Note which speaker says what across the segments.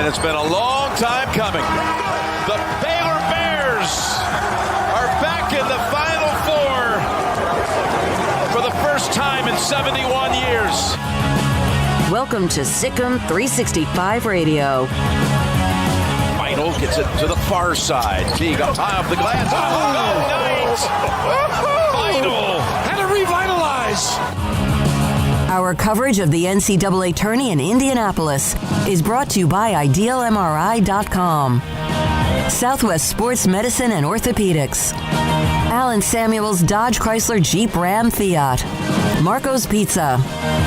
Speaker 1: And it's been a long time coming. The Baylor Bears are back in the Final Four for the first time in 71 years.
Speaker 2: Welcome to SicEm365 Radio.
Speaker 1: Final gets it to the far side. Teague up high off the glass. Oh, nice! Final had to revitalize.
Speaker 2: Our coverage of the NCAA tourney in Indianapolis is brought to you by IdealMRI.com, Southwest Sports Medicine and Orthopedics, Allen Samuels Dodge Chrysler Jeep Ram Fiat, Marco's Pizza,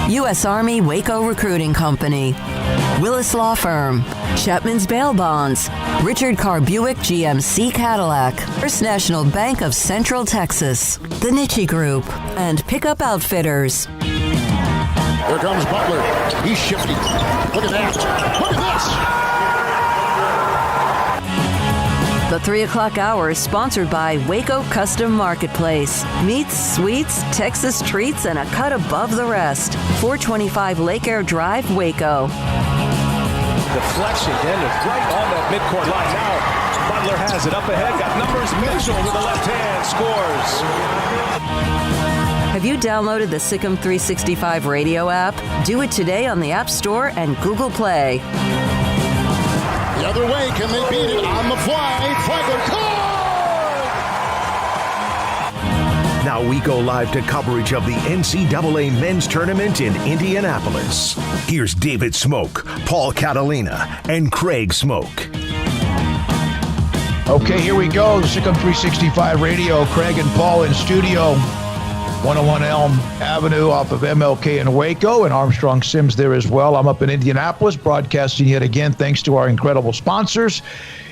Speaker 2: U.S. Army Waco Recruiting Company, Willis Law Firm, Chapman's Bail Bonds, Richard Carr Buick GMC Cadillac, First National Bank of Central Texas, The Niche Group, and Pickup Outfitters.
Speaker 3: Here comes Butler. He's shifty. Look at that. Look at this.
Speaker 2: The 3 o'clock hour is sponsored by Waco Custom Marketplace. Meats, sweets, Texas treats, and a cut above the rest. 425 Lake Air Drive, Waco.
Speaker 4: Deflection ended right on that midcourt line. Now Butler has it up ahead. Got numbers. Mitchell with the left hand scores.
Speaker 2: Have you downloaded the SicEm365 Radio app? Do it today on the App Store and Google Play.
Speaker 3: The other way, can they beat it on the fly? Flagler caught!
Speaker 5: Now we go live to coverage of the NCAA men's tournament in Indianapolis. Here's David Smoak, Paul Catalina, and Craig Smoak.
Speaker 6: Okay, here we go. SicEm365 Radio. Craig and Paul in studio. 101 Elm Avenue off of MLK in Waco, and Armstrong Sims there as well. I'm up in Indianapolis broadcasting yet again thanks to our incredible sponsors.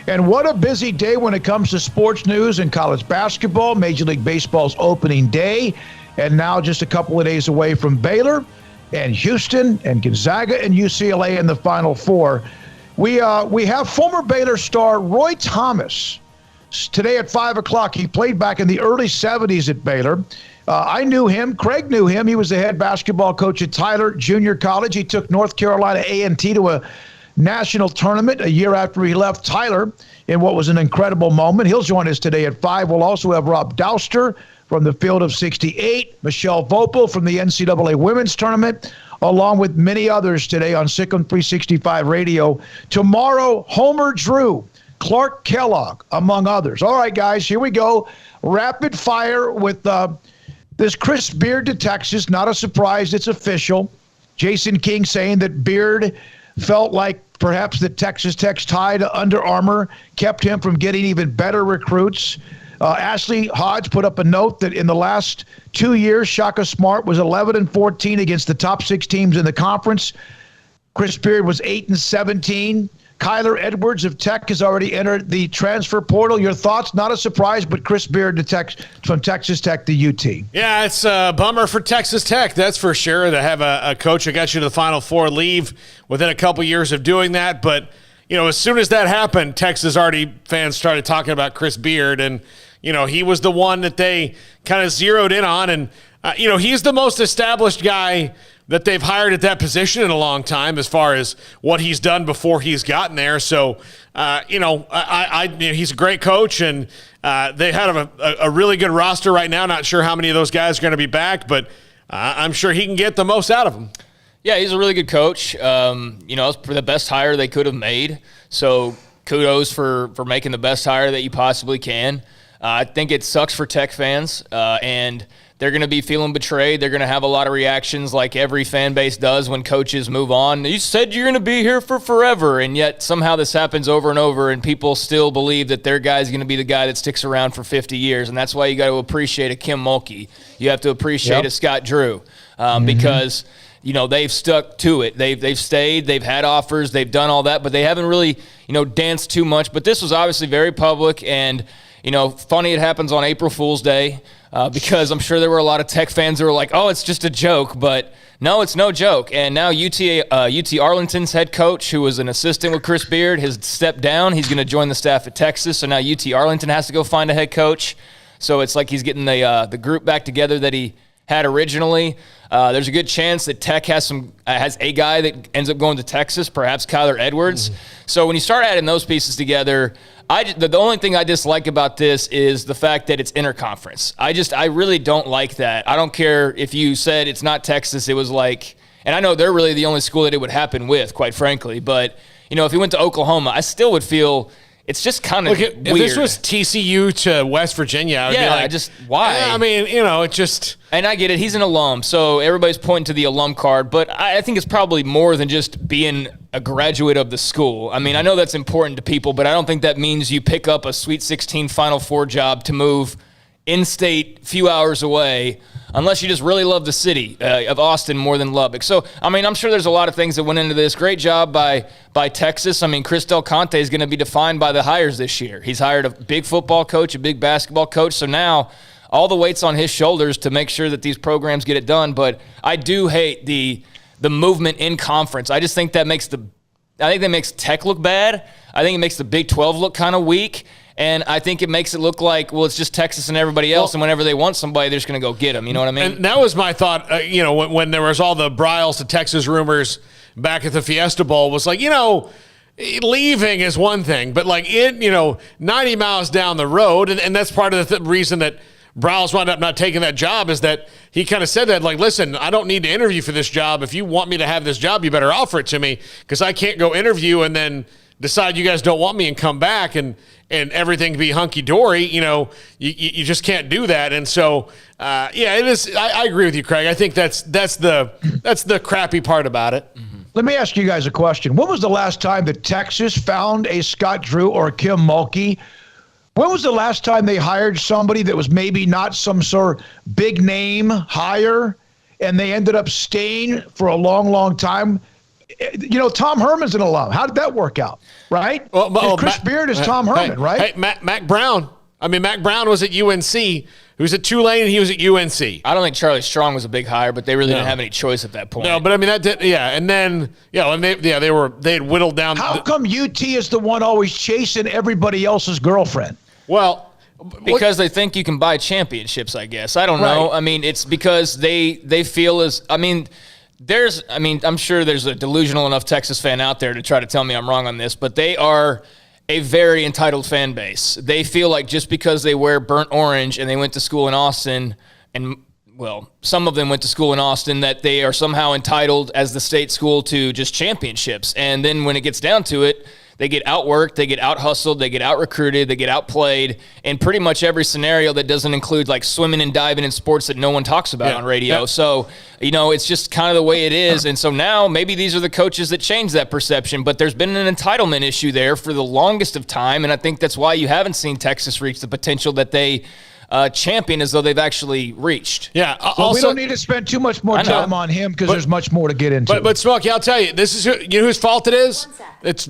Speaker 6: And what a busy day when it comes to sports news and college basketball. Major League Baseball's opening day, and now just a couple of days away from Baylor and Houston and Gonzaga and UCLA in the Final Four. We have former Baylor star Roy Thomas today at 5 o'clock. He played back in the early 70s at Baylor. I knew him. Craig knew him. He was the head basketball coach at Tyler Junior College. He took North Carolina A&T to a national tournament a year after he left Tyler in what was an incredible moment. He'll join us today at 5. We'll also have Rob Douster from the Field of 68, Michelle Vopel from the NCAA Women's Tournament, along with many others today on SicEm365 Radio. Tomorrow, Homer Drew, Clark Kellogg, among others. All right, guys, here we go. Rapid fire with this Chris Beard to Texas. Not a surprise. It's official. Jason King saying that Beard felt like perhaps the Texas Tech's tie to Under Armour kept him from getting even better recruits. Ashley Hodge put up a note that in the last 2 years, Shaka Smart was 11-14 against the top 6 teams in the conference. Chris Beard was 8-17. Kyler Edwards of Tech has already entered the transfer portal. Your thoughts? Not a surprise, but Chris Beard from Texas Tech to UT.
Speaker 7: Yeah, it's a bummer for Texas Tech, that's for sure, to have a coach that got you to the Final Four leave within a couple years of doing that. But, you know, as soon as that happened, Texas fans started talking about Chris Beard, and, you know, he was the one that they kind of zeroed in on. And, you know, he's the most established guy that they've hired at that position in a long time as far as what he's done before he's gotten there. So, you know, he's a great coach, and they have a really good roster right now. Not sure how many of those guys are going to be back, but I'm sure he can get the most out of them.
Speaker 8: Yeah, he's a really good coach. You know, it's the best hire they could have made. So kudos for making the best hire that you possibly can. I think it sucks for Tech fans, and they're going to be feeling betrayed. They're going to have a lot of reactions like every fan base does when coaches move on. You said you're going to be here for forever, and yet somehow this happens over and over, and people still believe that their guy's going to be the guy that sticks around for 50 years, and that's why you got to appreciate a Kim Mulkey. You have to appreciate a Scott Drew because – you know, they've stuck to it. They've stayed. They've had offers. They've done all that, but they haven't really, you know, danced too much. But this was obviously very public, and, you know, funny it happens on April Fool's Day because I'm sure there were a lot of Tech fans who were like, oh, it's just a joke. But no, it's no joke. And now UT Arlington's head coach, who was an assistant with Chris Beard, has stepped down. He's going to join the staff at Texas. So now UT Arlington has to go find a head coach. So it's like he's getting the group back together that he had originally. There's a good chance that Tech has a guy that ends up going to Texas, perhaps Kyler Edwards. So when you start adding those pieces together, the only thing I dislike about this is the fact that it's interconference. I really don't like that. I don't care if you said it's not Texas. It was like, and I know they're really the only school that it would happen with, quite frankly. But, if he went to Oklahoma, I still would feel it's just kind of weird.
Speaker 7: If this was TCU to West Virginia, I would be like,
Speaker 8: why?
Speaker 7: It just...
Speaker 8: And I get it. He's an alum, so everybody's pointing to the alum card. But I think it's probably more than just being a graduate of the school. I know that's important to people, but I don't think that means you pick up a Sweet 16 Final Four job to move in-state, few hours away, unless you just really love the city of Austin more than Lubbock. So, I'm sure there's a lot of things that went into this. Great job by Texas. Chris Del Conte is going to be defined by the hires this year. He's hired a big football coach, a big basketball coach. So now all the weight's on his shoulders to make sure that these programs get it done. But I do hate the movement in conference. I just think that makes Tech look bad. I think it makes the Big 12 look kind of weak. And I think it makes it look like, it's just Texas and everybody else, and whenever they want somebody, they're just going to go get them. You know what I mean?
Speaker 7: And that was my thought, when there was all the Bryles to Texas rumors back at the Fiesta Bowl, was like, leaving is one thing, but 90 miles down the road, and that's part of the reason that Bryles wound up not taking that job, is that he kind of said that, listen, I don't need to interview for this job. If you want me to have this job, you better offer it to me, because I can't go interview and then decide you guys don't want me and come back and everything be hunky-dory. You just can't do that. And so, it is. I agree with you, Craig. I think that's the crappy part about it.
Speaker 6: Mm-hmm. Let me ask you guys a question. When was the last time that Texas found a Scott Drew or Kim Mulkey? When was the last time they hired somebody that was maybe not some sort of big name hire, and they ended up staying for a long, long time? Tom Herman's an alum. How did that work out, right? Chris Beard is Tom Herman, right?
Speaker 7: Hey, Mac Brown. Mac Brown was at UNC. He was at Tulane, and he was at UNC.
Speaker 8: I don't think Charlie Strong was a big hire, but they really didn't have any choice at that point.
Speaker 7: No, but that did, and then, and they had whittled down.
Speaker 6: How come UT is the one always chasing everybody else's girlfriend?
Speaker 7: Well,
Speaker 8: because they think you can buy championships, I guess. I don't know. It's because they feel I'm sure there's a delusional enough Texas fan out there to try to tell me I'm wrong on this, but they are a very entitled fan base. They feel like just because they wear burnt orange and they went to school in Austin, and some of them went to school in Austin, that they are somehow entitled as the state school to just championships. And then when it gets down to it, they get outworked, they get out-hustled, they get out-recruited, they get outplayed in pretty much every scenario that doesn't include swimming and diving in sports that no one talks about on radio. Yeah. So, it's just kind of the way it is. And so now maybe these are the coaches that change that perception, but there's been an entitlement issue there for the longest of time, and I think that's why you haven't seen Texas reach the potential that they champion as though they've actually reached.
Speaker 7: Yeah.
Speaker 6: Also, we don't need to spend too much more time on him because there's much more to get into.
Speaker 7: But Smokey, I'll tell you, this is whose fault it is. It's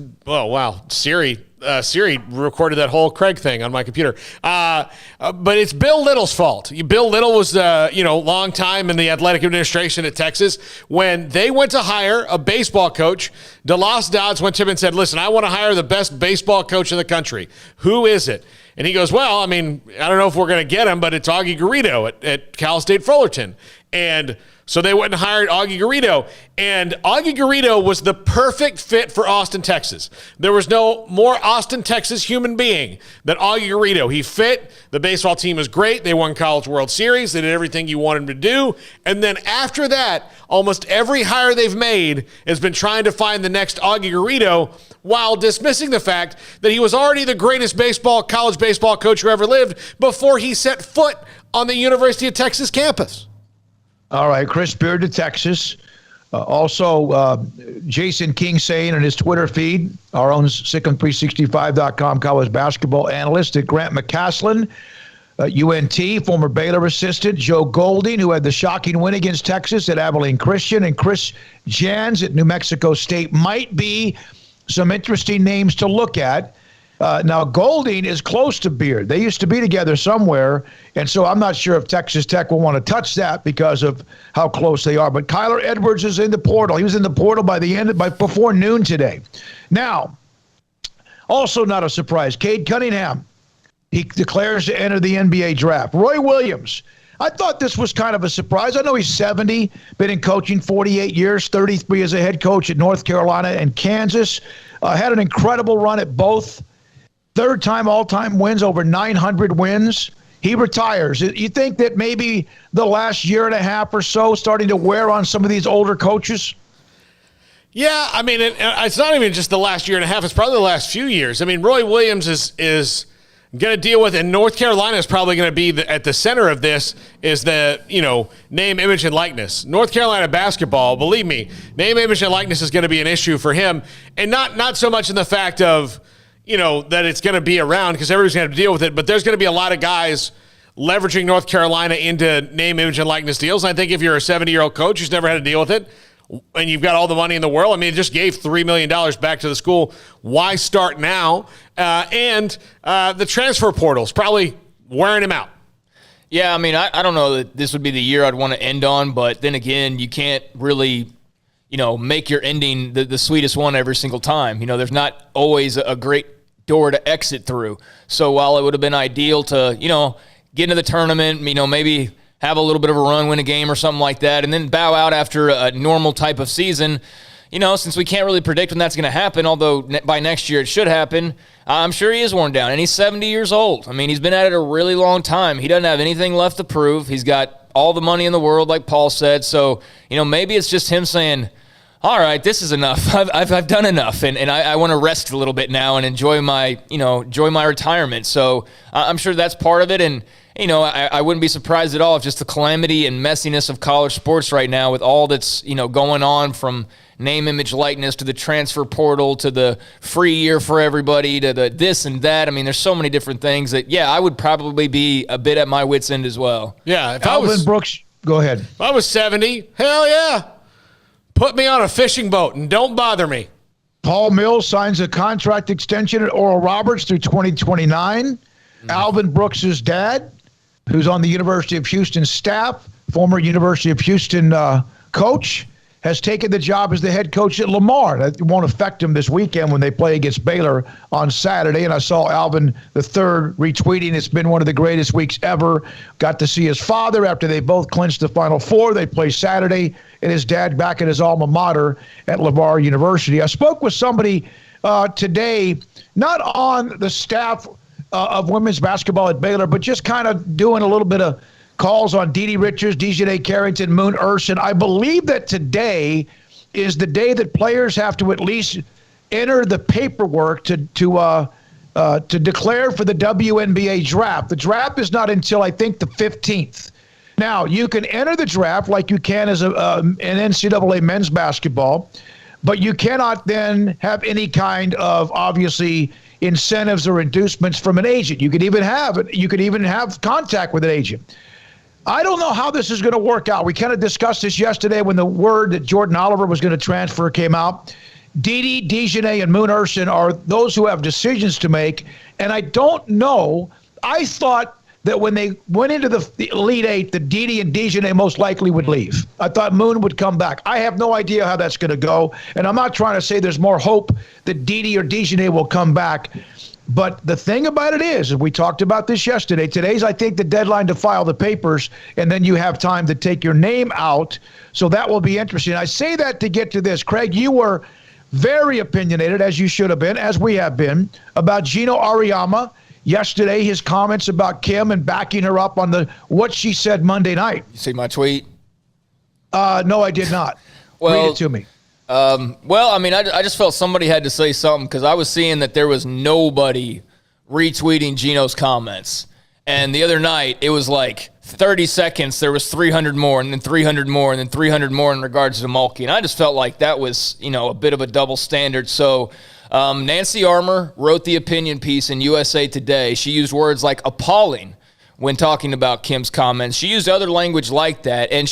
Speaker 7: Siri recorded that whole Craig thing on my computer. But it's Bill Little's fault. Bill Little was long time in the athletic administration at Texas. When they went to hire a baseball coach, DeLoss Dodds went to him and said, "Listen, I want to hire the best baseball coach in the country. Who is it?" And he goes, "Well, I don't know if we're going to get him, but it's Augie Garrido at Cal State Fullerton." And so they went and hired Augie Garrido. And Augie Garrido was the perfect fit for Austin, Texas. There was no more Austin, Texas human being than Augie Garrido. He fit. The baseball team was great. They won College World Series. They did everything you wanted them to do. And then after that, almost every hire they've made has been trying to find the next Augie Garrido, while dismissing the fact that he was already the greatest college baseball coach who ever lived before he set foot on the University of Texas campus.
Speaker 6: All right, Chris Beard to Texas. Also, Jason King saying in his Twitter feed, our own SicEm365.com college basketball analyst, that Grant McCaslin, UNT, former Baylor assistant, Joe Golding, who had the shocking win against Texas at Abilene Christian, and Chris Jans at New Mexico State might be some interesting names to look at. Now, Golding is close to Beard. They used to be together somewhere, and so I'm not sure if Texas Tech will want to touch that because of how close they are. But Kyler Edwards is in the portal. He was in the portal before noon today. Now, also not a surprise, Cade Cunningham, he declares to enter the NBA draft. Roy Williams, I thought this was kind of a surprise. I know he's 70, been in coaching 48 years, 33 as a head coach at North Carolina and Kansas. Had an incredible run at both. Third-time all-time wins, over 900 wins. He retires. You think that maybe the last year and a half or so starting to wear on some of these older coaches?
Speaker 7: Yeah, I mean, it's not even just the last year and a half. It's probably the last few years. I mean, Roy Williams is going to deal with, and North Carolina is probably going to be at the center of this, is the, name, image, and likeness. North Carolina basketball, believe me, name, image, and likeness is going to be an issue for him. And not so much in the fact of, that it's going to be around because everybody's going to have to deal with it, but there's going to be a lot of guys leveraging North Carolina into name, image, and likeness deals. And I think if you're a 70-year-old coach who's never had to deal with it, and you've got all the money in the world, I mean, it just gave $3 million back to the school. Why start now? And the transfer portal's probably wearing him out.
Speaker 8: Yeah, I mean, I don't know that this would be the year I'd want to end on, but then again, you can't really, make your ending the sweetest one every single time. There's not always a great door to exit through. So while it would have been ideal to, get into the tournament, maybe have a little bit of a run, win a game or something like that, and then bow out after a normal type of season, since we can't really predict when that's going to happen, although by next year it should happen, I'm sure he is worn down. And he's 70 years old. I mean, he's been at it a really long time. He doesn't have anything left to prove. He's got all the money in the world, like Paul said. So, maybe it's just him saying, all right, this is enough. I've done enough, and I want to rest a little bit now and enjoy my retirement. So I'm sure that's part of it. And I wouldn't be surprised at all if just the calamity and messiness of college sports right now, with all that's going on, from name, image, likeness to the transfer portal to the free year for everybody to the this and that. I mean, there's so many different things that I would probably be a bit at my wit's end as well.
Speaker 7: Yeah, if
Speaker 6: Alvin Brooks, go ahead.
Speaker 7: If I was 70, hell yeah. Put me on a fishing boat and don't bother me.
Speaker 6: Paul Mills signs a contract extension at Oral Roberts through 2029. Alvin Brooks' dad, who's on the University of Houston staff, former University of Houston coach, has taken the job as the head coach at Lamar. That won't affect him this weekend when they play against Baylor on Saturday. And I saw Alvin III retweeting, it's been one of the greatest weeks ever. Got to see his father after they both clinched the Final Four. They play Saturday, and his dad back at his alma mater at Lamar University. I spoke with somebody today, not on the staff of women's basketball at Baylor, but just kind of doing a little bit of calls on Dee Dee Richards, Dejanay Carrington, Moon Ursin. I believe that today is the day that players have to at least enter the paperwork to declare for the WNBA draft. The draft is not until, I think, the 15th. Now, you can enter the draft like you can as an NCAA men's basketball, but you cannot then have any kind of, obviously, incentives or inducements from an agent. You could even have contact with an agent. I don't know how this is going to work out. We kind of discussed this yesterday when the word that Jordan Oliver was going to transfer came out. Dee Dee, Dejanay, and Moon Ursin are those who have decisions to make, and I don't know. I thought that when they went into the Elite Eight, that Dee Dee and Dejanay most likely would leave. I thought Moon would come back. I have no idea how that's going to go, and I'm not trying to say there's more hope that Dee Dee or Dejanay will come back. But the thing about it is, and we talked about this yesterday, today's, I think, the deadline to file the papers, and then you have time to take your name out. So that will be interesting. I say that to get to this. Craig, you were very opinionated, as you should have been, as we have been, about Gino Auriemma. Yesterday, his comments about Kim and backing her up on what she said Monday night.
Speaker 8: You see my tweet?
Speaker 6: No, I did not. Read it to me.
Speaker 8: Well, I mean, I just felt somebody had to say something because I was seeing that there was nobody retweeting Gino's comments. And the other night, it was like 30 seconds, there was 300 more, and then 300 more, and then 300 more in regards to Mulkey. And I just felt like that was, a bit of a double standard. So Nancy Armour wrote the opinion piece in USA Today. She used words like appalling when talking about Kim's comments. She used other language like that. And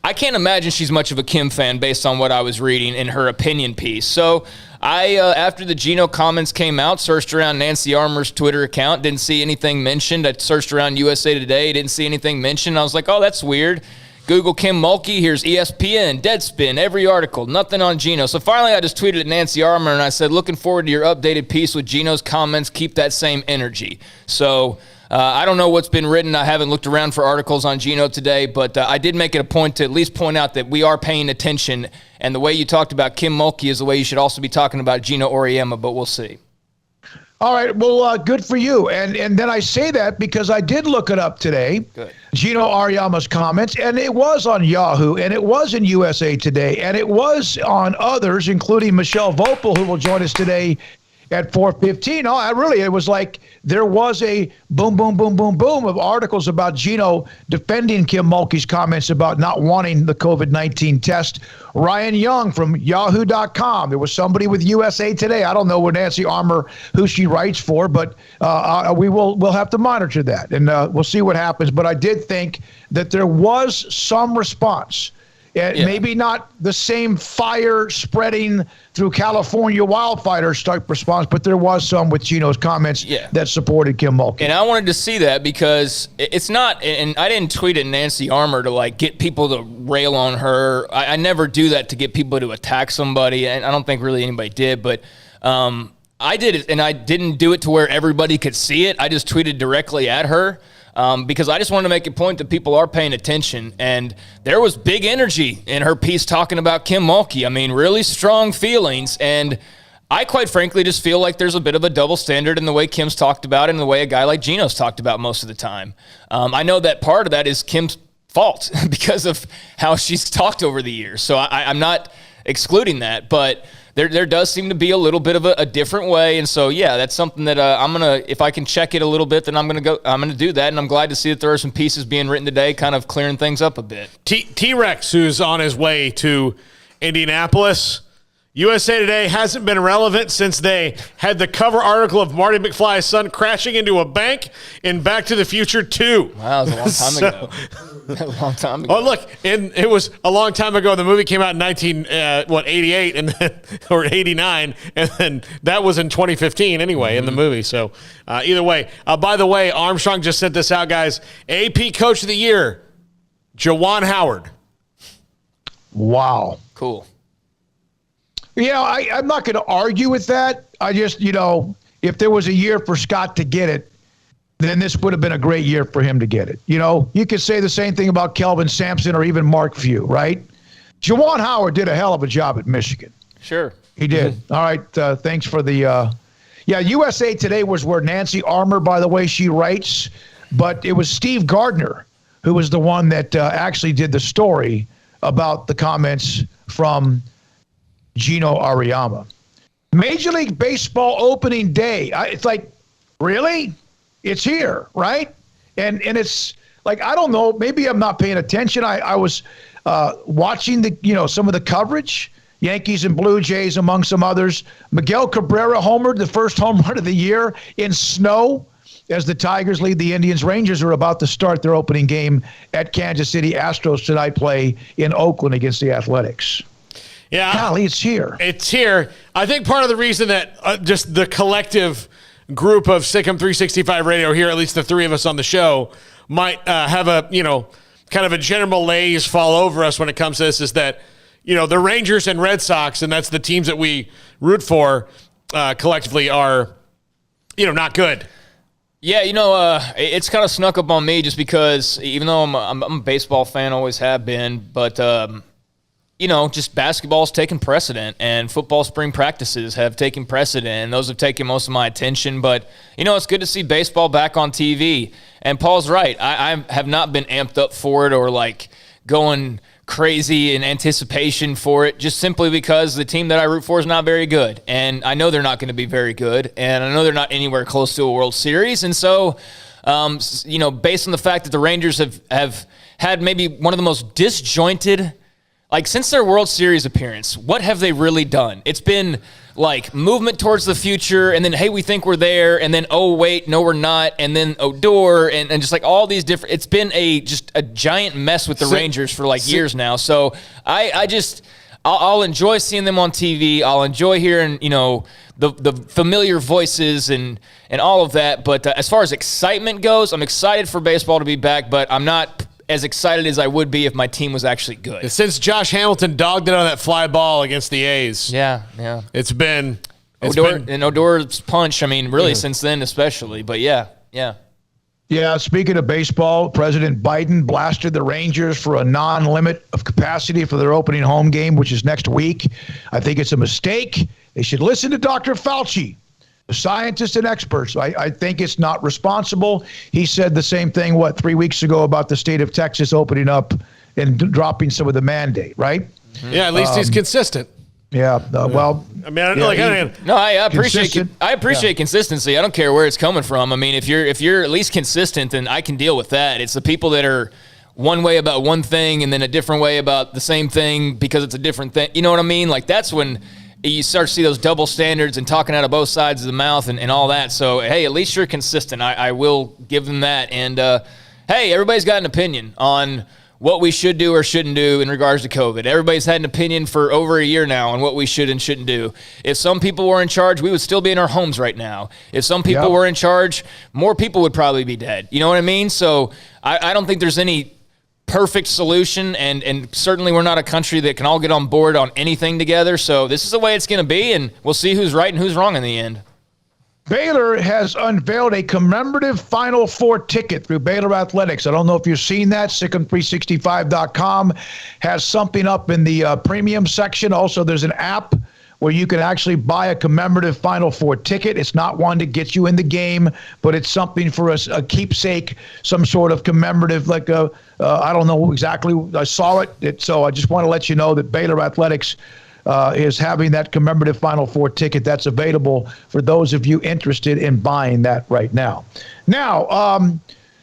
Speaker 8: I can't imagine she's much of a Kim fan based on what I was reading in her opinion piece. So I, after the Gino comments came out, searched around Nancy Armour's Twitter account, didn't see anything mentioned. I searched around USA Today, didn't see anything mentioned. I was like, oh, that's weird. Google Kim Mulkey, here's ESPN, Deadspin, every article, nothing on Gino. So finally I just tweeted at Nancy Armour and I said, looking forward to your updated piece with Gino's comments. Keep that same energy. So I don't know what's been written. I haven't looked around for articles on Gino today, but I did make it a point to at least point out that we are paying attention, and the way you talked about Kim Mulkey is the way you should also be talking about Gino Auriemma, but we'll see.
Speaker 6: All right, well, good for you. And then I say that because I did look it up today.
Speaker 8: Good.
Speaker 6: Gino Auriemma's comments, and it was on Yahoo, and it was in USA Today, and it was on others, including Michelle Vopel, who will join us today at 4:15. It was like there was a boom, boom, boom, boom, boom of articles about Gino defending Kim Mulkey's comments about not wanting the COVID-19 test. Ryan Young from Yahoo.com. There was somebody with USA Today. I don't know where Nancy Armour, who she writes for, but we'll have to monitor that, and we'll see what happens. But I did think that there was some response. Maybe not the same fire spreading through California wildfires type response, but there was some with Gino's comments that supported Kim Mulkey.
Speaker 8: And I wanted to see that because it's not, and I didn't tweet at Nancy Armour to like get people to rail on her. I never do that to get people to attack somebody, and I don't think really anybody did, but I did it, and I didn't do it to where everybody could see it. I just tweeted directly at her. Because I just wanted to make a point that people are paying attention, and there was big energy in her piece talking about Kim Mulkey. I mean, really strong feelings, and I quite frankly just feel like there's a bit of a double standard in the way Kim's talked about it and the way a guy like Gino's talked about most of the time. I know that part of that is Kim's fault because of how she's talked over the years, so I'm not excluding that, but there does seem to be a little bit of a different way, and so that's something that I'm gonna, if I can check it a little bit, then I'm gonna do that, and I'm glad to see that there are some pieces being written today, kind of clearing things up a bit.
Speaker 7: T-Rex, who's on his way to Indianapolis. USA Today hasn't been relevant since they had the cover article of Marty McFly's son crashing into a bank in Back to the Future 2.
Speaker 8: Wow, that was a long time ago. A long time ago.
Speaker 7: Oh, look, and it was a long time ago. The movie came out in 88 and then, or 89, and then that was in 2015 anyway in the movie. So either way, by the way, Armstrong just sent this out, guys. AP Coach of the Year, Juwan Howard.
Speaker 6: Wow.
Speaker 8: Cool.
Speaker 6: I'm not going to argue with that. I just, if there was a year for Scott to get it, then this would have been a great year for him to get it. You could say the same thing about Kelvin Sampson or even Mark Few, right? Juwan Howard did a hell of a job at Michigan.
Speaker 8: Sure.
Speaker 6: He did. All right. Thanks for the USA Today was where Nancy Armour, by the way, she writes, but it was Steve Gardner who was the one that actually did the story about the comments from Gino Auriemma. Major League Baseball opening day. It's like, really? It's here, right? And it's like, I don't know, maybe I'm not paying attention. I was watching some of the coverage, Yankees and Blue Jays among some others. Miguel Cabrera homered, the first home run of the year in snow as the Tigers lead the Indians. Rangers are about to start their opening game at Kansas City. Astros tonight play in Oakland against the Athletics.
Speaker 7: Yeah.
Speaker 6: Golly, it's here.
Speaker 7: It's here. I think part of the reason that just the collective group of SicEm365 Radio here, at least the three of us on the show, might have a, kind of a general malaise fall over us when it comes to this is that, the Rangers and Red Sox, and that's the teams that we root for collectively, are, not good.
Speaker 8: Yeah, it's kind of snuck up on me just because even though I'm a baseball fan, always have been, but just basketball's taken precedent and football spring practices have taken precedent, and those have taken most of my attention. But, it's good to see baseball back on TV. And Paul's right. I have not been amped up for it or like going crazy in anticipation for it, just simply because the team that I root for is not very good. And I know they're not going to be very good. And I know they're not anywhere close to a World Series. And so, based on the fact that the Rangers have had maybe one of the most disjointed, like since their World Series appearance, what have they really done? It's been like movement towards the future, and then, hey, we think we're there, and then, oh, wait, no, we're not, and then Odor, and just like all these different, it's been just a giant mess with the Rangers for like years now. So I'll enjoy seeing them on TV. I'll enjoy hearing, the familiar voices and all of that. But as far as excitement goes, I'm excited for baseball to be back, but I'm not as excited as I would be if my team was actually good.
Speaker 7: Since Josh Hamilton dogged it on that fly ball against the A's.
Speaker 8: Yeah.
Speaker 7: It's been
Speaker 8: Odor's punch, really since then especially, but yeah.
Speaker 6: Yeah, speaking of baseball, President Biden blasted the Rangers for a non-limit of capacity for their opening home game, which is next week. I think it's a mistake. They should listen to Dr. Fauci, the scientists and experts. I think it's not responsible. He said the same thing, 3 weeks ago about the state of Texas opening up and dropping some of the mandate, right?
Speaker 7: Yeah, at least he's consistent.
Speaker 6: Yeah, well,
Speaker 7: I mean, I
Speaker 8: appreciate consistency. I don't care where it's coming from. I mean, if you're at least consistent, then I can deal with that. It's the people that are one way about one thing and then a different way about the same thing because it's a different thing. You know what I mean? Like, that's when you start to see those double standards and talking out of both sides of the mouth and all that. So, hey, at least you're consistent. I will give them that. And, hey, everybody's got an opinion on what we should do or shouldn't do in regards to COVID. Everybody's had an opinion for over a year now on what we should and shouldn't do. If some people were in charge, we would still be in our homes right now. If some people were in charge, more people would probably be dead. You know what I mean? So I don't think there's any perfect solution, and certainly we're not a country that can all get on board on anything together. So this is the way it's going to be, and we'll see who's right and who's wrong in the end.
Speaker 6: Baylor has unveiled a commemorative Final Four ticket through Baylor Athletics. I don't know if you've seen that. SicEm365.com has something up in the premium section. Also, there's an app where you can actually buy a commemorative Final Four ticket. It's not one to get you in the game, but it's something for a keepsake, some sort of commemorative, like I don't know exactly. I saw it. So I just want to let you know that Baylor Athletics is having that commemorative Final Four ticket. That's available for those of you interested in buying that right now. Now,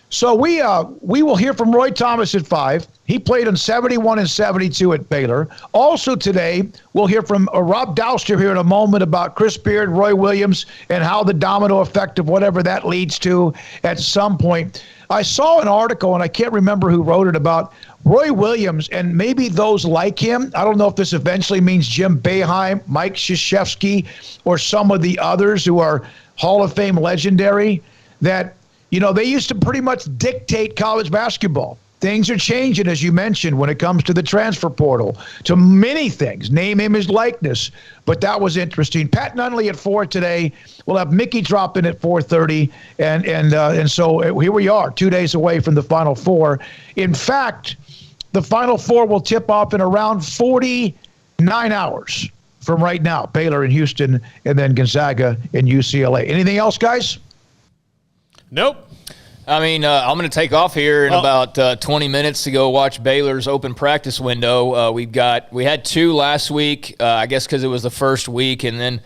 Speaker 6: so we will hear from Roy Thomas at 5. He played in 71 and 72 at Baylor. Also today, we'll hear from Rob Douster here in a moment about Chris Beard, Roy Williams, and how the domino effect of whatever that leads to at some point. I saw an article, and I can't remember who wrote it, about Roy Williams and maybe those like him. I don't know if this eventually means Jim Boeheim, Mike Krzyzewski, or some of the others who are Hall of Fame legendary, that, you know, they used to pretty much dictate college basketball. Things are changing, as you mentioned, when it comes to the transfer portal, to many things, name, image, likeness. But that was interesting. Pat Nunley at 4 today. We'll have Mickey drop in at 4:30, and so here we are, 2 days away from the Final Four. In fact, the Final Four will tip off in around 49 hours from right now. Baylor in Houston, and then Gonzaga and UCLA. Anything else, guys?
Speaker 7: Nope.
Speaker 8: I mean, I'm going to take off here in about 20 minutes to go watch Baylor's open practice window. We had 2 last week, I guess because it was the first week, and then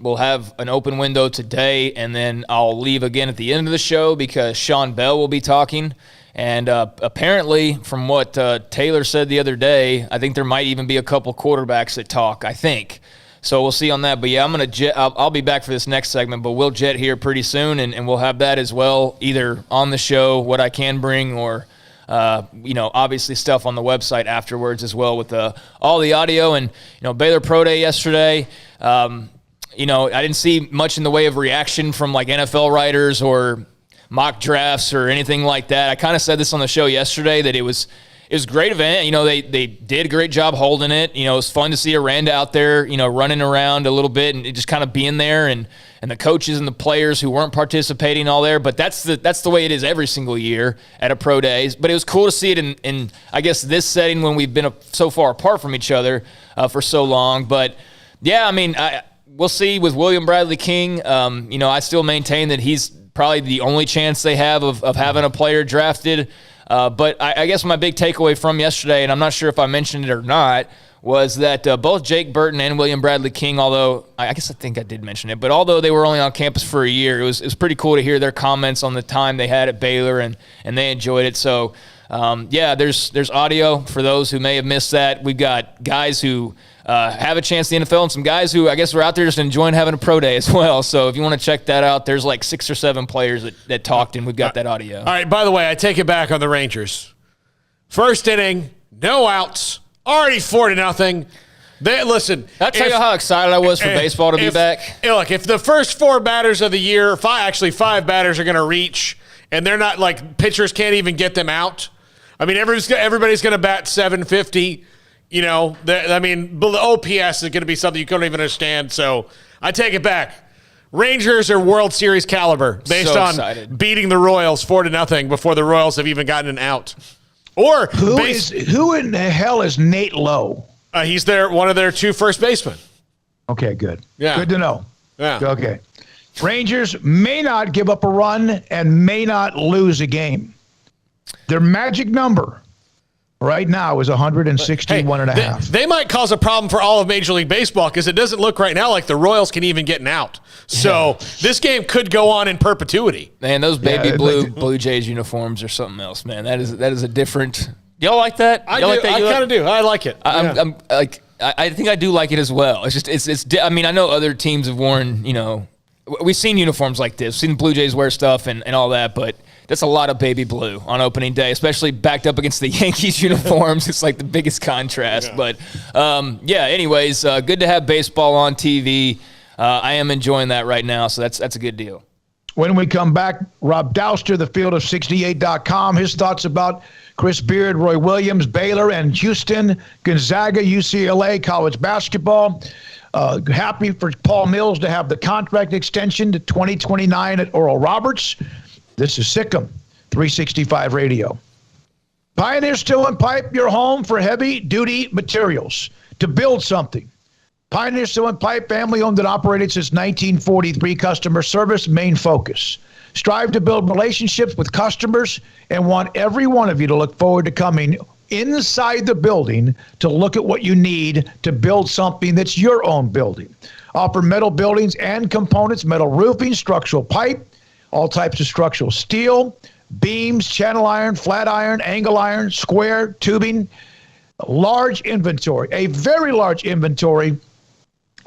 Speaker 8: we'll have an open window today, and then I'll leave again at the end of the show because Sean Bell will be talking. And apparently, from what Taylor said the other day, I think there might even be a couple quarterbacks that talk, I think. So we'll see on that. But, yeah, I'll be back for this next segment, but we'll jet here pretty soon, and we'll have that as well, either on the show, what I can bring, or, obviously stuff on the website afterwards as well with all the audio. And, Baylor Pro Day yesterday, I didn't see much in the way of reaction from, like, NFL writers or mock drafts or anything like that. I kind of said this on the show yesterday that it was a great event. They did a great job holding it. It was fun to see Aranda out there, running around a little bit and just kind of being there, and the coaches and the players who weren't participating all there. But that's the way it is every single year at a pro days. But it was cool to see it in I guess, this setting when we've been so far apart from each other for so long. But, yeah, I mean, we'll see with William Bradley King. I still maintain that he's probably the only chance they have of having a player drafted. But I guess my big takeaway from yesterday, and I'm not sure if I mentioned it or not, was that both Jake Burton and William Bradley King, although I guess I think I did mention it, but although they were only on campus for a year, it was pretty cool to hear their comments on the time they had at Baylor, and they enjoyed it. So, there's audio for those who may have missed that. We've got guys who have a chance in the NFL, and some guys who I guess were out there just enjoying having a pro day as well. So if you want to check that out, there's like 6 or 7 players that talked, and we've got that audio.
Speaker 7: All right, by the way, I take it back on the Rangers. First inning, no outs, already 4-0. Listen.
Speaker 8: I'll tell you how excited I was for baseball to be back.
Speaker 7: Look, if the first 4 batters of the year, 5 batters are going to reach, and they're not, like, pitchers can't even get them out. I mean, everybody's going to bat 750. The OPS is going to be something you couldn't even understand. So I take it back. Rangers are World Series caliber based
Speaker 8: So
Speaker 7: on
Speaker 8: excited.
Speaker 7: beating the Royals 4-0 before the Royals have even gotten an out. Or
Speaker 6: who in the hell is Nate Lowe?
Speaker 7: He's one of their 2 first basemen.
Speaker 6: Okay, good.
Speaker 7: Yeah.
Speaker 6: Good to know.
Speaker 7: Yeah.
Speaker 6: Okay. Rangers may not give up a run and may not lose a game. Their magic number right now is 161.5.
Speaker 7: They might cause a problem for all of Major League Baseball because it doesn't look right now like the Royals can even get an out. So this game could go on in perpetuity.
Speaker 8: Man, those baby Blue Jays uniforms are something else, man. That is a different. Y'all like that?
Speaker 7: I kind of do. I like it.
Speaker 8: I'm like. I think I do like it as well. It's just I mean, I know other teams have worn, we've seen uniforms like this, seen the Blue Jays wear stuff and all that, but that's a lot of baby blue on opening day, especially backed up against the Yankees uniforms. It's like the biggest contrast. Yeah. But anyways, good to have baseball on TV. I am enjoying that right now, so that's a good deal.
Speaker 6: When we come back, Rob Douster, the field-of-68.com, his thoughts about Chris Beard, Roy Williams, Baylor, and Houston, Gonzaga, UCLA, college basketball. Happy for Paul Mills to have the contract extension to 2029 at Oral Roberts. This is SicEm365 Radio. Pioneer Steel and Pipe, your home for heavy-duty materials to build something. Pioneer Steel and Pipe, family-owned and operated since 1943. Customer service, main focus. Strive to build relationships with customers and want every one of you to look forward to coming inside the building to look at what you need to build something that's your own building. Offer metal buildings and components, metal roofing, structural pipe, all types of structural steel, beams, channel iron, flat iron, angle iron, square, tubing. Large inventory, a very large inventory.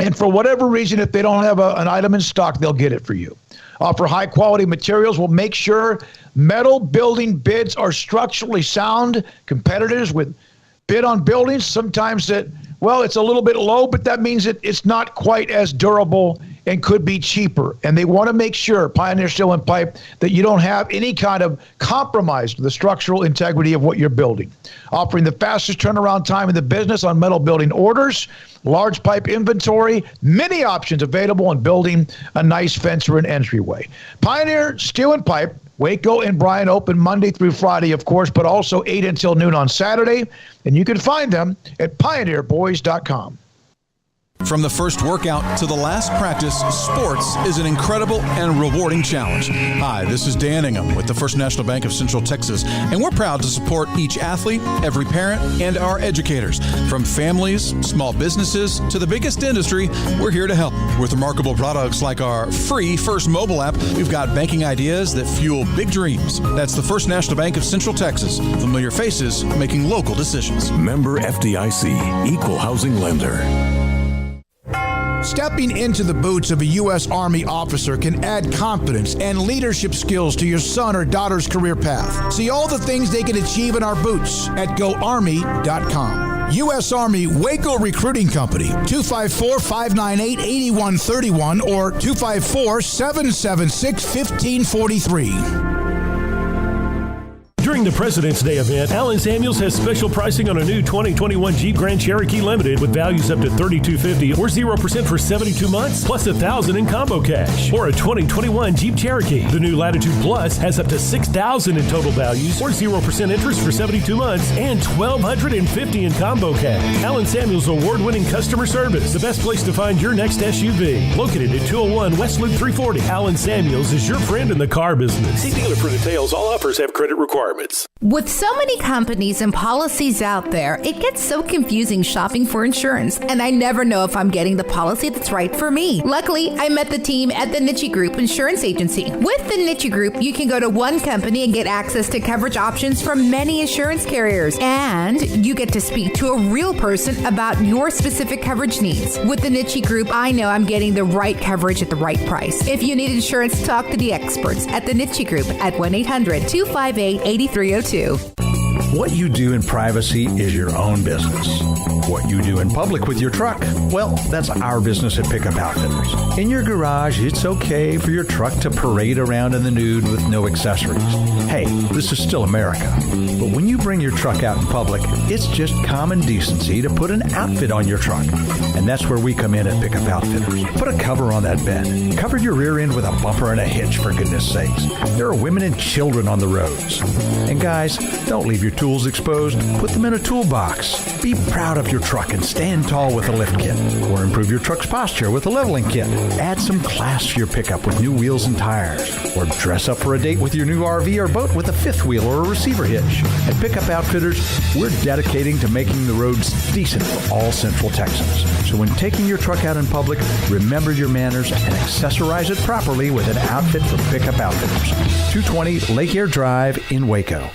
Speaker 6: And for whatever reason, if they don't have an item in stock, they'll get it for you. Offer high-quality materials. We'll make sure metal building bids are structurally sound. Competitors with bid on buildings, sometimes it's a little bit low, but that means it's not quite as durable and could be cheaper. And they want to make sure, Pioneer Steel and Pipe, that you don't have any kind of compromise to the structural integrity of what you're building. Offering the fastest turnaround time in the business on metal building orders, large pipe inventory, many options available in building a nice fence or an entryway. Pioneer Steel and Pipe, Waco and Bryan, open Monday through Friday, of course, but also 8 until noon on Saturday. And you can find them at pioneerboys.com.
Speaker 9: From the first workout to the last practice, sports is an incredible and rewarding challenge. Hi, this is Dan Ingham with the First National Bank of Central Texas, and we're proud to support each athlete, every parent, and our educators. From families, small businesses, to the biggest industry, we're here to help. With remarkable products like our free First mobile app, we've got banking ideas that fuel big dreams. That's the First National Bank of Central Texas. Familiar faces making local decisions.
Speaker 10: Member FDIC, Equal Housing Lender.
Speaker 6: Stepping into the boots of a U.S. Army officer can add confidence and leadership skills to your son or daughter's career path. See all the things they can achieve in our boots at GoArmy.com. U.S. Army Waco Recruiting Company, 254-598-8131 or 254-776-1543.
Speaker 11: During the President's Day event, Allen Samuels has special pricing on a new 2021 Jeep Grand Cherokee Limited with values up to $3,250 or 0% for 72 months, plus $1,000 in combo cash. Or a 2021 Jeep Cherokee. The new Latitude Plus has up to $6,000 in total values or 0% interest for 72 months and $1,250 in combo cash. Allen Samuels award-winning customer service. The best place to find your next SUV. Located at 201 West Loop 340. Allen Samuels is your friend in the car business. See dealer for details. All offers have credit requirements.
Speaker 12: With so many companies and policies out there, it gets so confusing shopping for insurance, and I never know if I'm getting the policy that's right for me. Luckily, I met the team at the Niche Group Insurance Agency. With the Niche Group, you can go to one company and get access to coverage options from many insurance carriers, and you get to speak to a real person about your specific coverage needs. With the Niche Group, I know I'm getting the right coverage at the right price. If you need insurance, talk to the experts at the Niche Group at 1-800-258-8302.
Speaker 13: What you do in privacy is your own business. What you do in public with your truck, well, that's our business at Pickup Outfitters. In your garage, it's okay for your truck to parade around in the nude with no accessories. Hey, this is still America. But when you bring your truck out in public, it's just common decency to put an outfit on your truck. And that's where we come in at Pickup Outfitters. Put a cover on that bed. Cover your rear end with a bumper and a hitch, for goodness sakes. There are women and children on the roads. And guys, don't leave your tools exposed. Put them in a toolbox. Be proud of your truck and stand tall with a lift kit. Or improve your truck's posture with a leveling kit. Add some class to your pickup with new wheels and tires. Or dress up for a date with your new RV or boat with a fifth wheel or a receiver hitch. At Pickup Outfitters, we're dedicating to making the roads decent for all Central Texans. So when taking your truck out in public, remember your manners and accessorize it properly with an outfit from Pickup Outfitters. 220 Lake Air Drive in Waco.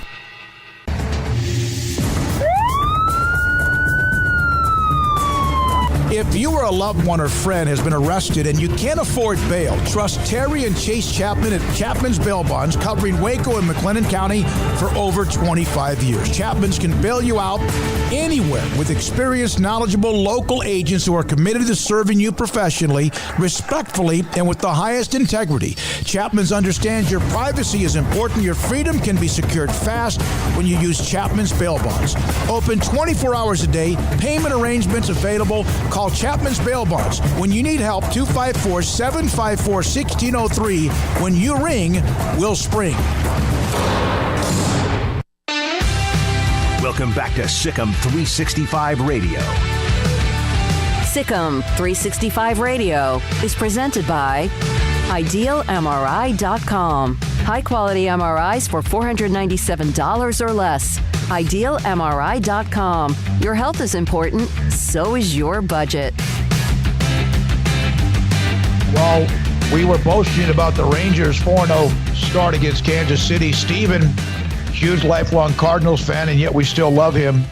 Speaker 6: If you or a loved one or friend has been arrested and you can't afford bail, trust Terry and Chase Chapman at Chapman's Bail Bonds, covering Waco and McLennan County for over 25 years. Chapman's can bail you out anywhere with experienced, knowledgeable local agents who are committed to serving you professionally, respectfully, and with the highest integrity. Chapman's understands your privacy is important. Your freedom can be secured fast when you use Chapman's Bail Bonds. Open 24 hours a day. Payment arrangements available. Call Chapman's Bail Bonds. When you need help, 254-754-1603. When you ring, we'll spring.
Speaker 5: Welcome back to SicEm365 Radio.
Speaker 2: SicEm365 Radio is presented by IdealMRI.com. High-quality MRIs for $497 or less. IdealMRI.com. Your health is important, so is your budget.
Speaker 6: Well, we were boasting about the Rangers' 4-0 start against Kansas City. Steven, huge lifelong Cardinals fan, and yet we still love him.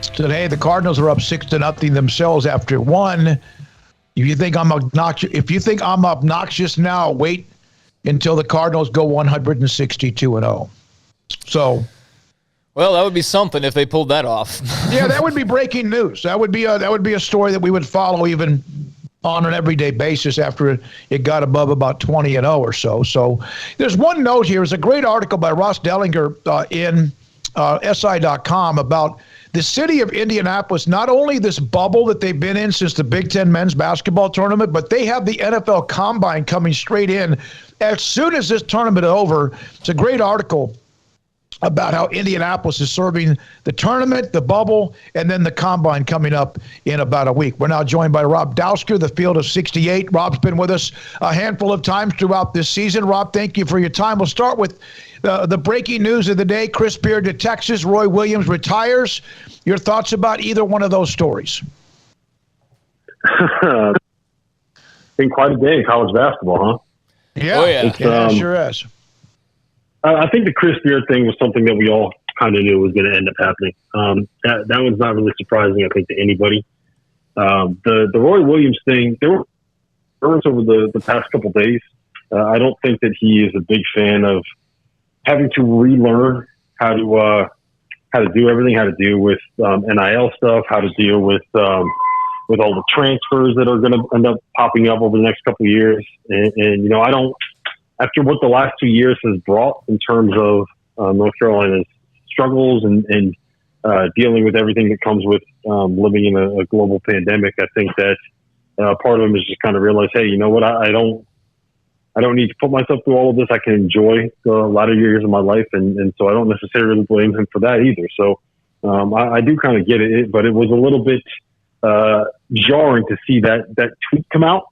Speaker 6: Today, the Cardinals are up 6-0 themselves after one. If you think I'm obnoxious now, wait until the Cardinals go 162-0. So,
Speaker 8: well, that would be something if they pulled that off.
Speaker 6: Yeah, that would be breaking news. That would be a story that we would follow even on an everyday basis after it got above about 20-0 or so. So, there's one note here. There's a great article by Ross Dellinger in SI.com about the city of Indianapolis, not only this bubble that they've been in since the Big Ten men's basketball tournament, but they have the NFL Combine coming straight in as soon as this tournament is over. It's a great article about how Indianapolis is serving the tournament, the bubble, and then the Combine coming up in about a week. We're now joined by Rob Dowsker, the Field of 68. Rob's been with us a handful of times throughout this season. Rob, thank you for your time. We'll start with the breaking news of the day. Chris Beard to Texas. Roy Williams retires. Your thoughts about either one of those stories?
Speaker 14: Been quite a day in college basketball, huh?
Speaker 6: Yeah, it sure is.
Speaker 14: I think the Chris Beard thing was something that we all kind of knew was going to end up happening. That one's not really surprising, I think, to anybody. The Roy Williams thing, there were rumors over the past couple days. I don't think that he is a big fan of having to relearn how to do everything, how to deal with NIL stuff, how to deal with all the transfers that are going to end up popping up over the next couple of years. And I don't. After what the last 2 years has brought in terms of North Carolina's struggles and dealing with everything that comes with living in a global pandemic, I think that part of them is just kind of realize, hey, you know what? I don't need to put myself through all of this. I can enjoy a lot of years of my life, and so I don't necessarily blame him for that either. So I do kind of get it, but it was a little bit jarring to see that tweet come out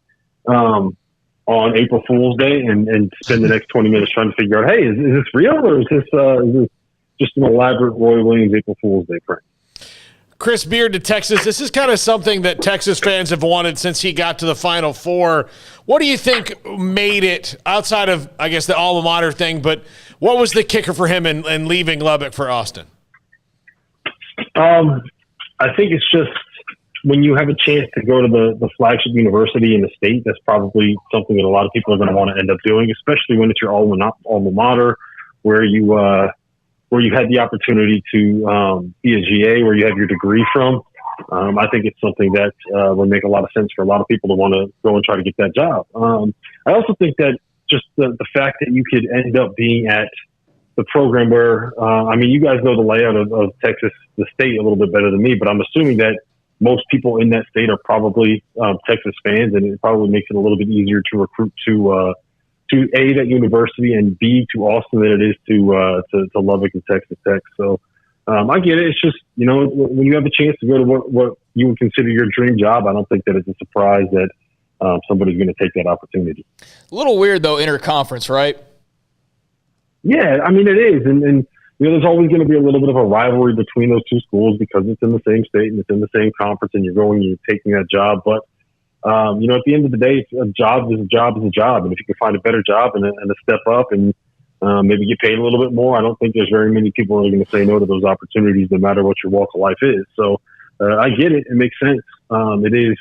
Speaker 14: on April Fool's Day and spend the next 20 minutes trying to figure out, hey, is this real or is this just an elaborate Roy Williams April Fool's Day prank?
Speaker 7: Chris Beard to Texas. This is kind of something that Texas fans have wanted since he got to the Final Four. What do you think made it, outside of, I guess, the alma mater thing, but what was the kicker for him in leaving Lubbock for Austin?
Speaker 14: I think it's just when you have a chance to go to the flagship university in the state, that's probably something that a lot of people are going to want to end up doing, especially when it's your alma mater, where you had the opportunity to be a GA, where you have your degree from. I think it's something that would make a lot of sense for a lot of people to want to go and try to get that job. I also think that just the fact that you could end up being at the program where, you guys know the layout of Texas, the state, a little bit better than me, but I'm assuming that most people in that state are probably Texas fans, and it probably makes it a little bit easier to recruit to A, that university, and B, to Austin than it is to Lubbock and Texas Tech. So I get it. It's just, when you have a chance to go to what you would consider your dream job, I don't think that it's a surprise that somebody's going to take that opportunity.
Speaker 8: A little weird, though, interconference, right?
Speaker 14: Yeah, it is. And there's always going to be a little bit of a rivalry between those two schools because it's in the same state and it's in the same conference and you're taking that job. But, at the end of the day, a job is a job is a job. And if you can find a better job and a step up and maybe get paid a little bit more, I don't think there's very many people that are going to say no to those opportunities no matter what your walk of life is. So I get it. It makes sense. It is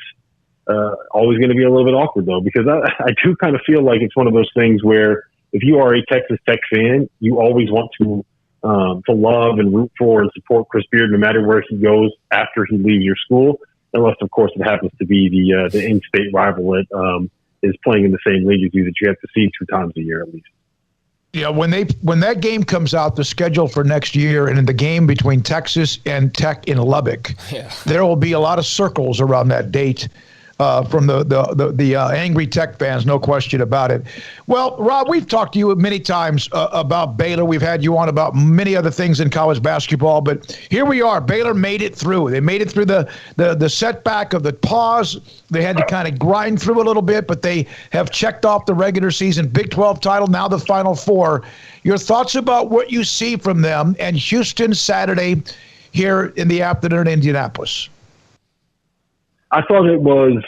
Speaker 14: always going to be a little bit awkward, though, because I do kind of feel like it's one of those things where if you are a Texas Tech fan, you always want to love and root for and support Chris Beard no matter where he goes after he leaves your school, unless, of course, it happens to be the in-state rival that is playing in the same league as you that you have to see 2 times a year at least.
Speaker 6: Yeah, when that game comes out, the schedule for next year, and in the game between Texas and Tech in Lubbock, there will be a lot of circles around that date. From the angry Tech fans, no question about it. Well, Rob, we've talked to you many times about Baylor. We've had you on about many other things in college basketball, but here we are. Baylor made it through. They made it through the setback of the pause. They had to kind of grind through a little bit, but they have checked off the regular season Big 12 title, now the Final Four. Your thoughts about what you see from them and Houston Saturday here in the afternoon in Indianapolis?
Speaker 14: I thought it was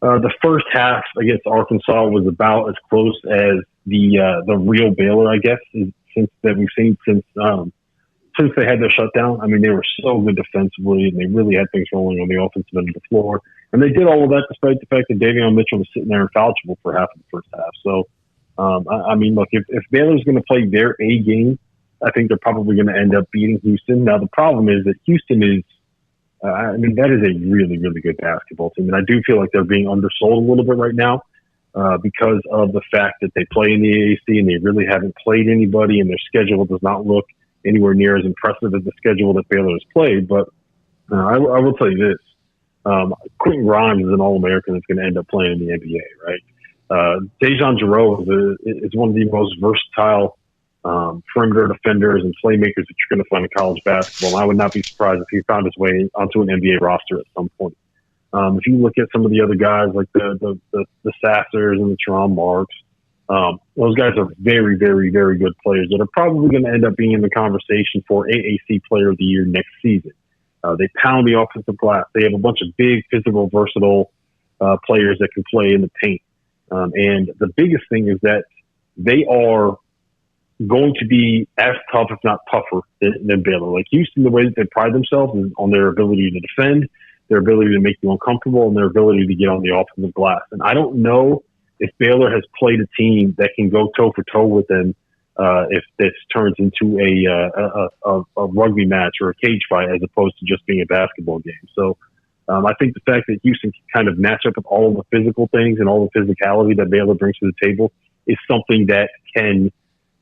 Speaker 14: the first half against Arkansas was about as close as the real Baylor, I guess, since we've seen since they had their shutdown. They were so good defensively, and they really had things rolling on the offensive end of the floor. And they did all of that despite the fact that Davion Mitchell was sitting there and foul trouble for half of the first half. So, look, if Baylor's going to play their A game, I think they're probably going to end up beating Houston. Now, the problem is that Houston is that is a really, really good basketball team. And I do feel like they're being undersold a little bit right now because of the fact that they play in the AAC and they really haven't played anybody, and their schedule does not look anywhere near as impressive as the schedule that Baylor has played. But I will tell you this. Quentin Grimes is an All-American that's going to end up playing in the NBA, right? Dejan Jarreau is one of the most versatile perimeter defenders and playmakers that you're going to find in college basketball. And I would not be surprised if he found his way onto an NBA roster at some point. If you look at some of the other guys like the Sassers and the Teron Marks, those guys are very, very, very good players that are probably going to end up being in the conversation for AAC Player of the Year next season. They pound the offensive glass. They have a bunch of big, physical, versatile players that can play in the paint. And the biggest thing is that they are going to be as tough, if not tougher, than Baylor. Like Houston, the way that they pride themselves is on their ability to defend, their ability to make you uncomfortable, and their ability to get on the offensive glass. And I don't know if Baylor has played a team that can go toe-for-toe with them if this turns into a rugby match or a cage fight as opposed to just being a basketball game. So I think the fact that Houston can kind of match up with all of the physical things and all the physicality that Baylor brings to the table is something that can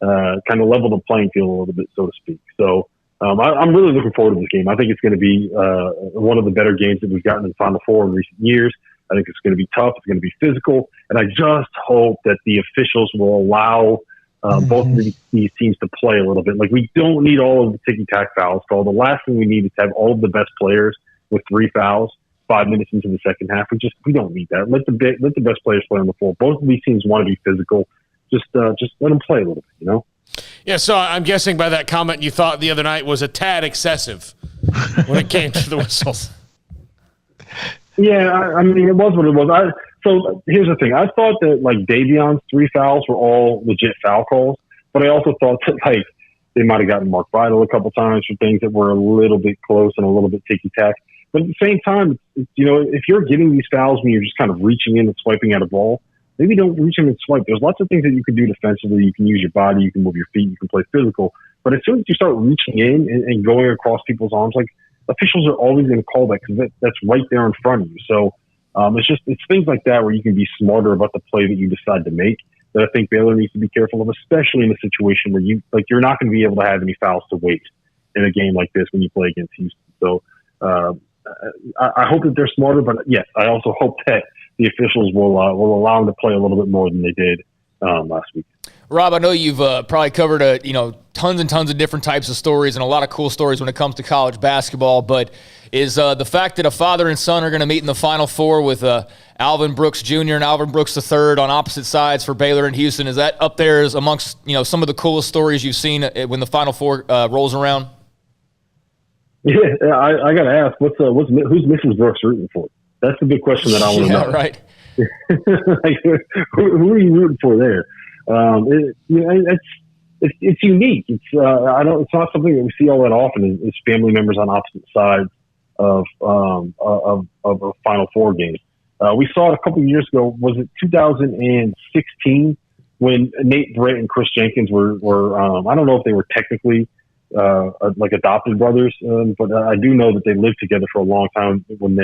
Speaker 14: kind of level the playing field a little bit, so to speak. So I'm really looking forward to this game. I think it's going to be one of the better games that we've gotten in the Final Four in recent years. I think it's going to be tough. It's going to be physical. And I just hope that the officials will allow both of these teams to play a little bit. Like, we don't need all of the ticky-tack fouls. So the last thing we need is to have all of the best players with 3 fouls 5 minutes into the second half. We don't need that. Let the best players play on the floor. Both of these teams want to be physical. Just let them play a little bit,
Speaker 7: Yeah, so I'm guessing by that comment you thought the other night was a tad excessive when it came to the whistles.
Speaker 14: Yeah, it was what it was. So here's the thing. I thought that, Davion's 3 fouls were all legit foul calls, but I also thought that, they might have gotten Mark Vital a couple times for things that were a little bit close and a little bit ticky-tack. But at the same time, if you're getting these fouls when you're just kind of reaching in and swiping at a ball, maybe don't reach in and swipe. There's lots of things that you can do defensively. You can use your body. You can move your feet. You can play physical. But as soon as you start reaching in and going across people's arms, officials are always going to call that because that's right there in front of you. So it's things like that where you can be smarter about the play that you decide to make that I think Baylor needs to be careful of, especially in a situation where you're not going to be able to have any fouls to waste in a game like this when you play against Houston. So I hope that they're smarter, but yes, I also hope that the officials will allow them to play a little bit more than they did last week.
Speaker 8: Rob, I know you've probably covered tons and tons of different types of stories and a lot of cool stories when it comes to college basketball, but is the fact that a father and son are going to meet in the Final Four with Alvin Brooks Jr. and Alvin Brooks III on opposite sides for Baylor and Houston, is that up there as amongst some of the coolest stories you've seen when the Final Four rolls around?
Speaker 14: Yeah, I got to ask, who's Mrs. Brooks rooting for? That's the big question that I want to know.
Speaker 8: Right.
Speaker 14: Like, who are you rooting for there? It's unique. It's not something that we see all that often. Is family members on opposite sides of a Final Four game. We saw it a couple of years ago. Was it 2016 when Nate Britt and Chris Jenkins were I don't know if they were technically like adopted brothers, but I do know that they lived together for a long time. When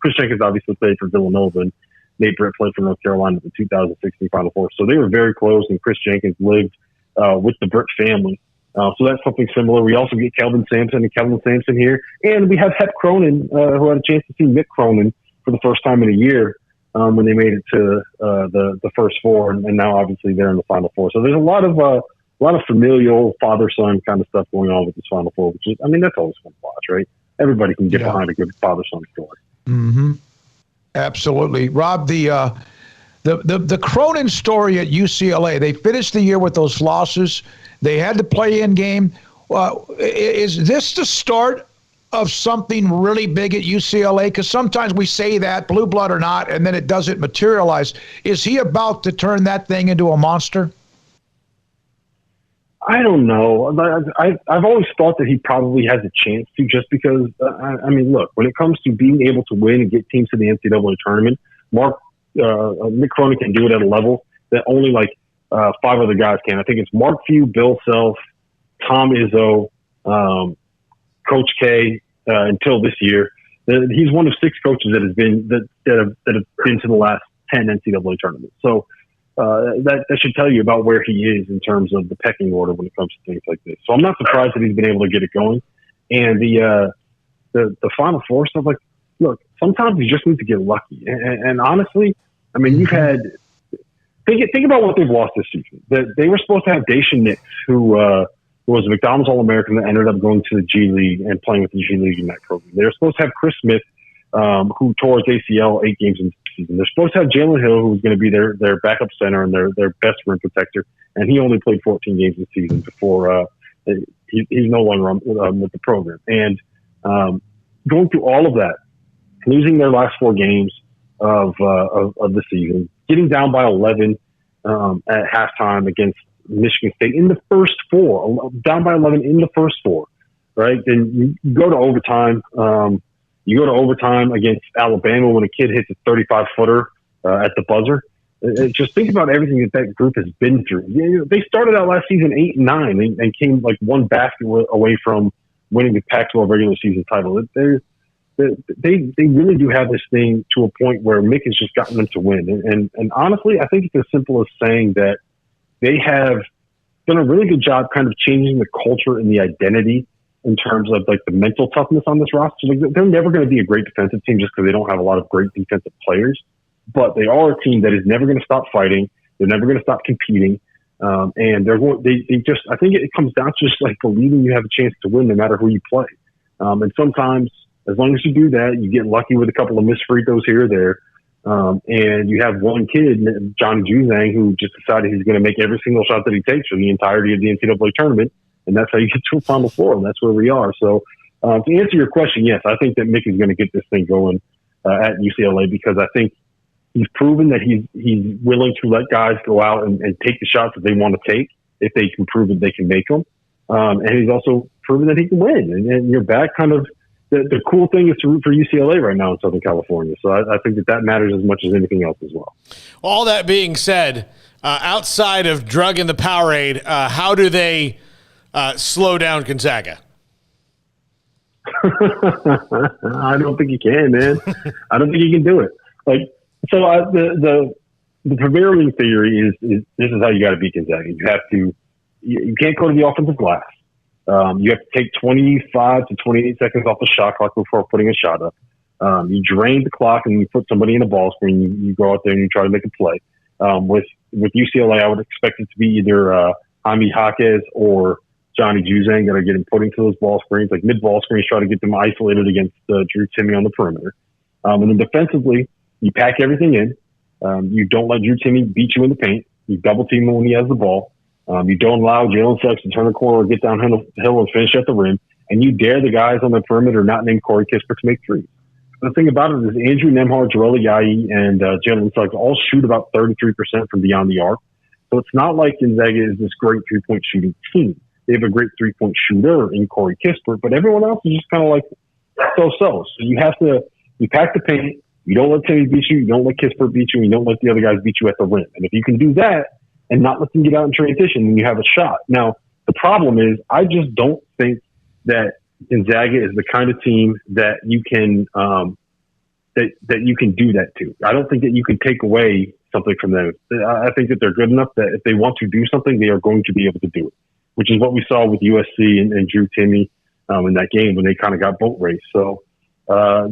Speaker 14: Chris Jenkins obviously played for Villanova, and Nate Britt played for North Carolina in the 2016 Final Four. So they were very close, and Chris Jenkins lived with the Britt family. So that's something similar. We also get Kelvin Sampson here, and we have Hep Cronin, who had a chance to see Mick Cronin for the first time in a year when they made it to the first four, and now obviously they're in the Final Four. So there's a lot of familial father-son kind of stuff going on with this Final Four, which is, that's always fun to watch, right? Everybody can get behind a good father-son story.
Speaker 6: Mm-hmm. Absolutely. Rob, the Cronin story at UCLA, they finished the year with those losses. They had the play-in game. Is this the start of something really big at UCLA? Because sometimes we say that, blue blood or not, and then it doesn't materialize. Is he about to turn that thing into a monster?
Speaker 14: I don't know. I've always thought that he probably has a chance to, just because, look, when it comes to being able to win and get teams to the NCAA tournament, Mick Cronin can do it at a level that only five other guys can. I think it's Mark Few, Bill Self, Tom Izzo, Coach K, until this year. He's one of six coaches that have been to the last 10 NCAA tournaments. So that should tell you about where he is in terms of the pecking order when it comes to things like this. So I'm not surprised that he's been able to get it going. And the Final Four stuff, look, sometimes you just need to get lucky. And honestly, you've had think about what they've lost this season. They were supposed to have Daishen Nix, who was a McDonald's All-American that ended up going to the G League and playing with the G League in that program. They were supposed to have Chris Smith, who tore his ACL 8 games into the season. They're supposed to have Jalen Hill, who was going to be their backup center and their best rim protector, and he only played 14 games this season before he's no longer with the program. And going through all of that, losing their last 4 games of the season, getting down by 11 at halftime against Michigan State in the first 4, down by 11 in the first 4, right? Then you go to overtime. You go to overtime against Alabama when a kid hits a 35-footer at the buzzer. Just think about everything that group has been through. They started out last season 8-9 and came one basket away from winning the Pac-12 regular season title. They really do have this thing to a point where Mick has just gotten them to win. And honestly, I think it's as simple as saying that they have done a really good job kind of changing the culture and the identity in terms of the mental toughness on this roster. They're never going to be a great defensive team just because they don't have a lot of great defensive players, but they are a team that is never going to stop fighting. They're never going to stop competing. And I think it comes down to just believing you have a chance to win no matter who you play. And sometimes, as long as you do that, you get lucky with a couple of missed free throws here or there. And you have one kid, Johnny Juzang, who just decided he's going to make every single shot that he takes for the entirety of the NCAA tournament. And that's how you get to a Final Four. And that's where we are. So to answer your question, yes, I think that Mick is going to get this thing going at UCLA, because I think he's proven that he's willing to let guys go out and take the shots that they want to take if they can prove that they can make them. And he's also proven that he can win. And you're back kind of the cool thing is to root for UCLA right now in Southern California. So I think that matters as much as anything else as well.
Speaker 7: All that being said, outside of drug in the Powerade, how do they slow down Gonzaga?
Speaker 14: I don't think you can, man. I don't think you can do it. the prevailing theory is this is how you got to beat Gonzaga. You can't go to the offensive glass. You have to take 25 to 28 seconds off the shot clock before putting a shot up. You drain the clock and you put somebody in a ball screen. You go out there and you try to make a play. With UCLA, I would expect it to be either Jaime Jaquez or Johnny Juzang that are getting put into those ball screens, like mid-ball screens, try to get them isolated against Drew Timme on the perimeter. And then defensively, you pack everything in. You don't let Drew Timme beat you in the paint. You double team him when he has the ball. You don't allow Jalen Suggs to turn the corner or get downhill and finish at the rim. And you dare the guys on the perimeter not named Corey Kispert to make threes. The thing about it is Andrew Nembhard, Joel Ayayi, and Jalen Suggs all shoot about 33% from beyond the arc. So it's not like Gonzaga is this great three-point shooting team. They have a great three-point shooter in Corey Kispert, but everyone else is just kind of like so-so. So you pack the paint. You don't let Timme beat you. You don't let Kispert beat you. And you don't let the other guys beat you at the rim. And if you can do that and not let them get out in transition, then you have a shot. Now, the problem is I just don't think that Gonzaga is the kind of team that you can that you can do that to. I don't think that you can take away something from them. I think that they're good enough that if they want to do something, they are going to be able to do it, which is what we saw with USC and Drew Timme in that game when they kind of got boat raced. So I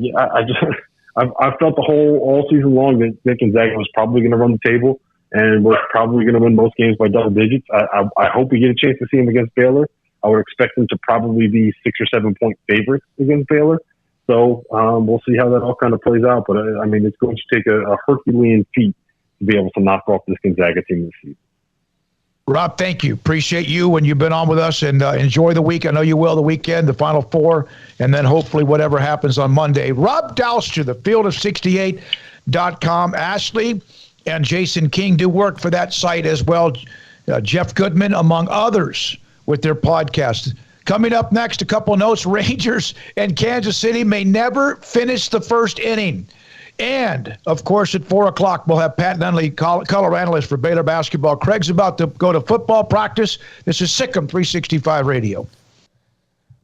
Speaker 14: felt all season long that Gonzaga was probably going to run the table and was probably going to win most games by double digits. I hope we get a chance to see them against Baylor. I would expect them to probably be 6 or 7 point favorites against Baylor. So we'll see how that all kind of plays out. But I mean, it's going to take a Herculean feat to be able to knock off this Gonzaga team this season.
Speaker 6: Rob, thank you. Appreciate you when you've been on with us, and enjoy the week. I know you will, the weekend, the Final Four, and then hopefully whatever happens on Monday. Rob Douster, the field68.com. Ashley and Jason King do work for that site as well. Jeff Goodman, among others, with their podcast. Coming up next, a couple of notes. Rangers and Kansas City may never finish the first inning. And, of course, at 4 o'clock, we'll have Pat Nunley, color analyst for Baylor basketball. Craig's about to go to football practice. This is SicEm365 Radio.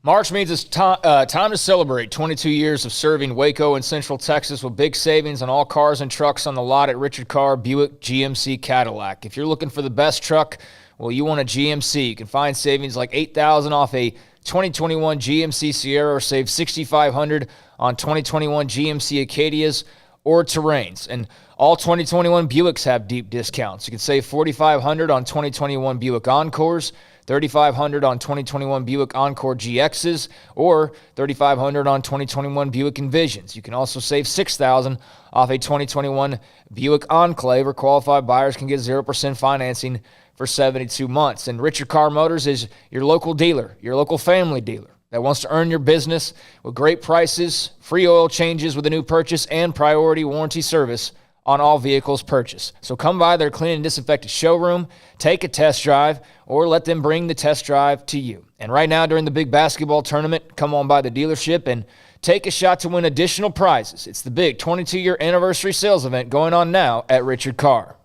Speaker 8: March means it's time to celebrate 22 years of serving Waco and Central Texas with big savings on all cars and trucks on the lot at Richard Carr Buick GMC Cadillac. If you're looking for the best truck, well, you want a GMC. You can find savings like $8,000 off a 2021 GMC Sierra or save $6,500 on 2021 GMC Acadias or Terrains. And all 2021 Buicks have deep discounts. You can save $4,500 on 2021 Buick Encores, $3,500 on 2021 Buick Encore GXs, or $3,500 on 2021 Buick Envisions. You can also save $6,000 off a 2021 Buick Enclave, where qualified buyers can get 0% financing for 72 months. And Richard Carr Motors is your local dealer, your local family dealer that wants to earn your business with great prices, free oil changes with a new purchase, and priority warranty service on all vehicles purchased. So come by their clean and disinfected showroom, take a test drive, or let them bring the test drive to you. And right now during the big basketball tournament, come on by the dealership and take a shot to win additional prizes. It's the big 22-year anniversary sales event going on now at Richard Carr.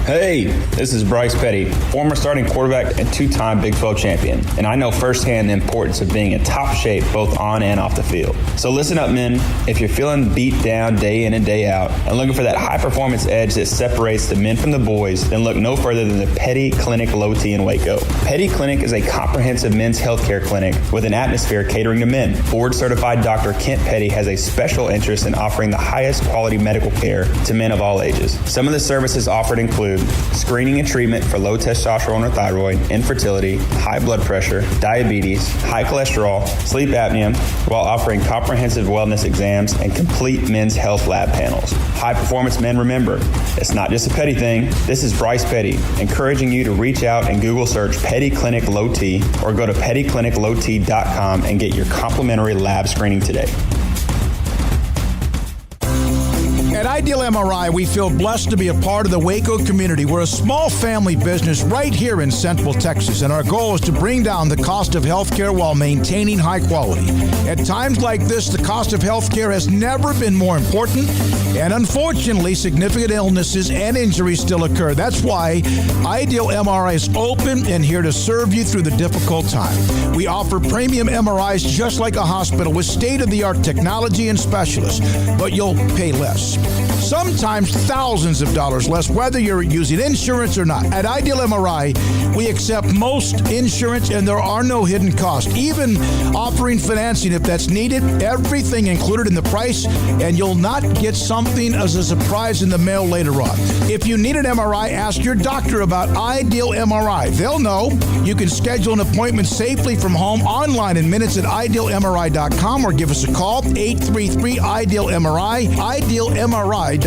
Speaker 15: Hey, this is Bryce Petty, former starting quarterback and two-time Big 12 champion, and I know firsthand the importance of being in top shape both on and off the field. So listen up, men. If you're feeling beat down day in and day out and looking for that high-performance edge that separates the men from the boys, then look no further than the Petty Clinic Low T in Waco. Petty Clinic is a comprehensive men's healthcare clinic with an atmosphere catering to men. Board-certified Dr. Kent Petty has a special interest in offering the highest quality medical care to men of all ages. Some of the services offered include screening and treatment for low testosterone or thyroid, infertility, high blood pressure, diabetes, high cholesterol, sleep apnea, while offering comprehensive wellness exams and complete men's health lab panels. High performance men, remember, it's not just a Petty thing. This is Bryce Petty, encouraging you to reach out and Google search Petty Clinic Low T or go to pettycliniclowt.com and get your complimentary lab screening today.
Speaker 6: At Ideal MRI, we feel blessed to be a part of the Waco community. We're a small family business right here in Central Texas, and our goal is to bring down the cost of healthcare while maintaining high quality. At times like this, the cost of healthcare has never been more important, and unfortunately, significant illnesses and injuries still occur. That's why Ideal MRI is open and here to serve you through the difficult time. We offer premium MRIs just like a hospital with state-of-the-art technology and specialists, but you'll pay less. sometimes thousands of dollars less, whether you're using insurance or not. At Ideal MRI, we accept most insurance, and there are no hidden costs. Even offering financing if that's needed, everything included in the price, and you'll not get something as a surprise in the mail later on. If you need an MRI, ask your doctor about Ideal MRI. They'll know. You can schedule an appointment safely from home online in minutes at idealmri.com or give us a call, 833-IDEAL-MRI, idealmri.com.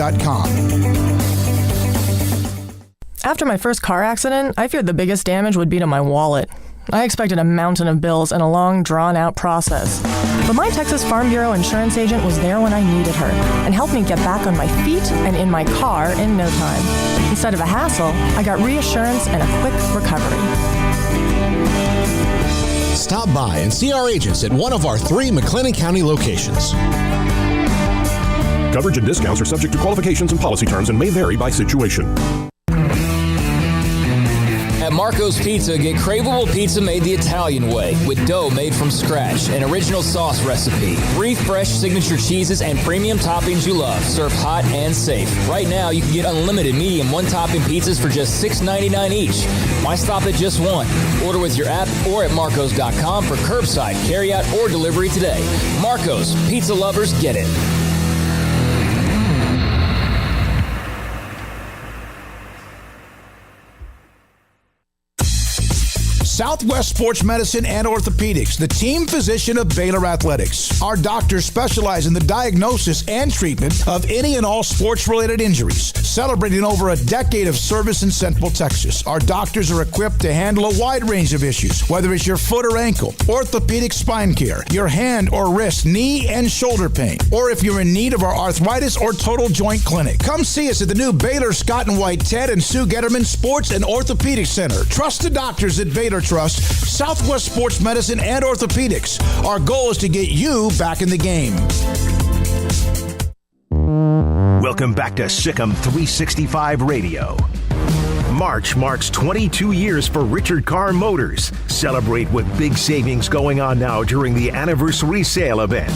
Speaker 16: After my first car accident, I feared the biggest damage would be to my wallet. I expected a mountain of bills and a long, drawn-out process. But my Texas Farm Bureau insurance agent was there when I needed her and helped me get back on my feet and in my car in no time. Instead of a hassle, I got reassurance and a quick recovery.
Speaker 17: Stop by and see our agents at one of our 3 McLennan County locations.
Speaker 18: Coverage and discounts are subject to qualifications and policy terms and may vary by situation.
Speaker 8: At Marco's Pizza, get craveable pizza made the Italian way with dough made from scratch, an original sauce recipe, 3 fresh signature cheeses, and premium toppings you love, served hot and safe. Right now, you can get unlimited medium one-topping pizzas for just $6.99 each. Why stop at just one? Order with your app or at marcos.com for curbside, carryout, or delivery today. Marco's, pizza lovers get it.
Speaker 6: Southwest Sports Medicine and Orthopedics, the team physician of Baylor Athletics. Our doctors specialize in the diagnosis and treatment of any and all sports-related injuries, celebrating over a decade of service in Central Texas. Our doctors are equipped to handle a wide range of issues, whether it's your foot or ankle, orthopedic spine care, your hand or wrist, knee and shoulder pain, or if you're in need of our arthritis or total joint clinic. Come see us at the new Baylor Scott and White Ted and Sue Getterman Sports and Orthopedic Center. Trusted doctors at Baylor Trust, Southwest Sports Medicine and Orthopedics. Our goal is to get you back in the game.
Speaker 5: Welcome back to SicEm365 Radio. March marks 22 years for Richard Carr Motors. Celebrate with big savings going on now during the anniversary sale event.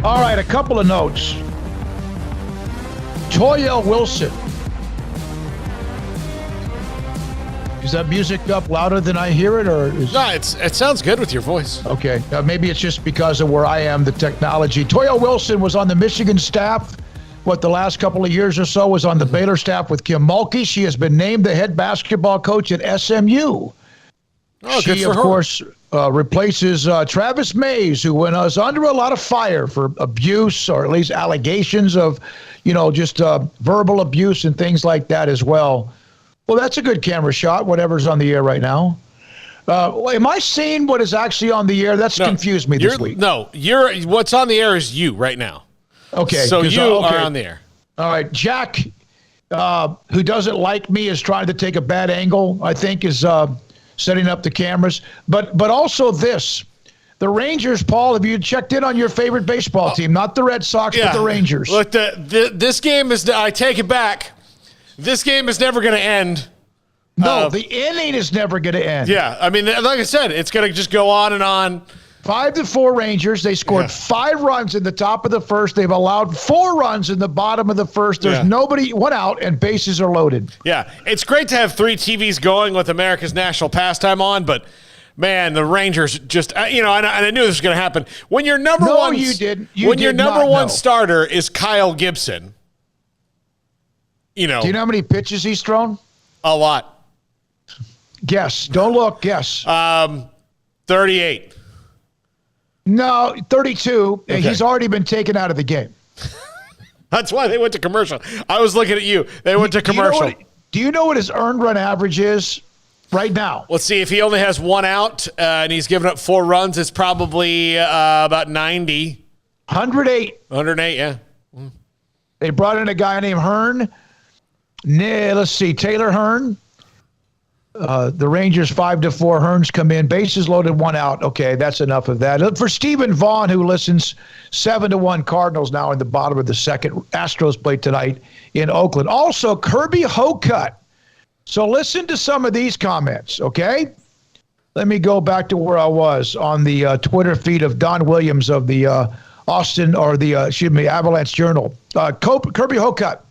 Speaker 6: All right, a couple of notes. Toya Wilson. Is that music up louder than I hear it, or is...
Speaker 7: No, it sounds good with your voice.
Speaker 6: Okay, maybe it's just because of where I am, the technology. Toya Wilson was on the Michigan staff, the last couple of years or so, was on the Baylor staff with Kim Mulkey. She has been named the head basketball coach at SMU.
Speaker 7: Oh,
Speaker 6: she, of course, replaces Travis Mays, who was under a lot of fire for abuse, or at least allegations of, just verbal abuse and things like that as well. Well, that's a good camera shot, whatever's on the air right now. Am I seeing what is actually on the air? That's confused me this week.
Speaker 7: No, what's on the air is you right now.
Speaker 6: Okay.
Speaker 7: So you are on the air.
Speaker 6: All right. Jack, who doesn't like me, is trying to take a bad angle, I think, is setting up the cameras. But also this. The Rangers, Paul, have you checked in on your favorite baseball team? Not the Red Sox, but the Rangers.
Speaker 7: Look, this game is, I take it back. This game is never going to end.
Speaker 6: No, the inning is never going to end.
Speaker 7: Yeah, I mean, like I said, it's going to just go on and on.
Speaker 6: 5-4 Rangers. They scored 5 runs in the top of the first. They've allowed 4 runs in the bottom of the first. There's nobody, 1 out, and bases are loaded.
Speaker 7: Yeah, it's great to have 3 TVs going with America's national pastime on, but man, the Rangers just, and I knew this was going to happen. When your number one,
Speaker 6: you did.
Speaker 7: Your number one starter is Kyle Gibson. Do
Speaker 6: you know how many pitches he's thrown?
Speaker 7: A lot.
Speaker 6: Guess. Don't look. Guess.
Speaker 7: 38.
Speaker 6: No, 32.
Speaker 7: Okay.
Speaker 6: He's already been taken out of the game.
Speaker 7: That's why they went to commercial. I was looking at you. They went to commercial.
Speaker 6: Do you know what his earned run average is right now?
Speaker 7: Let's see. If he only has 1 out and he's given up 4 runs, it's probably about 90.
Speaker 6: 108.
Speaker 7: 108, yeah.
Speaker 6: They brought in a guy named Hearn. Let's see, Taylor Hearn. The Rangers 5-4. Hearns come in, bases loaded, 1 out. Okay, that's enough of that. For Stephen Vaughn, who listens, 7-1 Cardinals now in the bottom of the second. Astros play tonight in Oakland. Also, Kirby Hocutt. So listen to some of these comments, okay? Let me go back to where I was on the Twitter feed of Don Williams of the Avalanche Journal. Kirby Hocutt.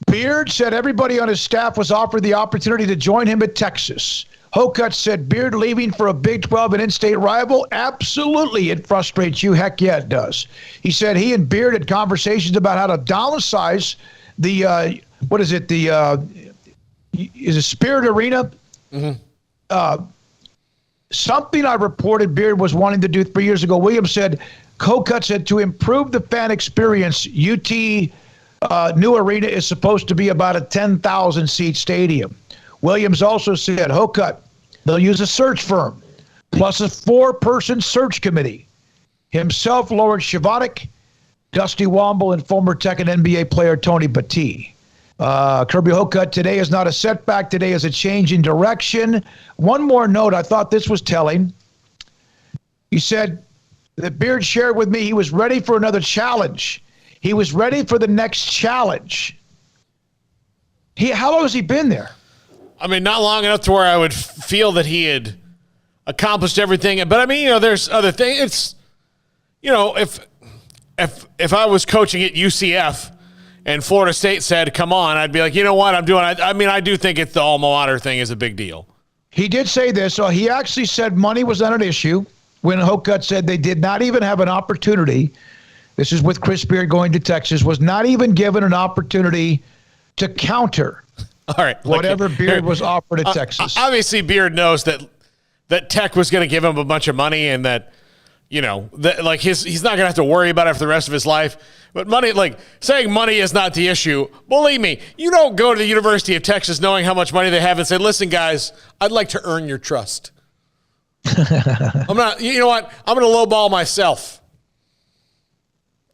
Speaker 6: Beard said everybody on his staff was offered the opportunity to join him at Texas. Hocutt said Beard leaving for a Big 12 and in-state rival? Absolutely, it frustrates you. Heck yeah, it does. He said he and Beard had conversations about how to downsize the, is it Spirit Arena? Mm-hmm. Something I reported Beard was wanting to do 3 years ago. Williams said, Hocutt said, to improve the fan experience, UT new arena is supposed to be about a 10,000-seat stadium. Williams also said, Hocutt, they'll use a search firm, plus a 4-person search committee. Himself, Lawrence Shavanik, Dusty Womble, and former Tech and NBA player Tony Battie. Kirby Hocutt, today is not a setback. Today is a change in direction. One more note, I thought this was telling. He said that Beard shared with me he was ready for another challenge. He was ready for the next challenge. How long has he been there?
Speaker 7: I mean, not long enough to where I would feel that he had accomplished everything. But I mean, there's other things. It's, if I was coaching at UCF and Florida State said, come on, I'd be like, you know what I'm doing? I do think it's the alma mater thing is a big deal.
Speaker 6: He did say this. So he actually said money was not an issue when Hocutt said they did not even have an opportunity. This is with Chris Beard going to Texas, was not even given an opportunity to counter whatever Beard was offered at Texas.
Speaker 7: Obviously, Beard knows that Tech was going to give him a bunch of money and that, he's not going to have to worry about it for the rest of his life. But money, saying money is not the issue. Believe me, you don't go to the University of Texas knowing how much money they have and say, listen, guys, I'd like to earn your trust. I'm not, you know what? I'm going to lowball myself.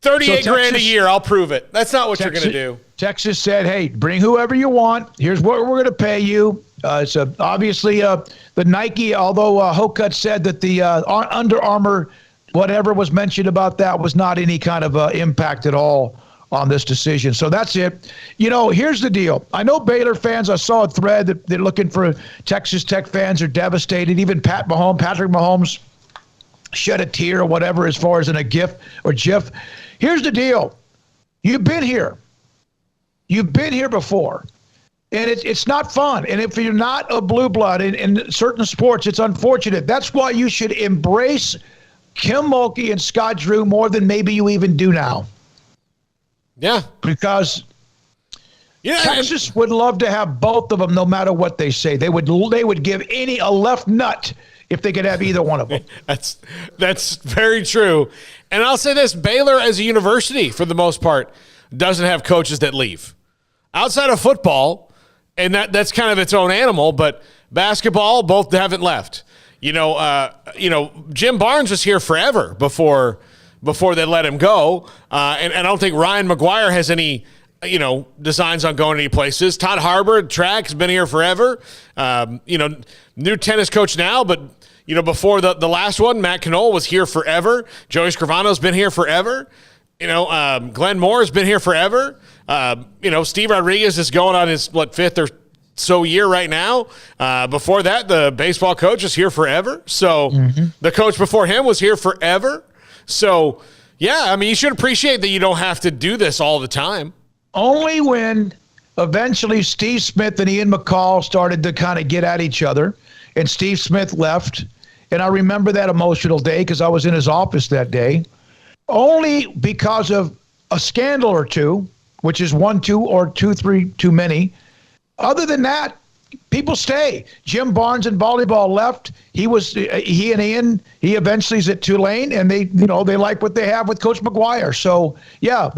Speaker 7: 38 grand a year, I'll prove it. That's not what you're going to do.
Speaker 6: Texas said, hey, bring whoever you want. Here's what we're going to pay you. It's obviously the Nike, although Hocutt said that the Under Armour, whatever was mentioned about that was not any kind of impact at all on this decision. So that's it. Here's the deal. I know Baylor fans, I saw a thread that they're looking for Texas Tech fans are devastated. Even Patrick Mahomes shed a tear or whatever as far as in a GIF or GIF. Here's the deal. You've been here. You've been here before. And it's not fun. And if you're not a blue blood in certain sports, it's unfortunate. That's why you should embrace Kim Mulkey and Scott Drew more than maybe you even do now.
Speaker 7: Yeah.
Speaker 6: Because Texas would love to have both of them no matter what they say. They would give a left nut if they could have either one of them.
Speaker 7: That's very true. And I'll say this, Baylor as a university, for the most part, doesn't have coaches that leave. Outside of football, and that's kind of its own animal, but basketball, both haven't left. Jim Barnes was here forever before they let him go. And I don't think Ryan McGuire has any, designs on going any places. Todd Harbor, track, has been here forever. New tennis coach now, but before the last one, Matt Knoll was here forever. Joey Scrivano's been here forever. Glenn Moore's been here forever. Steve Rodriguez is going on his, 5th or so year right now. Before that, the baseball coach is here forever. So the coach before him was here forever. So, yeah, you should appreciate that you don't have to do this all the time.
Speaker 6: Only when eventually Steve Smith and Ian McCall started to kind of get at each other, and Steve Smith left. And I remember that emotional day because I was in his office that day. Only because of a scandal or two, which is 1, 2, or 2, 3 too many. Other than that, people stay. Jim Barnes in volleyball left. He and Ian, he eventually is at Tulane, and they like what they have with Coach McGuire. So, yeah,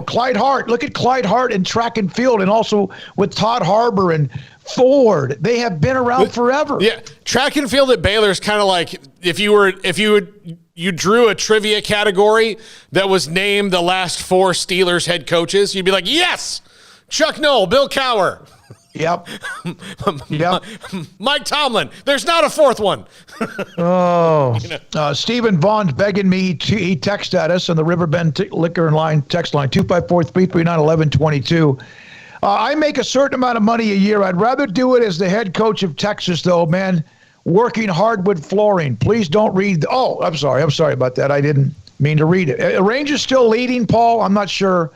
Speaker 6: Clyde Hart. Look at Clyde Hart in track and field, and also with Todd Harbor and Ford. They have been around forever.
Speaker 7: Yeah, track and field at Baylor is kind of like if you drew a trivia category that was named the last 4 Steelers head coaches, you'd be like, yes, Chuck Noll, Bill Cowher.
Speaker 6: Yep.
Speaker 7: Mike Tomlin. There's not a 4th one.
Speaker 6: Stephen Vaughn's begging me he texted us on the Riverbend Liquor and Line text line 254-339-1122. I make a certain amount of money a year. I'd rather do it as the head coach of Texas, though, man. Working hardwood flooring. Please don't read. I'm sorry about that. I didn't mean to read it. Rangers still leading, Paul. I'm not sure.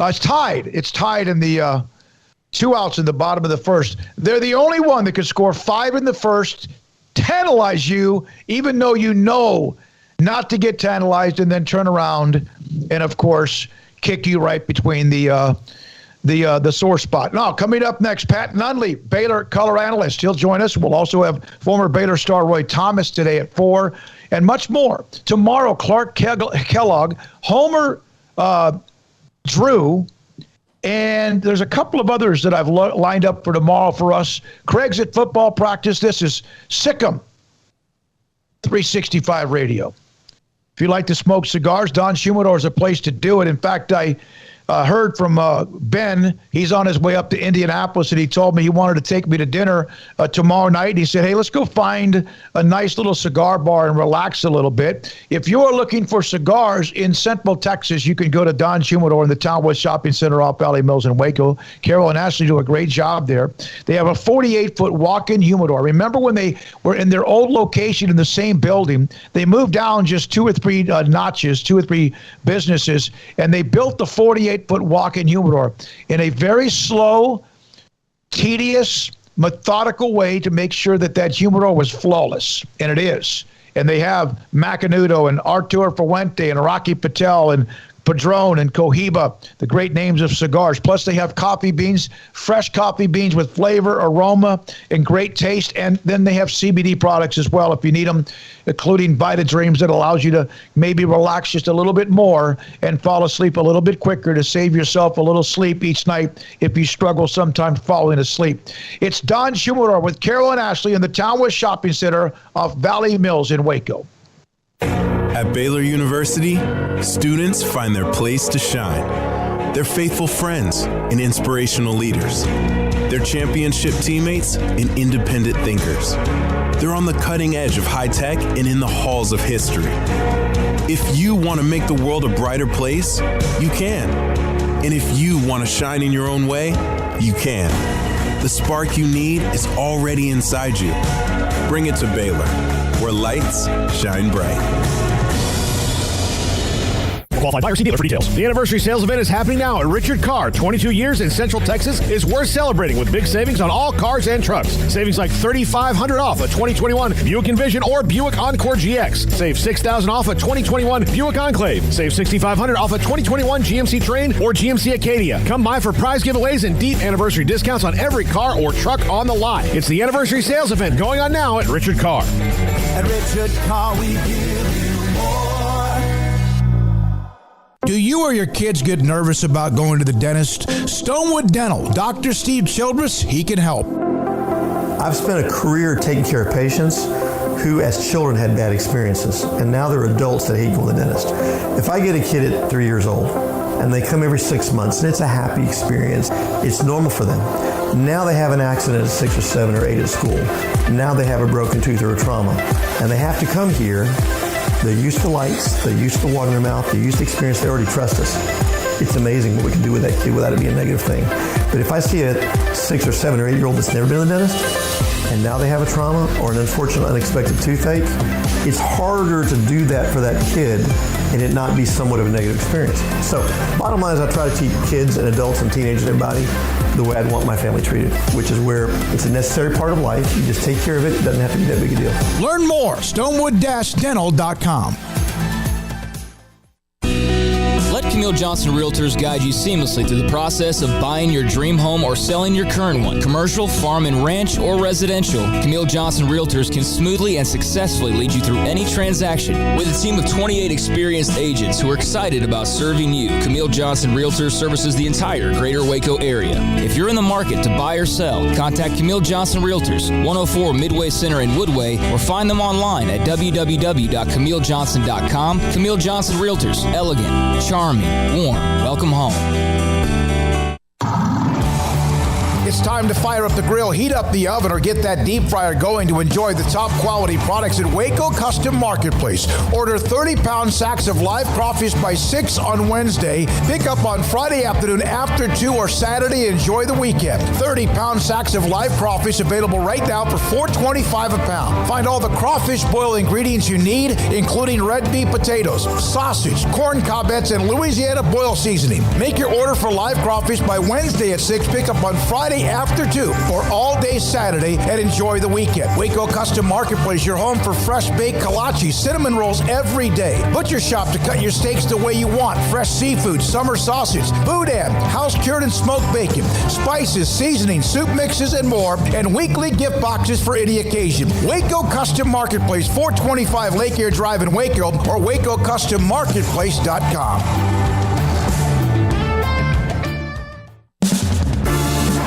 Speaker 6: It's tied. It's tied in the 2 outs in the bottom of the first. They're the only one that could score 5 in the first, tantalize you, even though you know not to get tantalized, and then turn around and, of course, kick you right between the sore spot. Now, coming up next, Pat Nunley, Baylor color analyst. He'll join us. We'll also have former Baylor star Roy Thomas today at 4, and much more. Tomorrow, Clark Kellogg, Homer Drew, and there's a couple of others that I've lined up for tomorrow for us. Craig's at football practice. This is SicEm365 Radio. If you like to smoke cigars, Don Humidor is a place to do it. In fact, I heard from Ben. He's on his way up to Indianapolis, and he told me he wanted to take me to dinner tomorrow night. And he said, hey, let's go find a nice little cigar bar and relax a little bit. If you're looking for cigars in Central Texas, you can go to Don Humidor in the Town West Shopping Center off Valley Mills in Waco. Carol and Ashley do a great job there. They have a 48-foot walk-in humidor. Remember when they were in their old location in the same building? They moved down just 2 or 3 notches, 2 or 3 businesses, and they built the 48-foot walk-in humidor in a very slow, tedious, methodical way to make sure that humidor was flawless, and it is. And they have Macanudo and Arturo Fuente and Rocky Patel and Padron and Cohiba, the great names of cigars. Plus, they have coffee beans, fresh coffee beans with flavor, aroma, and great taste. And then they have CBD products as well if you need them, including Vita Dreams that allows you to maybe relax just a little bit more and fall asleep a little bit quicker to save yourself a little sleep each night if you struggle sometimes falling asleep. It's Don Humidor with Carol and Ashley in the Town West Shopping Center off Valley Mills in Waco.
Speaker 19: At Baylor University, students find their place to shine. They're faithful friends and inspirational leaders. They're championship teammates and independent thinkers. They're on the cutting edge of high tech and in the halls of history. If you want to make the world a brighter place, you can. And if you want to shine in your own way, you can. The spark you need is already inside you. Bring it to Baylor, where lights shine bright.
Speaker 5: Qualified buyer, see dealer for details. The anniversary sales event is happening now at Richard Carr. 22 years in Central Texas is worth celebrating with big savings on all cars and trucks. Savings like $3,500 off a 2021 Buick Envision or Buick Encore GX. Save $6,000 off a 2021 Buick Enclave. Save $6,500 off a 2021 GMC Terrain or GMC Acadia. Come by for prize giveaways and deep anniversary discounts on every car or truck on the lot. It's the anniversary sales event going on now at Richard Carr.
Speaker 20: At Richard Carr, we give you more.
Speaker 6: Do you or your kids get nervous about going to the dentist? Stonewood Dental, Dr. Steve Childress, he can help.
Speaker 21: I've spent a career taking care of patients who as children had bad experiences, and now they're adults that hate going to the dentist. If I get a kid at 3 years old and they come every 6 months and it's a happy experience, it's normal for them. Now they have an accident at 6 or 7 or 8 at school. Now they have a broken tooth or a trauma, and they have to come here. They're used to lights, they're used to water in their mouth, they're used to experience, they already trust us. It's amazing what we can do with that kid without it being a negative thing. But if I see a 6 or 7 or 8 year old that's never been to the dentist, and now they have a trauma or an unfortunate unexpected toothache, it's harder to do that for that kid and it not be somewhat of a negative experience. So bottom line is I try to teach kids and adults and teenagers and everybody the way I'd want my family treated, which is where it's a necessary part of life. You just take care of it. It doesn't have to be that big a deal.
Speaker 6: Learn more, stonewood-dental.com.
Speaker 8: Let Camille Johnson Realtors guide you seamlessly through the process of buying your dream home or selling your current one. Commercial, farm and ranch, or residential, Camille Johnson Realtors can smoothly and successfully lead you through any transaction. With a team of 28 experienced agents who are excited about serving you, Camille Johnson Realtors services the entire greater Waco area. If you're in the market to buy or sell, contact Camille Johnson Realtors, 104 Midway Center in Woodway, or find them online at www.camillejohnson.com. Camille Johnson Realtors, elegant, charming, warm. Welcome home.
Speaker 6: It's it's time to fire up the grill, heat up the oven, or get that deep fryer going to enjoy the top quality products at Waco Custom Marketplace. Order 30-pound sacks of live crawfish by 6 on Wednesday. Pick up on Friday afternoon after 2 or Saturday. Enjoy the weekend. 30-pound sacks of live crawfish available right now for $4.25 a pound. Find all the crawfish boil ingredients you need, including red beef potatoes, sausage, corn cobbettes, and Louisiana boil seasoning. Make your order for live crawfish by Wednesday at 6. Pick up on Friday after 2 or all day Saturday, and enjoy the weekend. Waco Custom Marketplace, your home for fresh baked kolache, cinnamon rolls every day. Butcher shop to cut your steaks the way you want. Fresh seafood, summer sausage, boudin, house-cured and smoked bacon, spices, seasonings, soup mixes, and more, and weekly gift boxes for any occasion. Waco Custom Marketplace, 425 Lake Air Drive in Waco, or WacoCustomMarketplace.com.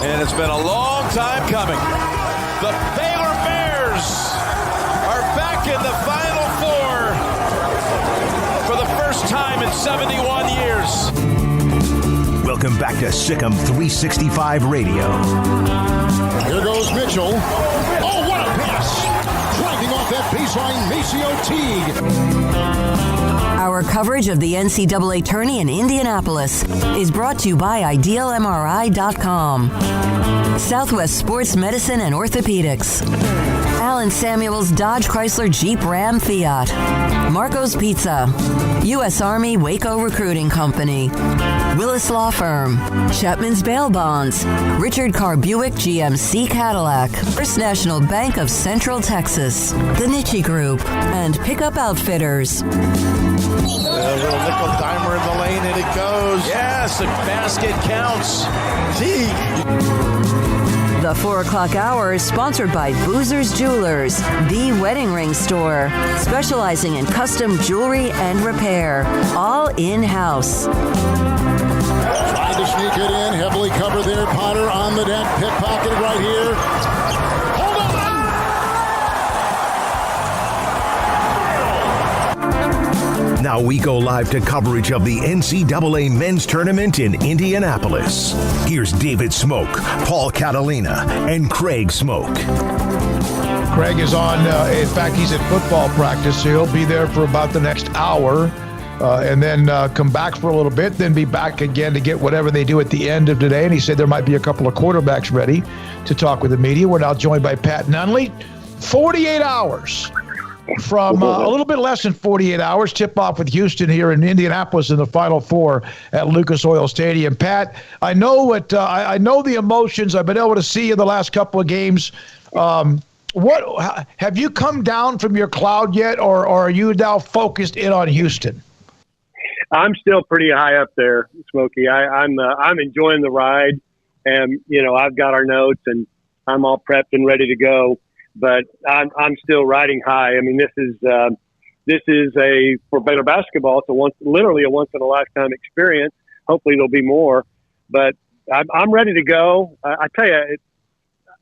Speaker 4: And it's been a long time coming. The Baylor Bears are back in the Final Four for the first time in 71 years.
Speaker 5: Welcome back to SicEm365 Radio.
Speaker 3: Here goes Mitchell. Oh, what a pass! Driving off that baseline, Maceo Teague.
Speaker 2: Our coverage of the NCAA Tourney in Indianapolis is brought to you by IdealMRI.com, Southwest Sports Medicine and Orthopedics, Allen Samuels Dodge Chrysler Jeep Ram Fiat, Marco's Pizza, U.S. Army Waco Recruiting Company, Willis Law Firm, Chapman's Bail Bonds, Richard Carr Buick GMC Cadillac, First National Bank of Central Texas, The Nichi Group, and Pickup Outfitters.
Speaker 4: A little nickel dimer in the lane, and it goes. Yes, the basket counts. Teague.
Speaker 2: The 4 o'clock hour is sponsored by Boozer's Jewelers, the wedding ring store, specializing in custom jewelry and repair, all in-house.
Speaker 3: Trying to sneak it in, heavily covered there. Potter on the net, pickpocket right here. Hold on!
Speaker 5: Now we go live to coverage of the NCAA men's tournament in Indianapolis. Here's David Smoak, Paul Catalina, and Craig Smoak.
Speaker 6: Craig is on, in fact, he's at football practice, so he'll be there for about the next hour, and then come back for a little bit, then be back again to get whatever they do at the end of today. And he said there might be a couple of quarterbacks ready to talk with the media. We're now joined by Pat Nunley. 48 hours from a little bit less than 48 hours, tip-off with Houston here in Indianapolis in the Final Four at Lucas Oil Stadium. Pat, I know what I know the emotions. I've been able to see in the last couple of games. What have you come down from your cloud yet, or are you now focused in on Houston?
Speaker 1: I'm still pretty high up there, Smokey. I'm enjoying the ride, and I've got our notes, and I'm all prepped and ready to go. But I'm still riding high. I mean, this is for Baylor basketball. It's literally a once in a lifetime experience. Hopefully there'll be more, but I'm ready to go. I tell you,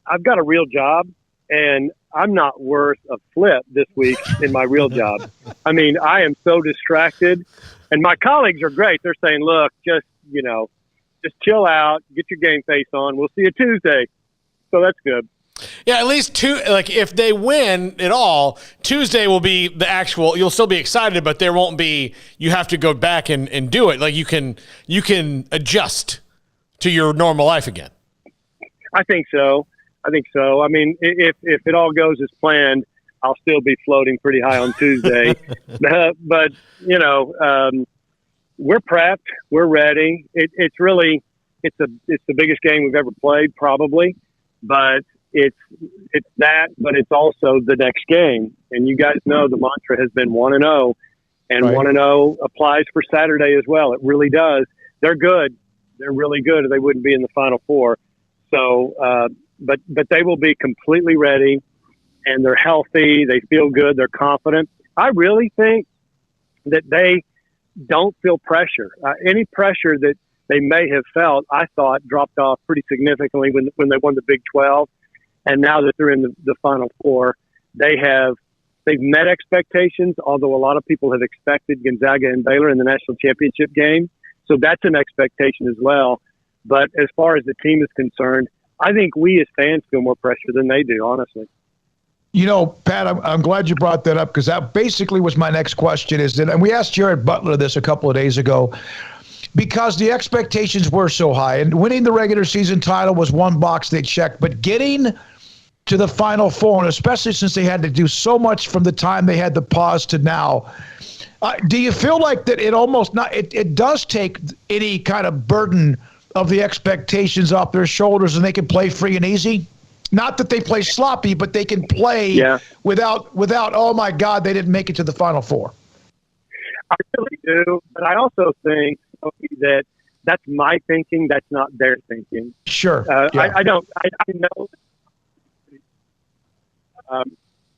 Speaker 1: I've got a real job, and I'm not worth a flip this week in my real job. I mean, I am so distracted, and my colleagues are great. They're saying, look, just chill out, get your game face on. We'll see you Tuesday. So that's good.
Speaker 7: Yeah, at least if they win at all, Tuesday will be the actual. You'll still be excited, but there won't be. You have to go back and do it. Like you can adjust to your normal life again.
Speaker 1: I think so. I mean, if it all goes as planned, I'll still be floating pretty high on Tuesday. But we're prepped. We're ready. It's the biggest game we've ever played, probably, but. It's that, but it's also the next game. And you guys know the mantra has been 1-0, and 1-0 applies for Saturday as well. It really does. They're good. They're really good, or they wouldn't be in the Final Four. So, but they will be completely ready, and they're healthy. They feel good. They're confident. I really think that they don't feel pressure. Any pressure that they may have felt, I thought, dropped off pretty significantly when they won the Big 12. And now that they're in the Final Four, they've met expectations, although a lot of people have expected Gonzaga and Baylor in the national championship game. So that's an expectation as well. But as far as the team is concerned, I think we as fans feel more pressure than they do, honestly.
Speaker 6: You know, Pat, I'm glad you brought that up, because that basically was my next question. And we asked Jared Butler this a couple of days ago, because the expectations were so high, and winning the regular season title was one box they checked, but getting to the Final Four, and especially since they had to do so much from the time they had the pause to now, do you feel like that it does take any kind of burden of the expectations off their shoulders, and they can play free and easy? Not that they play sloppy, but they can play without, oh my God, they didn't make it to the Final Four.
Speaker 1: I really do, but I also think that that's my thinking. That's not their thinking.
Speaker 6: Sure.
Speaker 1: I know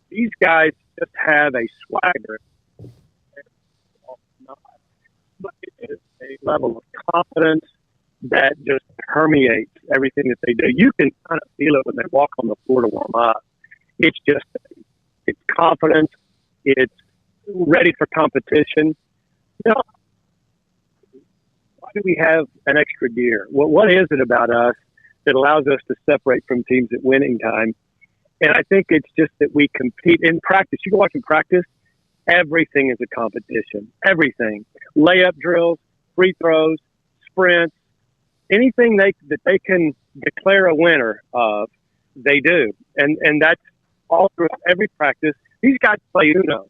Speaker 1: these guys just have a swagger. But it is a level of confidence that just permeates everything that they do. You can kind of feel it when they walk on the floor to warm up. It's confidence. It's ready for competition. You know, why do we have an extra gear? What is it about us that allows us to separate from teams at winning time? And I think it's just that we compete in practice. You go watch in practice, everything is a competition. Everything. Layup drills, free throws, sprints, anything that they can declare a winner of, they do. And that's all through every practice. These guys play Uno,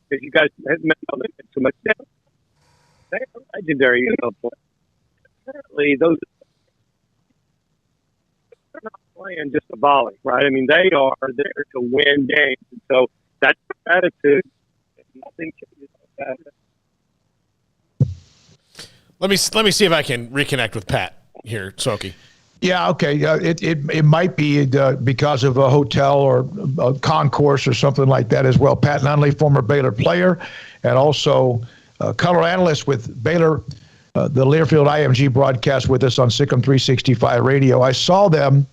Speaker 1: because you guys have met so much different. They're legendary Uno players. Apparently, they're not playing just a volley, right? I mean, they are there to win games. And so that's their attitude. Nothing changes about that.
Speaker 7: Let me see if I can reconnect with Pat here, Smoaky.
Speaker 6: Yeah, okay. It might be because of a hotel or a concourse or something like that as well. Pat Nunley, former Baylor player, and also color analyst with Baylor, the Learfield IMG broadcast with us on SicEm365 Radio. I saw them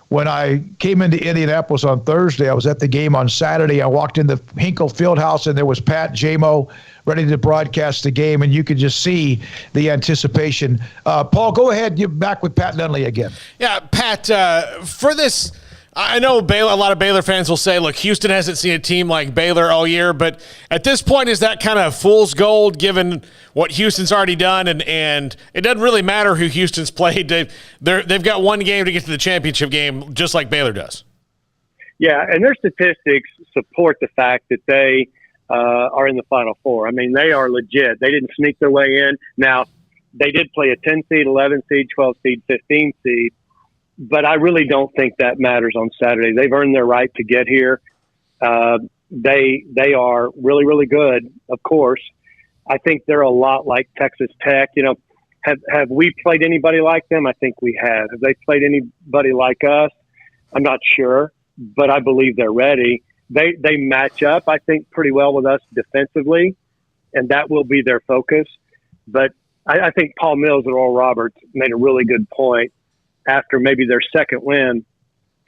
Speaker 6: when I came into Indianapolis on Thursday. I was at the game on Saturday. I walked in the Hinkle Fieldhouse, and there was Pat, J-Mo, ready to broadcast the game, and you could just see the anticipation. Paul, go ahead. You're back with Pat Nunley again.
Speaker 7: Yeah, Pat, for this, I know a lot of Baylor fans will say, look, Houston hasn't seen a team like Baylor all year, but at this point, is that kind of fool's gold given what Houston's already done, and it doesn't really matter who Houston's played. They've got one game to get to the championship game, just like Baylor does.
Speaker 1: Yeah, and their statistics support the fact that they are in the Final Four. I mean, they are legit. They didn't sneak their way in. Now, they did play a 10 seed, 11 seed, 12 seed, 15 seed, but I really don't think that matters on Saturday. They've earned their right to get here. They are really, really good, of course. I think they're a lot like Texas Tech. You know, have we played anybody like them? I think we have. Have they played anybody like us? I'm not sure, but I believe they're ready. They match up, I think, pretty well with us defensively, and that will be their focus. But I think Paul Mills and Oral Roberts made a really good point after maybe their second win.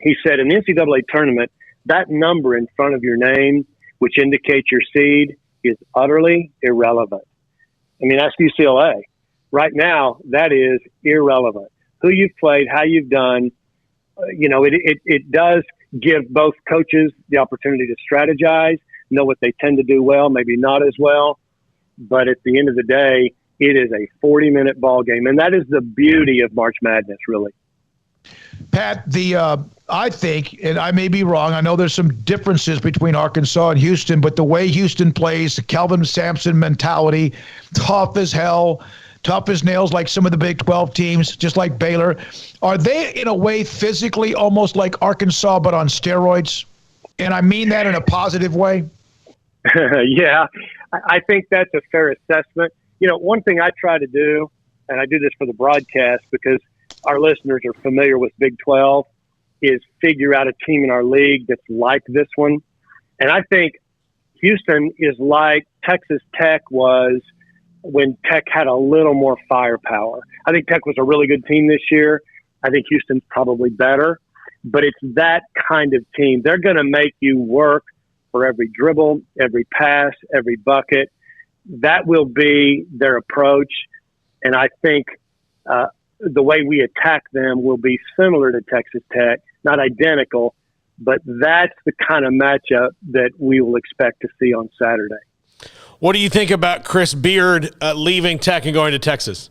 Speaker 1: He said, in the NCAA tournament, that number in front of your name, which indicates your seed, is utterly irrelevant. I mean, that's UCLA. Right now, that is irrelevant. Who you've played, how you've done, it does give both coaches the opportunity to strategize, know what they tend to do well, maybe not as well. But at the end of the day, it is a 40-minute ball game. And that is the beauty of March Madness, really.
Speaker 6: Pat, I think, and I may be wrong, I know there's some differences between Arkansas and Houston, but the way Houston plays, the Kelvin Sampson mentality, tough as hell, tough as nails like some of the Big 12 teams, just like Baylor. Are they, in a way, physically almost like Arkansas but on steroids? And I mean that in a positive way.
Speaker 1: Yeah, I think that's a fair assessment. You know, one thing I try to do, and I do this for the broadcast because our listeners are familiar with Big 12, is figure out a team in our league that's like this one. And I think Houston is like Texas Tech was when Tech had a little more firepower. I think Tech was a really good team this year. I think Houston's probably better, but it's that kind of team. They're going to make you work for every dribble, every pass, every bucket. That will be their approach. And I think the way we attack them will be similar to Texas Tech, not identical, but that's the kind of matchup that we will expect to see on Saturday.
Speaker 7: What do you think about Chris Beard leaving Tech and going to Texas?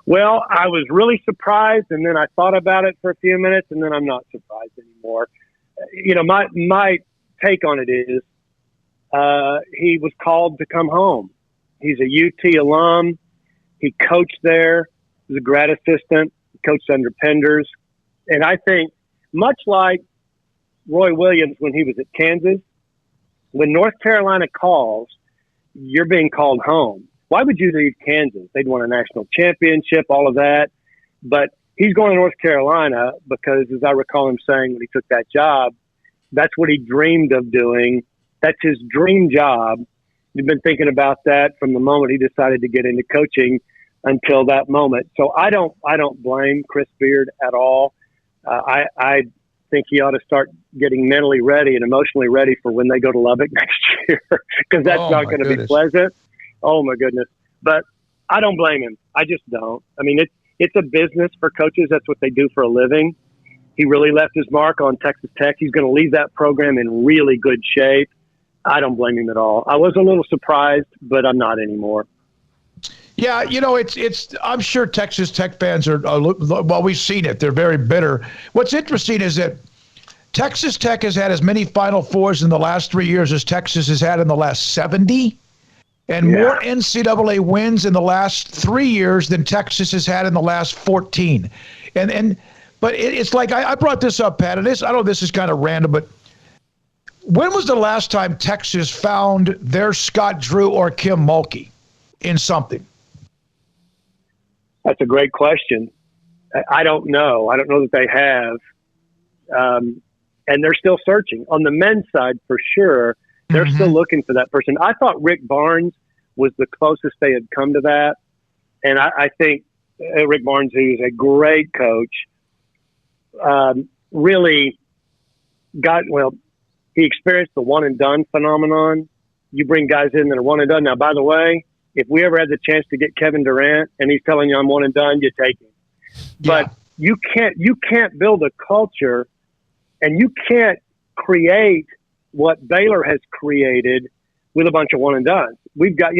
Speaker 1: Well, I was really surprised, and then I thought about it for a few minutes, and then I'm not surprised anymore. You know, my take on it is he was called to come home. He's a UT alum. He coached there. He was a grad assistant. He coached under Penders. And I think, much like Roy Williams when he was at Kansas, when North Carolina calls, you're being called home. Why would you leave Kansas? They'd won a national championship, all of that. But he's going to North Carolina because, as I recall him saying when he took that job, that's what he dreamed of doing. That's his dream job. He'd been thinking about that from the moment he decided to get into coaching until that moment. So I don't blame Chris Beard at all. I think he ought to start getting mentally ready and emotionally ready for when they go to Lubbock next year, because that's not going to be pleasant. Oh my goodness. But I don't blame him. I just don't. I mean, it's a business for coaches. That's what they do for a living. He really left his mark on Texas Tech. He's going to leave that program in really good shape. I don't blame him at all. I was a little surprised, but I'm not anymore.
Speaker 6: Yeah, you know, it's. I'm sure Texas Tech fans are, well, we've seen it. They're very bitter. What's interesting is that Texas Tech has had as many Final Fours in the last 3 years as Texas has had in the last 70, and more NCAA wins in the last 3 years than Texas has had in the last 14. But it's like, I brought this up, Pat, and I know this is kind of random, but when was the last time Texas found their Scott Drew or Kim Mulkey in something?
Speaker 1: That's a great question. I don't know. I don't know that they have. And they're still searching. On the men's side, for sure, they're still looking for that person. I thought Rick Barnes was the closest they had come to that. And I think Rick Barnes, who's a great coach, really he experienced the one-and-done phenomenon. You bring guys in that are one-and-done. Now, by the way, if we ever had the chance to get Kevin Durant and he's telling you I'm one-and-done, you take him. Yeah. But you can't build a culture, and you can't create what Baylor has created with a bunch of one-and-dones. We've got,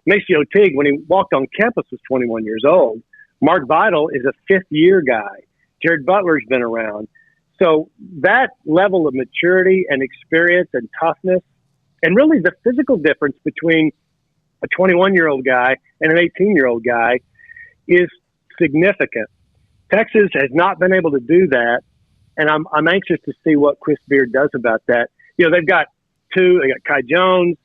Speaker 1: Maceo Teague, when he walked on campus, was 21 years old. Mark Vidal is a fifth-year guy. Jared Butler's been around. So that level of maturity and experience and toughness, and really the physical difference between a 21-year-old guy and an 18-year-old guy is significant. Texas has not been able to do that, and I'm anxious to see what Chris Beard does about that. They've got two. They got Kai Jones.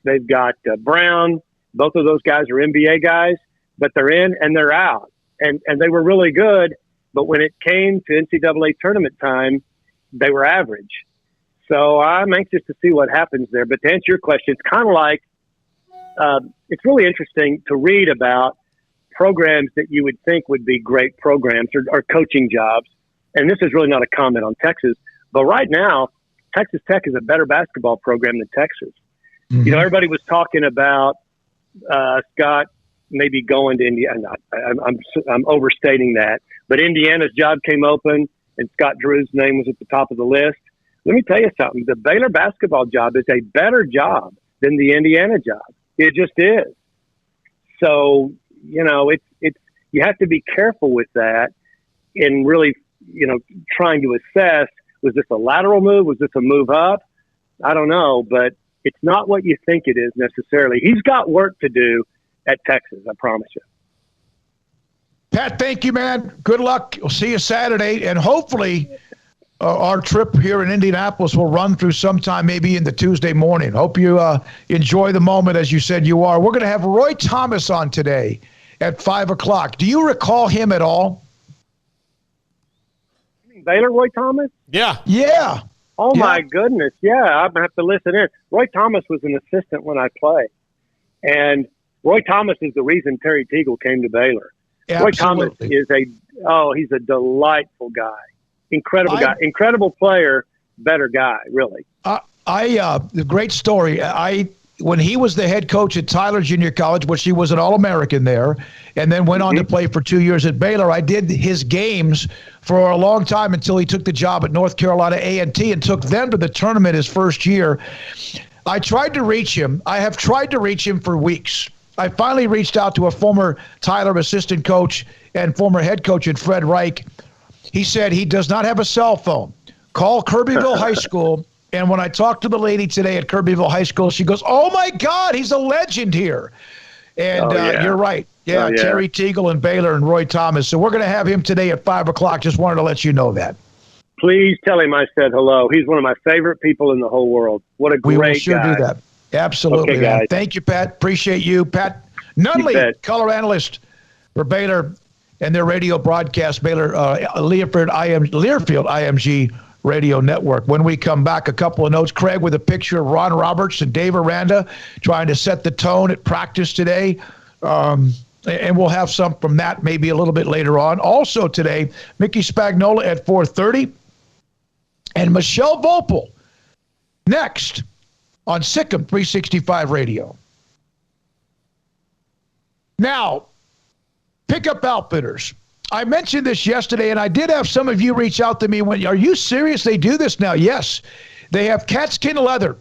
Speaker 1: They've got Brown. Both of those guys are NBA guys, but they're in and they're out. And they were really good, but when it came to NCAA tournament time, they were average. So I'm anxious to see what happens there. But to answer your question, it's kind of like it's really interesting to read about programs that you would think would be great programs or coaching jobs. And this is really not a comment on Texas, but right now, Texas Tech is a better basketball program than Texas. Mm-hmm. Everybody was talking about Scott maybe going to Indiana. I'm overstating that, but Indiana's job came open, and Scott Drew's name was at the top of the list. Let me tell you something: the Baylor basketball job is a better job than the Indiana job. It just is. So it's you have to be careful with that, and really trying to assess, was this a lateral move? Was this a move up? I don't know, but it's not what you think it is necessarily. He's got work to do at Texas, I promise you.
Speaker 6: Pat, thank you, man. Good luck. We'll see you Saturday, and hopefully our trip here in Indianapolis will run through sometime maybe in the Tuesday morning. Hope you enjoy the moment, as you said you are. We're going to have Roy Thomas on today at 5 o'clock. Do you recall him at all?
Speaker 1: Baylor Roy Thomas?
Speaker 6: Yeah.
Speaker 1: Oh, my goodness. Yeah, I'm going to have to listen in. Roy Thomas was an assistant when I played. And Roy Thomas is the reason Terry Teagle came to Baylor. Absolutely. Roy Thomas is he's a delightful guy. Incredible guy. Incredible player, better guy, really.
Speaker 6: Great story. I when he was the head coach at Tyler Junior College, which he was an All-American there, and then went on to play for 2 years at Baylor, I did his games for a long time until he took the job at North Carolina A&T and took them to the tournament his first year. I tried to reach him. I have tried to reach him for weeks. I finally reached out to a former Tyler assistant coach and former head coach in Fred Reich. He said he does not have a cell phone. Call Kirbyville High School. And when I talked to the lady today at Kirbyville High School, she goes, "Oh, my God, he's a legend here." And you're right. Yeah, Terry Teagle and Baylor and Roy Thomas. So we're going to have him today at 5 o'clock. Just wanted to let you know that.
Speaker 1: Please tell him I said hello. He's one of my favorite people in the whole world. What a great guy.
Speaker 6: We will sure do that. Absolutely,
Speaker 1: okay,
Speaker 6: man.
Speaker 1: guys.
Speaker 6: Thank you, Pat. Appreciate you. Pat Nunley, color analyst for Baylor and their radio broadcast, Baylor Learfield IMG Radio Network. When we come back, a couple of notes. Craig with a picture of Ron Roberts and Dave Aranda trying to set the tone at practice today. And we'll have some from that maybe a little bit later on. Also today, Mickey Spagnola at 4:30 and Michelle Vopel next on SicEm365 Radio. Now, Pickup Outfitters. I mentioned this yesterday, and I did have some of you reach out to me when, are you serious? They do this now? Yes. They have catskin leather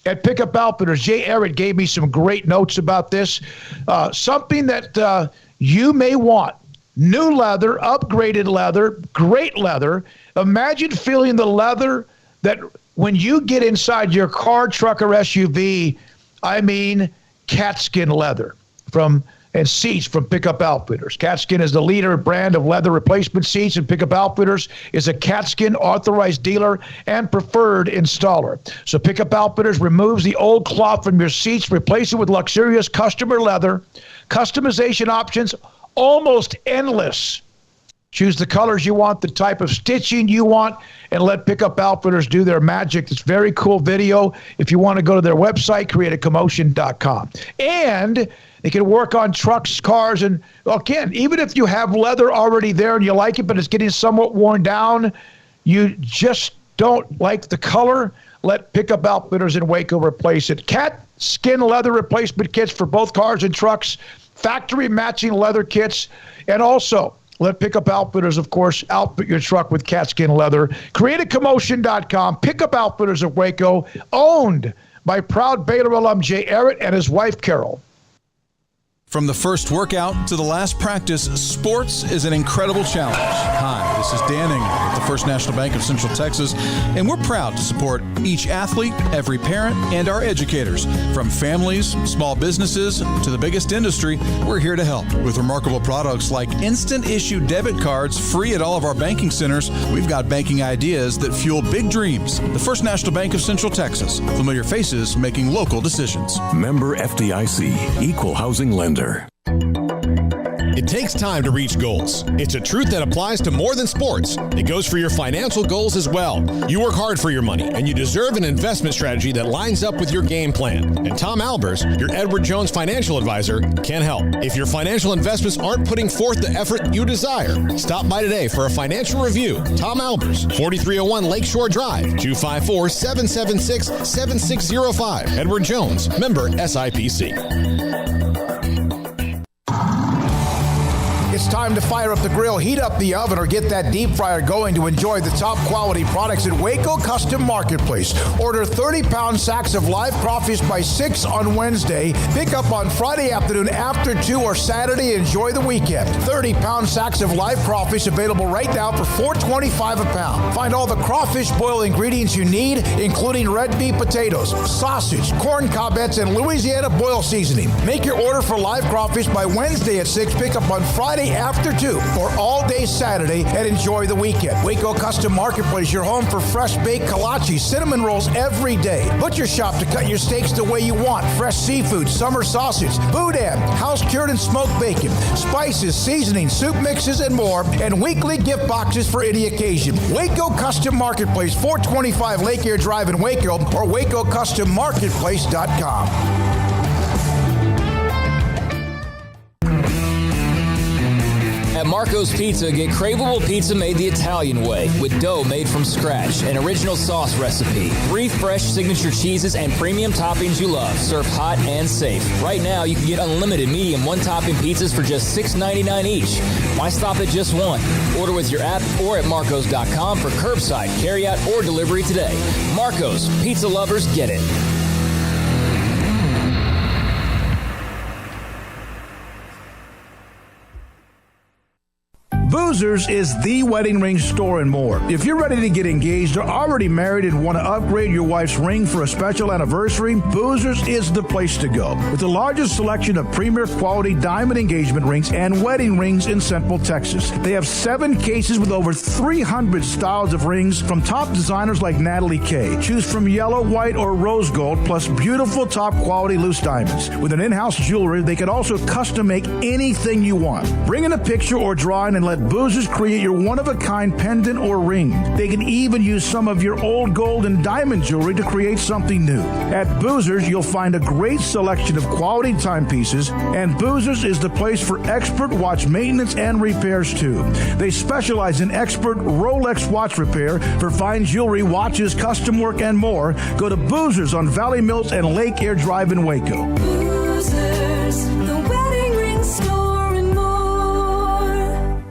Speaker 6: at Pickup Outfitters. Jay Ehret gave me some great notes about this. Something that you may want. New leather, upgraded leather, great leather. Imagine feeling the leather that when you get inside your car, truck, or SUV, I mean catskin leather and seats from Pickup Outfitters. Catskin is the leader brand of leather replacement seats, and Pickup Outfitters is a Catskin authorized dealer and preferred installer. So Pickup Outfitters removes the old cloth from your seats, replace it with luxurious customer leather. Customization options almost endless. Choose the colors you want, the type of stitching you want, and let Pickup Outfitters do their magic. It's very cool video. If you want to go to their website, createacommotion.com. And they can work on trucks, cars, and again, even if you have leather already there and you like it, but it's getting somewhat worn down, you just don't like the color, let Pickup Outfitters in Waco replace it. Cat skin leather replacement kits for both cars and trucks, factory matching leather kits, and also let Pickup Outfitters, of course, outfit your truck with catskin leather. CreateACommotion.com. Pickup Outfitters of Waco, owned by proud Baylor alum Jay Ehret and his wife, Carol.
Speaker 9: From the first workout to the last practice, sports is an incredible challenge. Hi, this is Dan Engel with the First National Bank of Central Texas, and we're proud to support each athlete, every parent, and our educators. From families, small businesses, to the biggest industry, we're here to help. With remarkable products like instant issue debit cards free at all of our banking centers, we've got banking ideas that fuel big dreams. The First National Bank of Central Texas. Familiar faces making local decisions.
Speaker 10: Member FDIC, Equal Housing Lender.
Speaker 17: It takes time to reach goals. It's a truth that applies to more than sports. It goes for your financial goals as well. You work hard for your money, and you deserve an investment strategy that lines up with your game plan. And Tom Albers, your Edward Jones financial advisor, can help. If your financial investments aren't putting forth the effort you desire, stop by today for a financial review. Tom Albers, 4301 Lakeshore Drive, 254-776-7605. Edward Jones, member SIPC.
Speaker 22: It's time to fire up the grill, heat up the oven, or get that deep fryer going to enjoy the top quality products at Waco Custom Marketplace. Order 30-pound sacks of live crawfish by 6 on Wednesday. Pick up on Friday afternoon after 2 or Saturday. Enjoy the weekend. 30-pound sacks of live crawfish available right now for $4.25 a pound. Find all the crawfish boil ingredients you need, including red beef potatoes, sausage, corn cobbettes, and Louisiana boil seasoning. Make your order for live crawfish by Wednesday at 6. Pick up on Friday after 2 or all day Saturday, and enjoy the weekend. Waco Custom Marketplace, your home for fresh baked kolache, cinnamon rolls every day. Butcher shop to cut your steaks the way you want. Fresh seafood, summer sausage, boudin, house cured and smoked bacon, spices, seasonings, soup mixes, and more, and weekly gift boxes for any occasion. Waco Custom Marketplace, 425 Lake Air Drive in Waco, or WacoCustomMarketplace.com.
Speaker 8: At Marco's Pizza, get craveable pizza made the Italian way with dough made from scratch, an original sauce recipe, 3 fresh signature cheeses, and premium toppings you love, served hot and safe. Right now, you can get unlimited medium one-topping pizzas for just $6.99 each. Why stop at just one? Order with your app or at marcos.com for curbside, carryout, or delivery today. Marco's, pizza lovers get it.
Speaker 6: Boozers is the wedding ring store and more. If you're ready to get engaged or already married and want to upgrade your wife's ring for a special anniversary, Boozers is the place to go. With the largest selection of premier quality diamond engagement rings and wedding rings in Central Texas. They have 7 cases with over 300 styles of rings from top designers like Natalie Kay. Choose from yellow, white, or rose gold, plus beautiful top quality loose diamonds. With an in-house jewelry, they can also custom make anything you want. Bring in a picture or drawing and let Boozers create your one-of-a-kind pendant or ring. They can even use some of your old gold and diamond jewelry to create something new. At Boozers, you'll find a great selection of quality timepieces, and Boozers is the place for expert watch maintenance and repairs, too. They specialize in expert Rolex watch repair for fine jewelry, watches, custom work, and more. Go to Boozers on Valley Mills and Lake Air Drive in Waco.
Speaker 20: Boozers, the wedding ring store.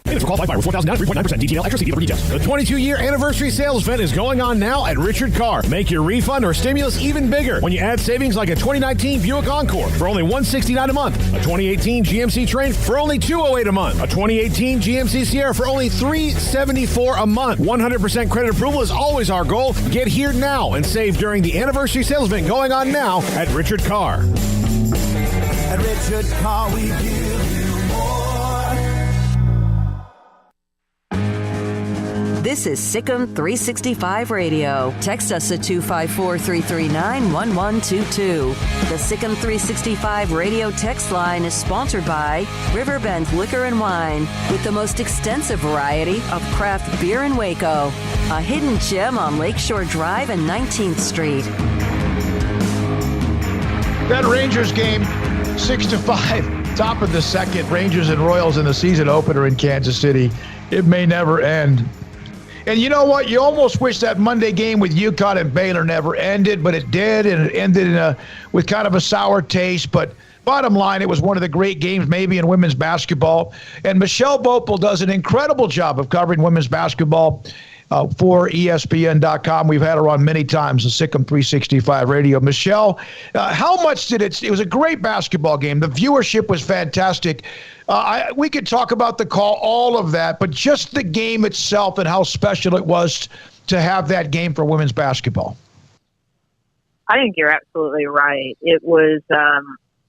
Speaker 18: Payments for qualified buyer were $4,000, 3.9% DTL, extra CD for details.
Speaker 17: The 22-year anniversary sales event is going on now at Richard Carr. Make your refund or stimulus even bigger when you add savings like a 2019 Buick Encore for only $169 a month, a 2018 GMC Train for only $208 a month, a 2018 GMC Sierra for only $374 a month. 100% credit approval is always our goal. Get here now and save during the anniversary sales event going on now at Richard Carr.
Speaker 20: At Richard Carr, we give you more.
Speaker 2: This is SicEm365 Radio. Text us at 254-339-1122. The SicEm365 Radio text line is sponsored by Riverbend Liquor and Wine, with the most extensive variety of craft beer in Waco. A hidden gem on Lakeshore Drive and 19th Street.
Speaker 6: That Rangers game, 6-5, top of the second. Rangers and Royals in the season opener in Kansas City. It may never end. And you know what? You almost wish that Monday game with UConn and Baylor never ended, but it did, and it ended with kind of a sour taste. But bottom line, it was one of the great games maybe in women's basketball. And Michelle Bopel does an incredible job of covering women's basketball for ESPN.com. We've had her on many times on SicEm365 Radio. Michelle, how much did it was a great basketball game. The viewership was fantastic. We could talk about the call, all of that, but just the game itself and how special it was to have that game for women's basketball.
Speaker 11: I think you're absolutely right. It was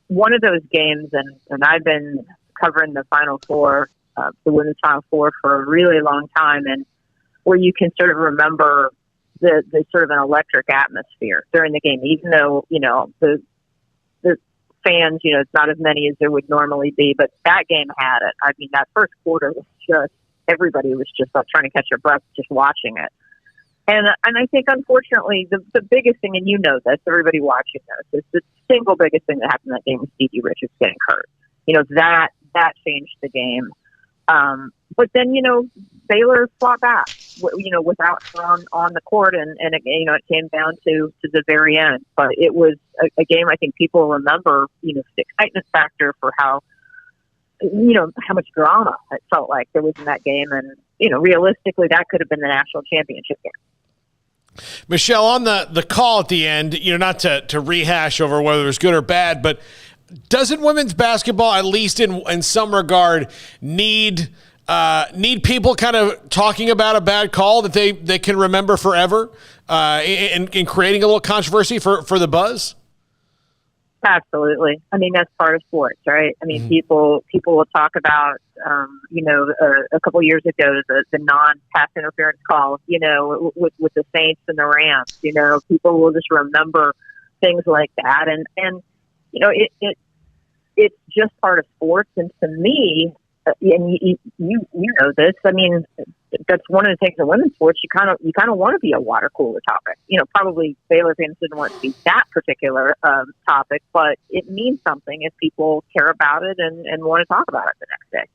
Speaker 11: one of those games, and I've been covering the Final Four, the women's Final Four, for a really long time, and where you can sort of remember the sort of an electric atmosphere during the game, even though, the fans, it's not as many as there would normally be, but that game had it. I mean, that first quarter was just, everybody was just like trying to catch their breath just watching it. And I think, unfortunately, the biggest thing, and you know this, everybody watching this, is the single biggest thing that happened in that game was Stevie Richards getting hurt. That changed the game. But then, Baylor fought back, without her on the court, and it came down to the very end. But it was a game I think people remember, the excitement factor for how much drama it felt like there was in that game. And, realistically, that could have been the national championship game.
Speaker 7: Michelle, on the call at the end, not to rehash over whether it was good or bad, but doesn't women's basketball, at least in some regard, need people kind of talking about a bad call that they can remember forever, in creating a little controversy for the buzz?
Speaker 11: Absolutely. I mean, that's part of sports, right? I mean, people will talk about, a couple of years ago, the non-pass interference call, with the Saints and the Rams. People will just remember things like that, and it's just part of sports. And to me, and you know this, I mean, that's one of the things in women's sports. You kind of want to be a water cooler topic. Probably Baylor fans didn't want to be that particular topic, but it means something if people care about it and want to talk about it the next day.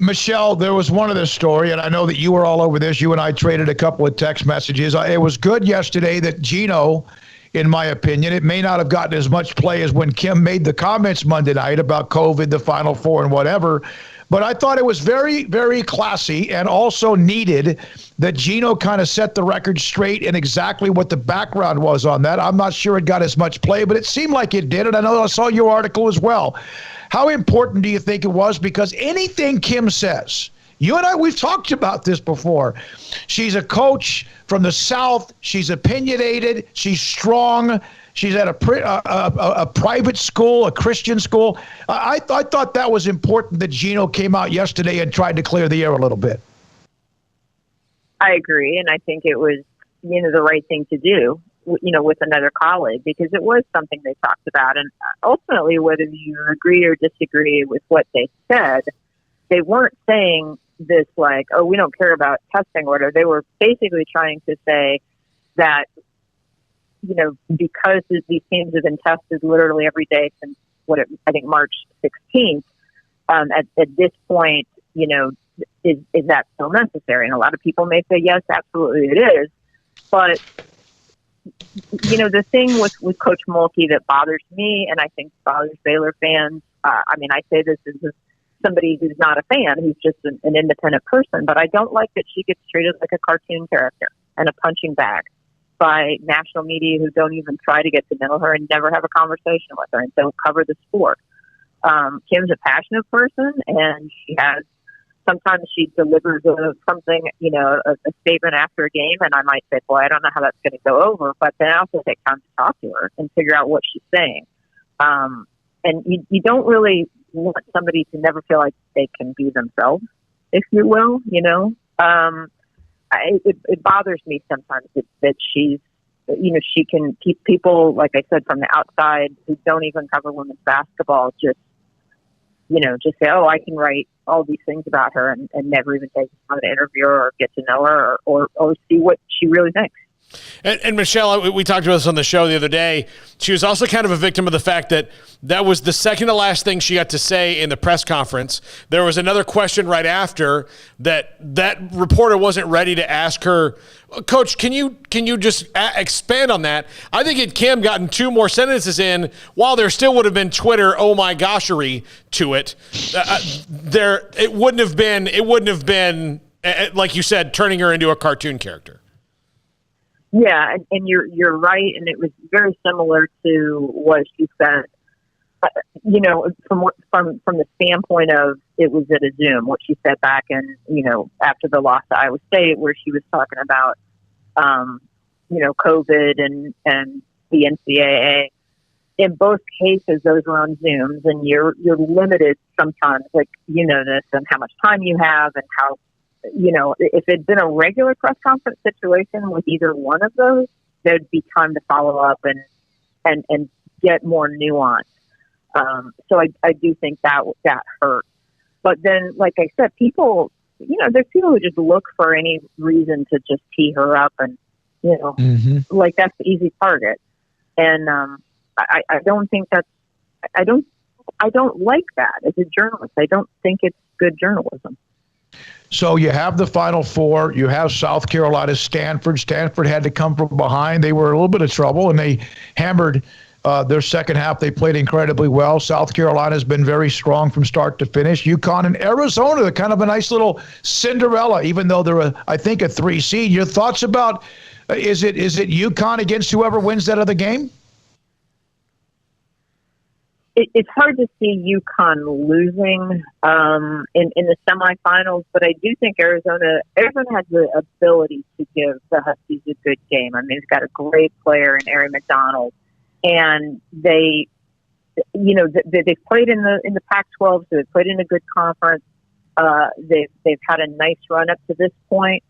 Speaker 6: Michelle, there was one other story, and I know that you were all over this. You and I traded a couple of text messages. It was good yesterday that Gino, in my opinion, it may not have gotten as much play as when Kim made the comments Monday night about COVID, the Final Four, and whatever. But I thought it was very, very classy and also needed that Gino kind of set the record straight in exactly what the background was on that. I'm not sure it got as much play, but it seemed like it did. And I know I saw your article as well. How important do you think it was? Because anything Kim says, you and I, we've talked about this before. She's a coach from the South. She's opinionated. She's strong. She's at a private school, a Christian school. I thought that was important that Gino came out yesterday and tried to clear the air a little bit.
Speaker 11: I agree, and I think it was, the right thing to do, with another colleague, because it was something they talked about. And ultimately, whether you agree or disagree with what they said, they weren't saying this like, oh, we don't care about testing order. They were basically trying to say that, because these teams have been tested literally every day since I think March 16th, at this point, is that still necessary? And a lot of people may say, yes, absolutely it is. But, the thing with Coach Mulkey that bothers me, and I think bothers Baylor fans, I say this as somebody who's not a fan, who's just an independent person, but I don't like that she gets treated like a cartoon character and a punching bag by national media who don't even try to get to know her and never have a conversation with her and don't cover the sport. Kim's a passionate person, and sometimes she delivers something, a statement after a game, and I might say, boy, I don't know how that's going to go over, but then I also take time to talk to her and figure out what she's saying. And you don't really want somebody to never feel like they can be themselves, if you will, It bothers me sometimes that she's, she can keep people, like I said, from the outside who don't even cover women's basketball, just say, oh, I can write all these things about her and never even take time to interview her or get to know her or see what she really thinks.
Speaker 7: And Michelle, we talked about this on the show the other day. She was also kind of a victim of the fact that was the second to last thing she got to say in the press conference. There was another question right after that reporter wasn't ready to ask her, Coach, can you just expand on that? I think had Kim gotten two more sentences in, while there still would have been Twitter oh my goshery to it, it wouldn't have been like you said, turning her into a cartoon character.
Speaker 11: Yeah, and you're right, and it was very similar to what she said. From the standpoint of it was at a Zoom, what she said back in after the loss to Iowa State, where she was talking about COVID and the NCAA. In both cases, those were on Zooms, and you're limited sometimes, like this, and how much time you have, and how. If it'd been a regular press conference situation with either one of those, there'd be time to follow up and get more nuance. So I do think that hurt. But then, like I said, people, there's people who just look for any reason to just tee her up, and like that's the easy target. And I don't think I don't like that as a journalist. I don't think it's good journalism.
Speaker 6: So you have the Final Four. You have South Carolina, Stanford. Stanford had to come from behind. They were in a little bit of trouble, and they hammered their second half. They played incredibly well. South Carolina's been very strong from start to finish. UConn and Arizona, they're kind of a nice little Cinderella, even though they're, I think, a 3 seed. Your thoughts about, is it UConn against whoever wins that other game?
Speaker 11: It's hard to see UConn losing in the semifinals, but I do think Arizona has the ability to give the Huskies a good game. I mean, they've got a great player in Ari McDonald, and they've played in the Pac-12, so they've played in a good conference. They've had a nice run up to this point.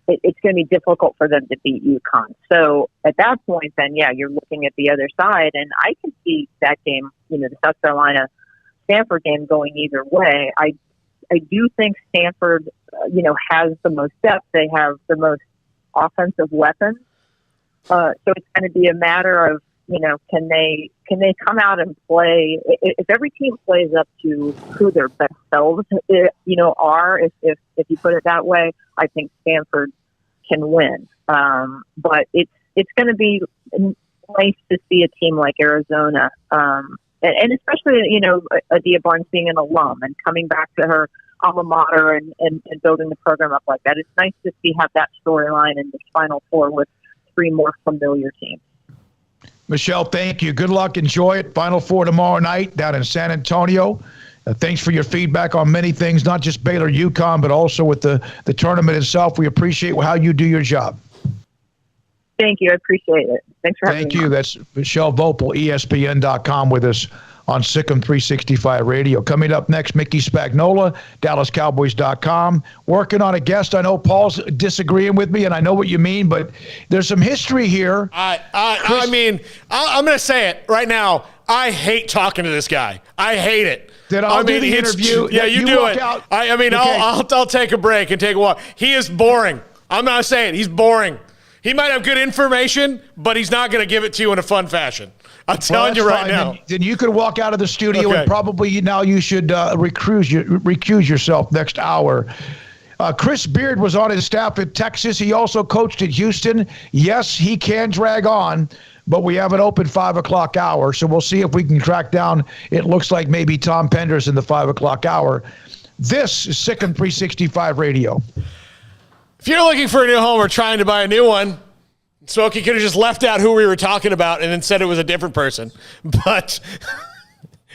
Speaker 11: It's going to be difficult for them to beat UConn. So at that point, then, yeah, you're looking at the other side, and I can see that game, the South Carolina-Stanford game going either way. I do think Stanford, has the most depth. They have the most offensive weapons. So it's going to be a matter of, can they come out and play? If every team plays up to who their best selves, are, if you put it that way, I think Stanford can win. But it's going to be nice to see a team like Arizona, and especially Adia Barnes being an alum and coming back to her alma mater and building the program up like that. It's nice to have that storyline in the Final Four with 3 more familiar teams.
Speaker 6: Michelle, thank you. Good luck. Enjoy it. Final Four tomorrow night down in San Antonio. Thanks for your feedback on many things, not just Baylor, UConn, but also with the tournament itself. We appreciate how you do your job.
Speaker 11: Thank you. I appreciate it. Thanks for having me.
Speaker 6: Thank you. That's Michelle Vopel, ESPN.com, with us on SicEm365 Radio. Coming up next, Mickey Spagnola, DallasCowboys.com. Working on a guest. I know Paul's disagreeing with me, and I know what you mean, but there's some history here.
Speaker 7: I'm going to say it right now. I hate talking to this guy. I hate it.
Speaker 6: Then I'll do the interview.
Speaker 7: Yeah, you do it.
Speaker 6: Out.
Speaker 7: Okay. I'll take a break and take a walk. He is boring. I'm not saying he's boring. He might have good information, but he's not going to give it to you in a fun fashion. I'm telling you right now.
Speaker 6: Then you could walk out of the studio and probably now you should recuse yourself next hour. Chris Beard was on his staff at Texas. He also coached at Houston. Yes, he can drag on, but we have an open 5 o'clock hour, so we'll see if we can track down. It looks like maybe Tom Penders in the 5 o'clock hour. This is SicEm365 Radio.
Speaker 7: If you're looking for a new home or trying to buy a new one, Smokey could have just left out who we were talking about and then said it was a different person. But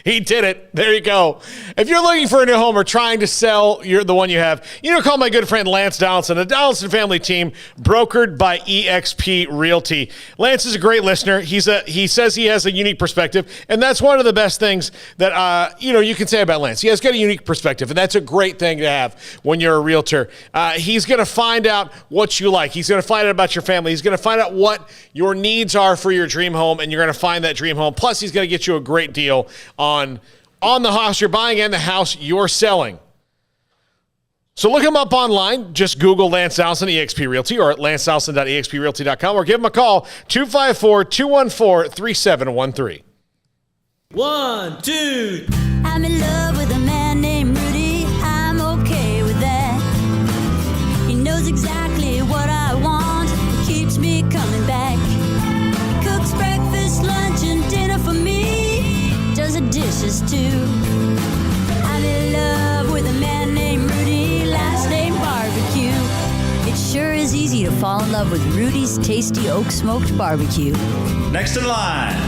Speaker 7: he did it. There you go. If you're looking for a new home or trying to sell the one you have, call my good friend Lance Donaldson, a Donaldson family team brokered by eXp Realty. Lance is a great listener. He says he has a unique perspective, and that's one of the best things that you can say about Lance. He has got a unique perspective, and that's a great thing to have when you're a realtor. He's going to find out what you like. He's going to find out about your family. He's going to find out what your needs are for your dream home, and you're going to find that dream home. Plus, he's going to get you a great deal on the house you're buying and the house you're selling. So look him up online. Just Google Lance Donaldson, eXp Realty, or at lancedonaldson.exprealty.com, or give him a call, 254-214-3713.
Speaker 12: 1, 2.
Speaker 13: I'm in love with a man named Rudy. I'm okay with that. He knows exactly what I want. Keeps me coming back. Cooks breakfast, lunch, and dinner for me. Does the dishes too. I'm in love with a man named Rudy, last name Barbecue. It sure is easy to fall in love with Rudy's tasty oak smoked barbecue.
Speaker 12: Next in line.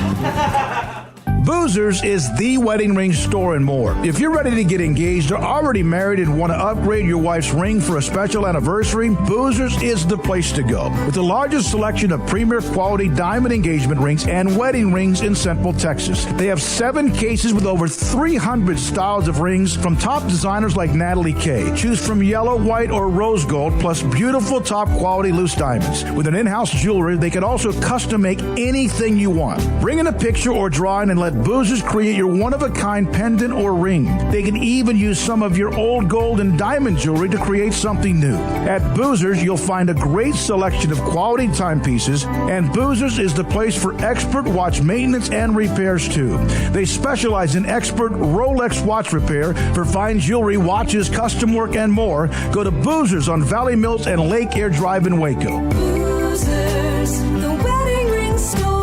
Speaker 23: Boozers is the wedding ring store and more. If you're ready to get engaged or already married and want to upgrade your wife's ring for a special anniversary, Boozers is the place to go. With the largest selection of premier quality diamond engagement rings and wedding rings in Central Texas. They have 7 cases with over 300 styles of rings from top designers like Natalie Kay. Choose from yellow, white, or rose gold, plus beautiful top quality loose diamonds. With an in-house jeweler, they can also custom make anything you want. Bring in a picture or drawing and let Boozers create your one-of-a-kind pendant or ring. They can even use some of your old gold and diamond jewelry to create something new. At Boozers, you'll find a great selection of quality timepieces, and Boozers is the place for expert watch maintenance and repairs, too. They specialize in expert Rolex watch repair for fine jewelry, watches, custom work, and more. Go to Boozers on Valley Mills and Lake Air Drive in Waco.
Speaker 13: Boozers, the wedding ring store.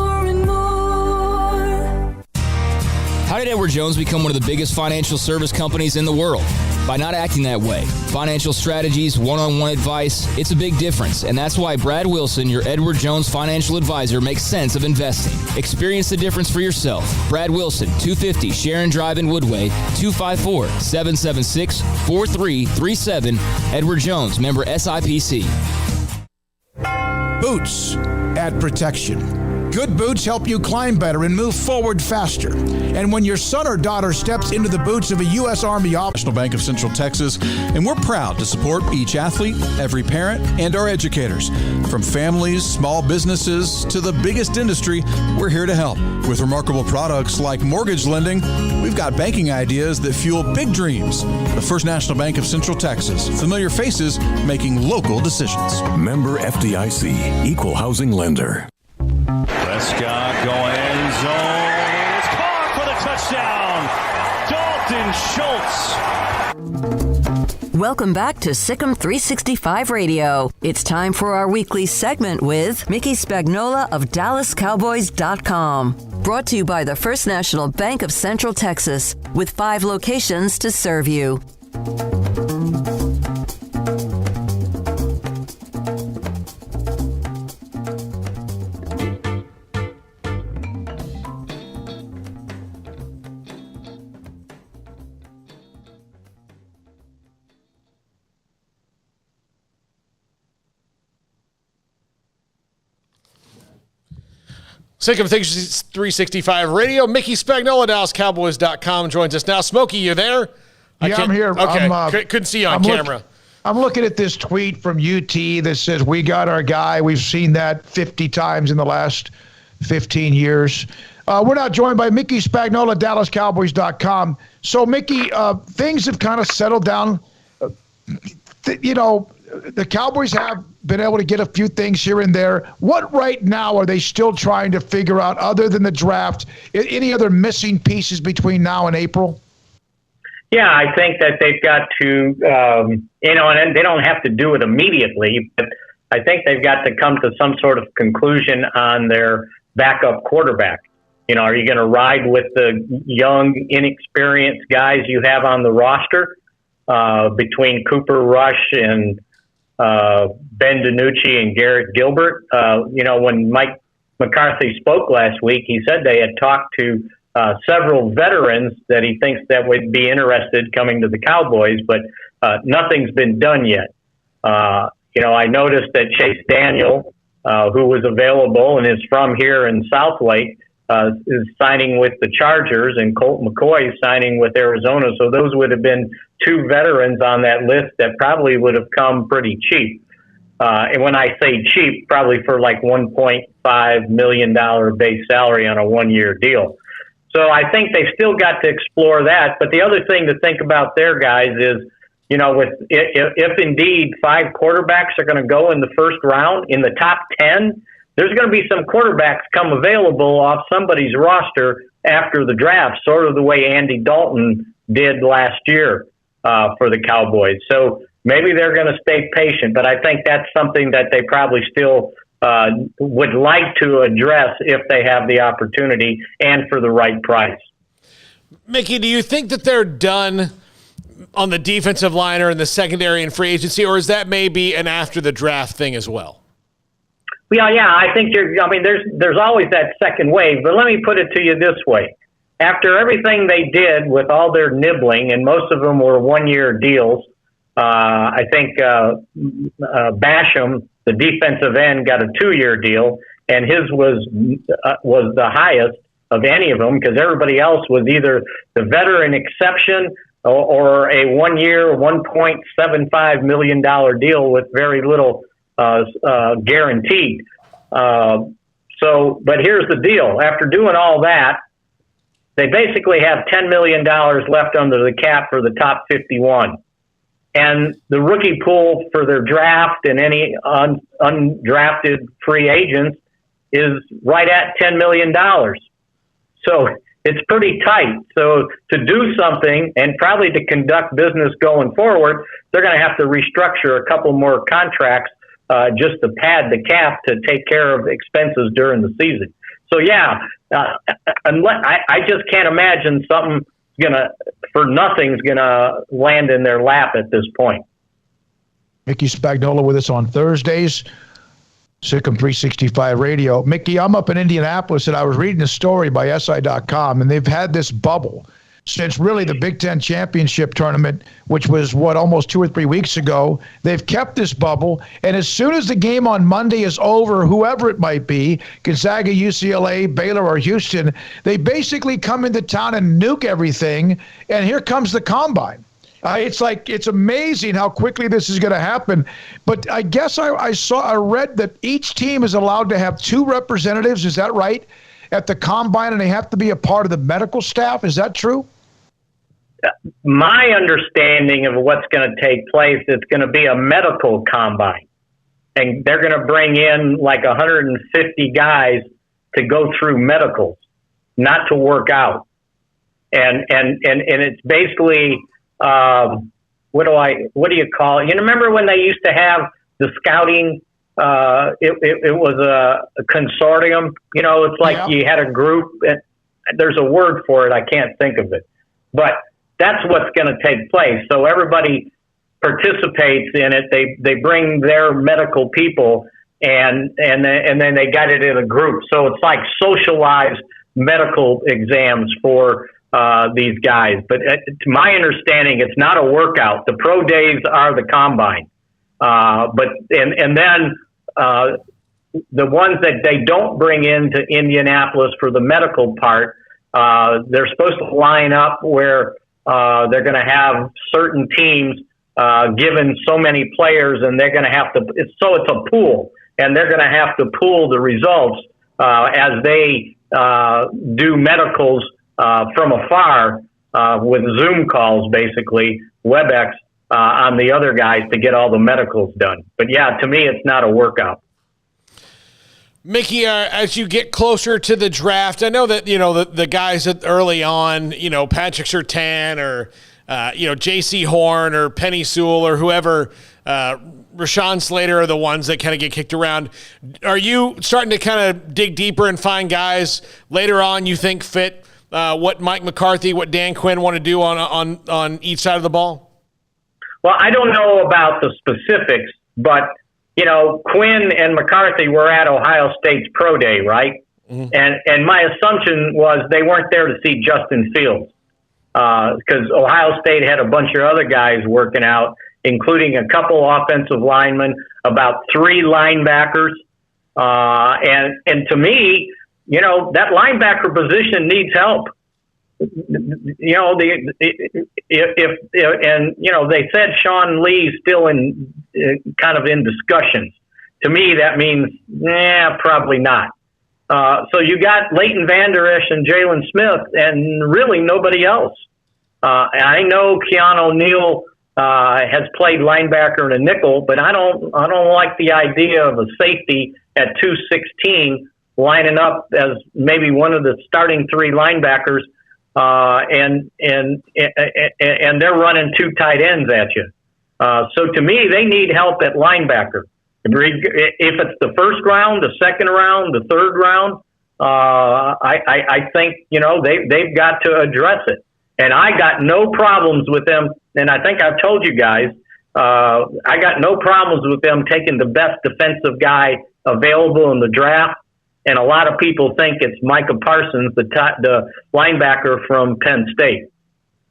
Speaker 8: How did Edward Jones become one of the biggest financial service companies in the world? By not acting that way. Financial strategies, one-on-one advice, it's a big difference. And that's why Brad Wilson, your Edward Jones financial advisor, makes sense of investing. Experience the difference for yourself. Brad Wilson, 250 Sharon Drive in Woodway, 254-776-4337. Edward Jones, member SIPC.
Speaker 23: Boots add protection. Good boots help you climb better and move forward faster. And when your son or daughter steps into the boots of a U.S. Army officer,
Speaker 9: National Bank of Central Texas, and we're proud to support each athlete, every parent, and our educators. From families, small businesses, to the biggest industry, we're here to help. With remarkable products like mortgage lending, we've got banking ideas that fuel big dreams. The First National Bank of Central Texas. Familiar faces making local decisions.
Speaker 10: Member FDIC, Equal Housing Lender.
Speaker 4: Prescott going in.
Speaker 12: zone. It's caught for the touchdown. Dalton Schultz.
Speaker 2: Welcome back to SicEm365 Radio. It's time for our weekly segment with Mickey Spagnola of DallasCowboys.com. Brought to you by the First National Bank of Central Texas, with 5 locations to serve you.
Speaker 7: SicEm365 Radio. Mickey Spagnola, DallasCowboys.com joins us now. Smokey, you there?
Speaker 6: I'm here.
Speaker 7: Okay, couldn't see you on camera.
Speaker 6: I'm looking at this tweet from UT that says, "We got our guy." We've seen that 50 times in the last 15 years. We're now joined by Mickey Spagnola, DallasCowboys.com. So, Mickey, things have kind of settled down. The Cowboys have been able to get a few things here and there. What right now are they still trying to figure out, other than the draft? Any other missing pieces between now and April?
Speaker 14: Yeah, I think that they've got to, and they don't have to do it immediately, but I think they've got to come to some sort of conclusion on their backup quarterback. Are you going to ride with the young, inexperienced guys you have on the roster between Cooper Rush and Ben DiNucci and Garrett Gilbert? When Mike McCarthy spoke last week, he said they had talked to several veterans that he thinks that would be interested coming to the Cowboys, but nothing's been done yet. I noticed that Chase Daniel, who was available and is from here in South Lake, is signing with the Chargers, and Colt McCoy is signing with Arizona. So those would have been 2 veterans on that list that probably would have come pretty cheap. And when I say cheap, probably for like $1.5 million base salary on a 1-year deal. So I think they've still got to explore that. But the other thing to think about there, guys, is, if indeed 5 quarterbacks are going to go in the first round, in the top 10, there's going to be some quarterbacks come available off somebody's roster after the draft, sort of the way Andy Dalton did last year for the Cowboys. So maybe they're going to stay patient, but I think that's something that they probably still would like to address if they have the opportunity and for the right price.
Speaker 7: Mickey, do you think that they're done on the defensive line or in the secondary and free agency, or is that maybe an after the draft thing as well?
Speaker 14: Yeah, I think there's always that second wave, but let me put it to you this way. After everything they did with all their nibbling, and most of them were 1-year deals, I think Basham, the defensive end, got a 2-year deal, and his was the highest of any of them, because everybody else was either the veteran exception or a 1-year, $1.75 million deal with very little guaranteed. But here's the deal. After doing all that, they basically have $10 million left under the cap for the top 51. And the rookie pool for their draft and any undrafted free agents is right at $10 million. So it's pretty tight. So to do something and probably to conduct business going forward, they're going to have to restructure a couple more contracts just to pad the cap to take care of expenses during the season. So, unless I just can't imagine something nothing's going to land in their lap at this point.
Speaker 6: Mickey Spagnola with us on Thursdays, SicEm365 Radio. Mickey, I'm up in Indianapolis, and I was reading a story by SI.com, and they've had this bubble since really the Big Ten championship tournament, which was almost 2 or 3 weeks ago. They've kept this bubble, and as soon as the game on Monday is over, whoever it might be, Gonzaga, UCLA, Baylor, or Houston, they basically come into town and nuke everything, and here comes the combine. It's amazing how quickly this is going to happen. But I guess I read that each team is allowed to have 2 representatives. Is that right? At the combine, and they have to be a part of the medical staff. Is that true?
Speaker 14: My understanding of what's going to take place, it's going to be a medical combine. And they're going to bring in like 150 guys to go through medicals. not to work out. And it's basically, what do you call it? You remember when they used to have the scouting, it was a consortium, it's like you had a group, and there's a word for it. I can't think of it, but that's what's going to take place. So everybody participates in it. They bring their medical people and then they got it in a group. So it's like socialized medical exams for these guys. But to my understanding, it's not a workout. The pro days are the combine. And then the ones that they don't bring into Indianapolis for the medical part, they're supposed to line up where they're going to have certain teams given so many players, and they're going to have to. It's a pool, and they're going to have to pool the results as they do medicals from afar with Zoom calls, basically WebEx on the other guys to get all the medicals done. But yeah, to me, it's not a workout.
Speaker 7: Mickey, as you get closer to the draft, I know that, the guys that early on, Patrick Surtain or, J.C. Horn or Penny Sewell or whoever, Rashawn Slater are the ones that kind of get kicked around. Are you starting to kind of dig deeper and find guys later on you think fit what Mike McCarthy, what Dan Quinn want to do on each side of the ball?
Speaker 14: Well, I don't know about the specifics, but Quinn and McCarthy were at Ohio State's pro day, right? Mm-hmm. And my assumption was they weren't there to see Justin Fields because Ohio State had a bunch of other guys working out, including a couple offensive linemen, about 3 linebackers. And to me, that linebacker position needs help. They said Sean Lee's still in kind of in discussions. To me, that means, probably not. So you got Leighton Vander Esch and Jalen Smith, and really nobody else. I know Keanu O'Neal has played linebacker and a nickel, but I don't like the idea of a safety at 216 lining up as maybe one of the starting 3 linebackers. And they're running 2 tight ends at you. So to me, they need help at linebacker. If it's the first round, the second round, the third round, I think, they've got to address it. And I got no problems with them. And I think I've told you guys, I got no problems with them taking the best defensive guy available in the draft. And a lot of people think it's Micah Parsons, the linebacker from Penn State.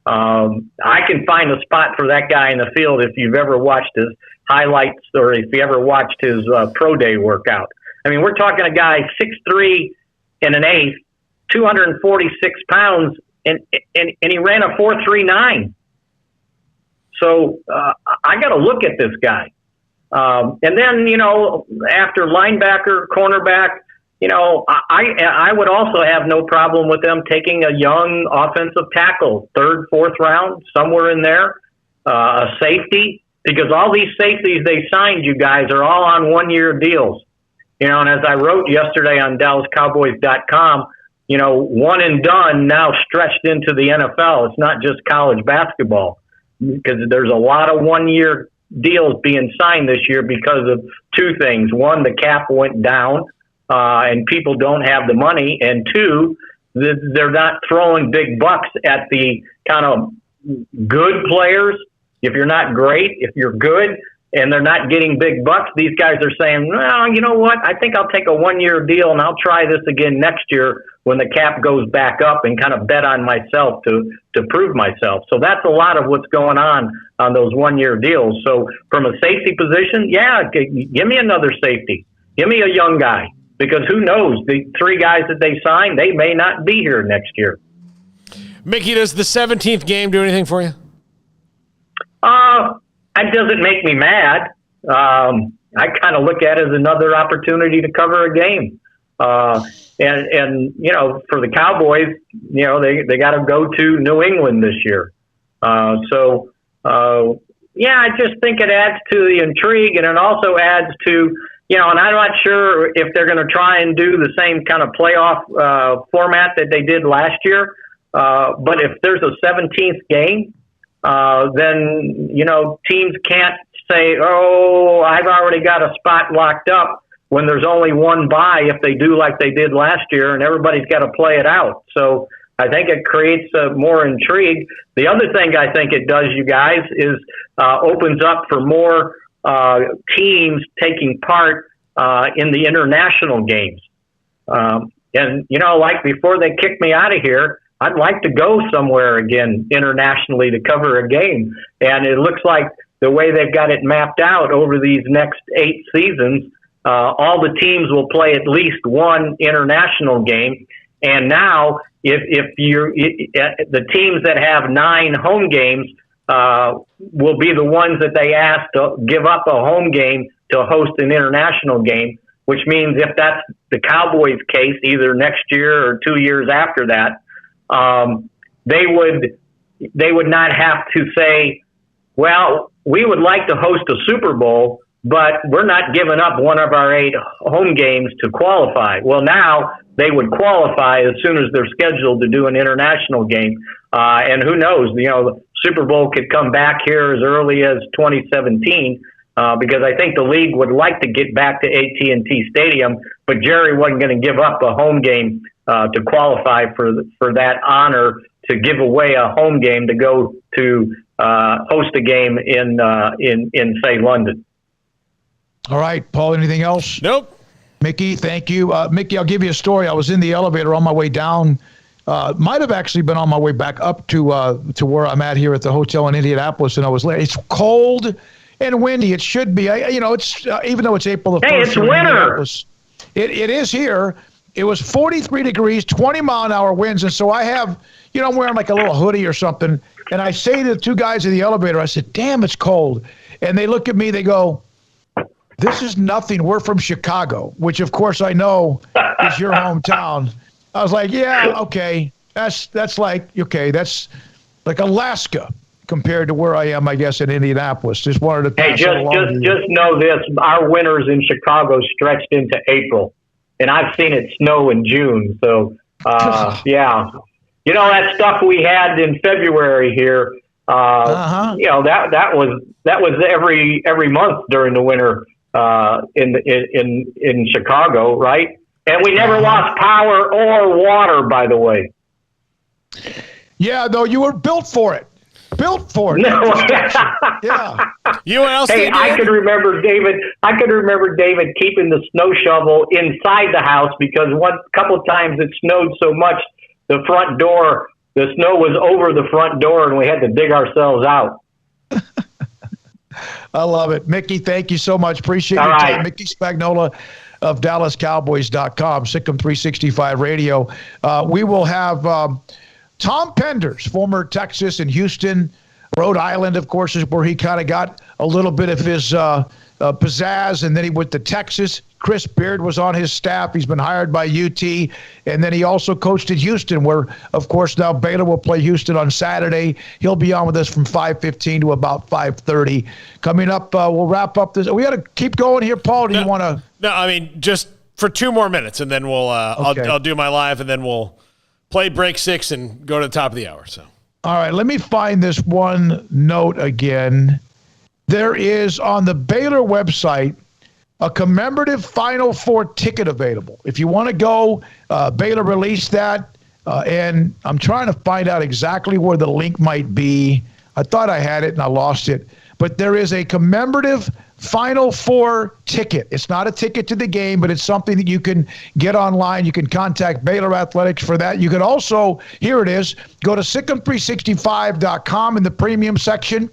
Speaker 14: I can find a spot for that guy in the field if you've ever watched his highlights or if you ever watched his pro day workout. I mean, we're talking a guy 6'3" and an 1/8, 246 pounds, and he ran a 4.39. So I got to look at this guy. And then, after linebacker, cornerback, I would also have no problem with them taking a young offensive tackle, 3rd, 4th round, somewhere in there, a safety, because all these safeties they signed, you guys, are all on 1-year deals. And as I wrote yesterday on DallasCowboys.com, one and done now stretched into the NFL. It's not just college basketball, because there's a lot of 1-year deals being signed this year because of 2 things. One, the cap went down. And people don't have the money, and 2, they're not throwing big bucks at the kind of good players. If you're not great, if you're good, and they're not getting big bucks, these guys are saying, well, you know what? I think I'll take a 1-year deal, and I'll try this again next year when the cap goes back up, and kind of bet on myself to prove myself. So that's a lot of what's going on those 1-year deals. So from a safety position, give me another safety. Give me a young guy. Because who knows, the 3 guys that they signed, they may not be here next year.
Speaker 7: Mickey, does the 17th game do anything for you?
Speaker 14: It doesn't make me mad. I kind of look at it as another opportunity to cover a game. And for the Cowboys, they got to go to New England this year. I just think it adds to the intrigue, and it also adds to and I'm not sure if they're going to try and do the same kind of playoff format that they did last year. But if there's a 17th game, then, teams can't say, oh, I've already got a spot locked up when there's only one bye if they do like they did last year, and everybody's got to play it out. So I think it creates more intrigue. The other thing I think it does, you guys, is opens up for more teams taking part in the international games. And, like before they kicked me out of here, I'd like to go somewhere again internationally to cover a game. And it looks like the way they've got it mapped out over these next 8 seasons, all the teams will play at least one international game. And now, if the teams that have 9 home games will be the ones that they ask to give up a home game to host an international game, which means if that's the Cowboys' case, either next year or 2 years after that, they would not have to say, well, we would like to host a Super Bowl, but we're not giving up one of our 8 home games to qualify. Well, now they would qualify as soon as they're scheduled to do an international game. And who knows, the Super Bowl could come back here as early as 2017, because I think the league would like to get back to AT&T Stadium, but Jerry wasn't going to give up a home game to qualify for that honor, to give away a home game to go to host a game in say London.
Speaker 6: All right, Paul, anything else?
Speaker 7: Nope.
Speaker 6: Mickey, thank you. Mickey, I'll give you a story. I was in the elevator on my way down. Might have actually been on my way back up to where I'm at here at the hotel in Indianapolis, and I was late. It's cold and windy. It should be. It's even though it's April the 1st.
Speaker 14: Hey, it's winter.
Speaker 6: It is here. It was 43 degrees, 20-mile-an-hour winds, and so I have, I'm wearing like a little hoodie or something, and I say to the 2 guys in the elevator, I said, damn, it's cold. And they look at me, they go, this is nothing. We're from Chicago, which, of course, I know is your hometown. I was like, yeah, okay. That's like Alaska compared to where I am, I guess, in Indianapolis. Just wanted to pass it along to you.
Speaker 14: Just know this. Our winters in Chicago stretched into April, and I've seen it snow in June. So, yeah. That stuff we had in February here, that was every month during the winter in Chicago, right? And we never lost power or water, by the way.
Speaker 21: Yeah, though you were built for it. Built for it.
Speaker 14: No.
Speaker 21: Yeah.
Speaker 7: You know what else?
Speaker 14: Hey, I could remember David keeping the snow shovel inside the house because couple of times it snowed so much the snow was over the front door and we had to dig ourselves out.
Speaker 21: I love it. Mickey, thank you so much. Appreciate your time. Mickey Spagnola of DallasCowboys.com, SicEm365 Radio. We will have Tom Penders, former Texas and Houston, Rhode Island, of course, is where he kind of got a little bit of his pizzazz, and then he went to Texas. Chris Beard was on his staff. He's been hired by UT, and then he also coached at Houston, where, of course, now Baylor will play Houston on Saturday. He'll be on with us from 5:15 to about 5:30. Coming up, we'll wrap up this. We got to keep going here, Paul. Do you want to?
Speaker 7: No, I mean, just for 2 more minutes, and then we'll
Speaker 21: Okay.
Speaker 7: I'll do my live, and then we'll play break 6 and go to the top of the hour. So.
Speaker 21: All right, let me find this one note again. There is on the Baylor website a commemorative Final Four ticket available. If you want to go, Baylor released that, and I'm trying to find out exactly where the link might be. I thought I had it, and I lost it. But there is a commemorative Final Four ticket. It's not a ticket to the game, but it's something that you can get online. You can contact Baylor Athletics for that. You can also, here it is, go to SicEm365.com in the premium section.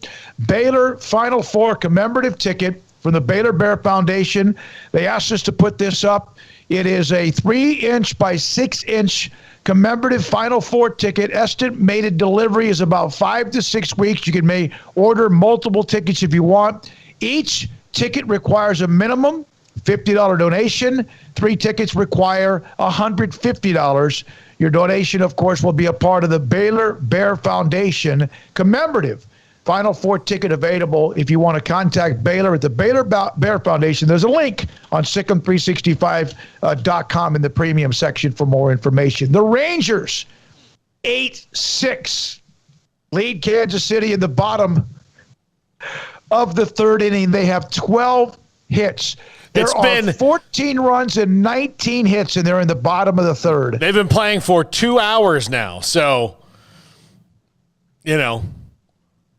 Speaker 21: Baylor Final Four commemorative ticket from the Baylor Bear Foundation. They asked us to put this up. It is a 3-inch by 6-inch commemorative Final Four ticket. Estimated delivery is about 5 to 6 weeks. You can order multiple tickets if you want. Each ticket requires a minimum $50 donation. 3 tickets require $150. Your donation, of course, will be a part of the Baylor Bear Foundation commemorative
Speaker 6: Final Four ticket available if you want to contact Baylor at the Baylor Bear Foundation. There's a link on SicEm365.com in the premium section for more information. The Rangers, 8-6, lead Kansas City in the bottom of the third inning. They have 12 hits. There are 14 runs and 19 hits, and they're in the bottom of the third.
Speaker 7: They've been playing for 2 hours now, so,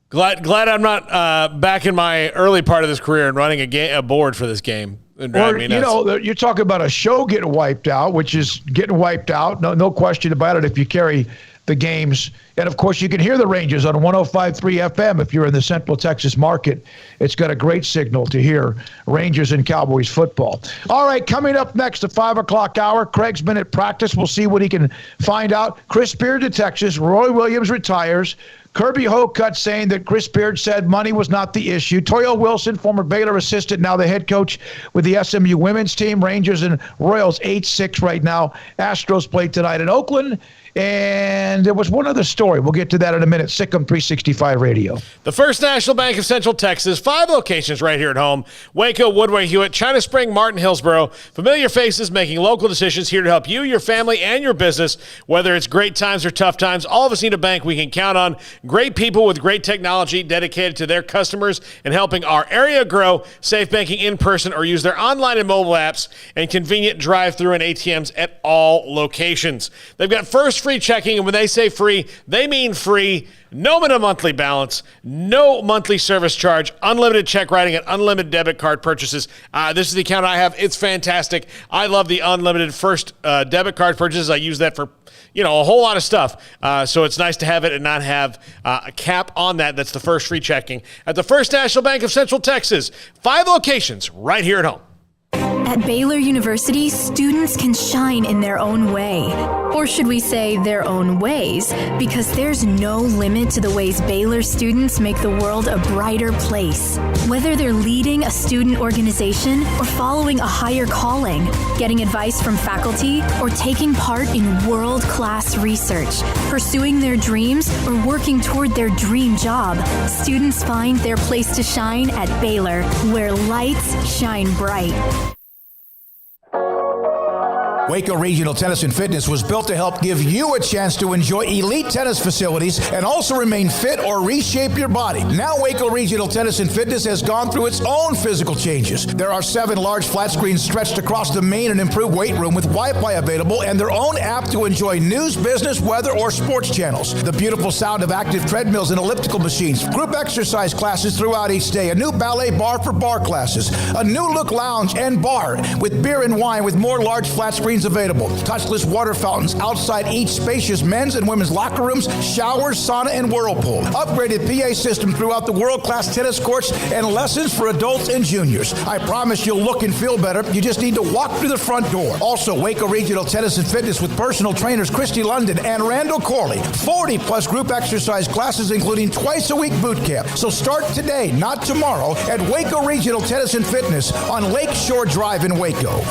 Speaker 7: glad I'm not back in my early part of this career and running a board for this game.
Speaker 6: You're talking about a show getting wiped out, which is getting wiped out. No question about it if you carry the games. And, of course, you can hear the Rangers on 105.3 FM if you're in the Central Texas market. It's got a great signal to hear Rangers and Cowboys football. All right, coming up next, the 5 o'clock hour, Craig's been at practice. We'll see what he can find out. Chris Beard to Texas. Roy Williams retires. Kirby Hocutt saying that Chris Beard said money was not the issue. Toyo Wilson, former Baylor assistant, now the head coach with the SMU women's team. Rangers and Royals 8-6 right now. Astros play tonight in Oakland. And there was one other story. We'll get to that in a minute. SicEm365 Radio.
Speaker 7: The First National Bank of Central Texas, 5 locations right here at home. Waco, Woodway, Hewitt, China Spring, Martin, Hillsboro. Familiar faces making local decisions here to help you, your family, and your business. Whether it's great times or tough times, all of us need a bank we can count on. Great people with great technology dedicated to their customers and helping our area grow. Safe banking in person or use their online and mobile apps and convenient drive-through and ATMs at all locations. They've got first free checking, and when they say free, they mean free. No minimum monthly balance, no monthly service charge, unlimited check writing, and unlimited debit card purchases. This is the account I have. It's fantastic. I love the unlimited first debit card purchases. I use that for a whole lot of stuff. So it's nice to have it and not have a cap on that. That's the first free checking at the First National Bank of Central Texas. 5 locations right here at home.
Speaker 15: At Baylor University, students can shine in their own way. Or should we say their own ways? Because there's no limit to the ways Baylor students make the world a brighter place. Whether they're leading a student organization or following a higher calling, getting advice from faculty, or taking part in world-class research, pursuing their dreams, or working toward their dream job, students find their place to shine at Baylor, where lights shine bright.
Speaker 22: Waco Regional Tennis and Fitness was built to help give you a chance to enjoy elite tennis facilities and also remain fit or reshape your body. Now Waco Regional Tennis and Fitness has gone through its own physical changes. There are 7 large flat screens stretched across the main and improved weight room with Wi-Fi available and their own app to enjoy news, business, weather, or sports channels. The beautiful sound of active treadmills and elliptical machines, group exercise classes throughout each day, a new ballet bar for bar classes, a new look lounge and bar with beer and wine with more large flat screens available. Touchless water fountains outside each spacious men's and women's locker rooms, showers, sauna, and whirlpool. Upgraded PA system throughout the world-class tennis courts and lessons for adults and juniors. I promise you'll look and feel better. You just need to walk through the front door. Also, Waco Regional Tennis and Fitness with personal trainers Christy London and Randall Corley. 40-plus group exercise classes, including twice-a-week boot camp. So start today, not tomorrow, at Waco Regional Tennis and Fitness on Lakeshore Drive in Waco.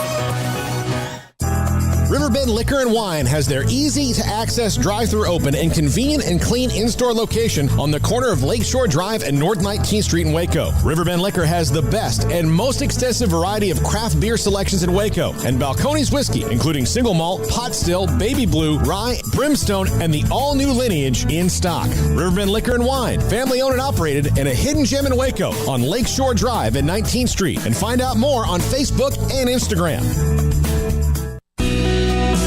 Speaker 17: Riverbend Liquor and Wine has their easy-to-access drive-thru open and convenient and clean in-store location on the corner of Lakeshore Drive and North 19th Street in Waco. Riverbend Liquor has the best and most extensive variety of craft beer selections in Waco, and Balcones Whiskey, including single malt, pot still, baby blue, rye, brimstone, and the all-new lineage in stock. Riverbend Liquor and Wine, family-owned and operated, and a hidden gem in Waco on Lakeshore Drive and 19th Street. And find out more on Facebook and Instagram.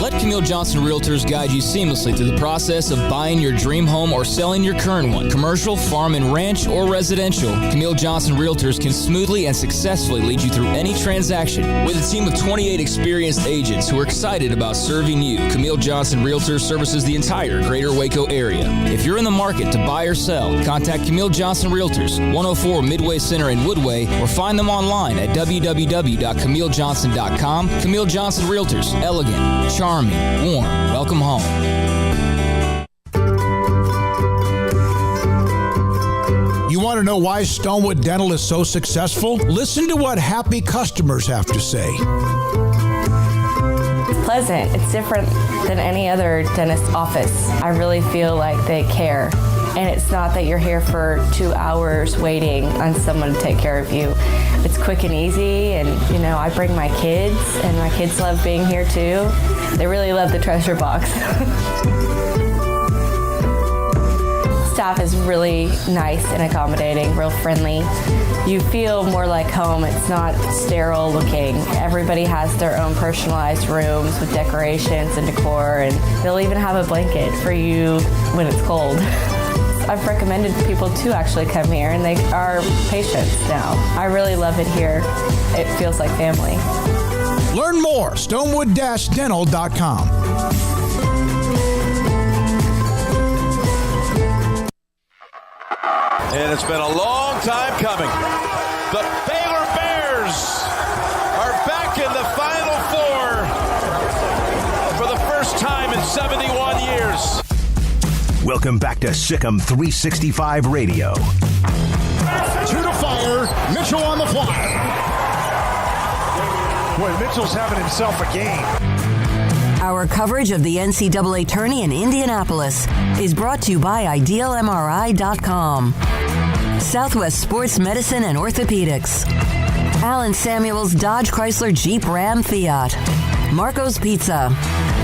Speaker 8: Let Camille Johnson Realtors guide you seamlessly through the process of buying your dream home or selling your current one. Commercial, farm and ranch, or residential, Camille Johnson Realtors can smoothly and successfully lead you through any transaction. With a team of 28 experienced agents who are excited about serving you, Camille Johnson Realtors services the entire greater Waco area. If you're in the market to buy or sell, contact Camille Johnson Realtors, 104 Midway Center in Woodway, or find them online at www.camillejohnson.com. Camille Johnson Realtors, elegant, charming, warm. Welcome home.
Speaker 22: You want to know why Stonewood Dental is so successful? Listen to what happy customers have to say.
Speaker 16: It's pleasant. It's different than any other dentist office. I really feel like they care.
Speaker 3: And it's not that you're here for 2 hours waiting on someone to take care of you. It's quick and easy, and I bring my kids, and my kids love being here too. They really love the treasure box. Staff is really nice and accommodating, real friendly. You feel more like home. It's not sterile looking. Everybody has their own personalized rooms with decorations and decor, and they'll even have a blanket for you when it's cold. I've recommended people to actually come here, and they are patients now. I really love it here. It feels like family.
Speaker 22: Learn more, stonewood-dental.com.
Speaker 4: And it's been a long time coming. The Baylor Bears are back in the Final Four for the first time in 71 years.
Speaker 5: Welcome back to SicEm365 Radio.
Speaker 22: Two to fire, Mitchell on the fly.
Speaker 12: Boy, Mitchell's having himself a game.
Speaker 2: Our coverage of the NCAA Tourney in Indianapolis is brought to you by IdealMRI.com, Southwest Sports Medicine and Orthopedics, Allen Samuels Dodge Chrysler Jeep Ram Fiat, Marco's Pizza,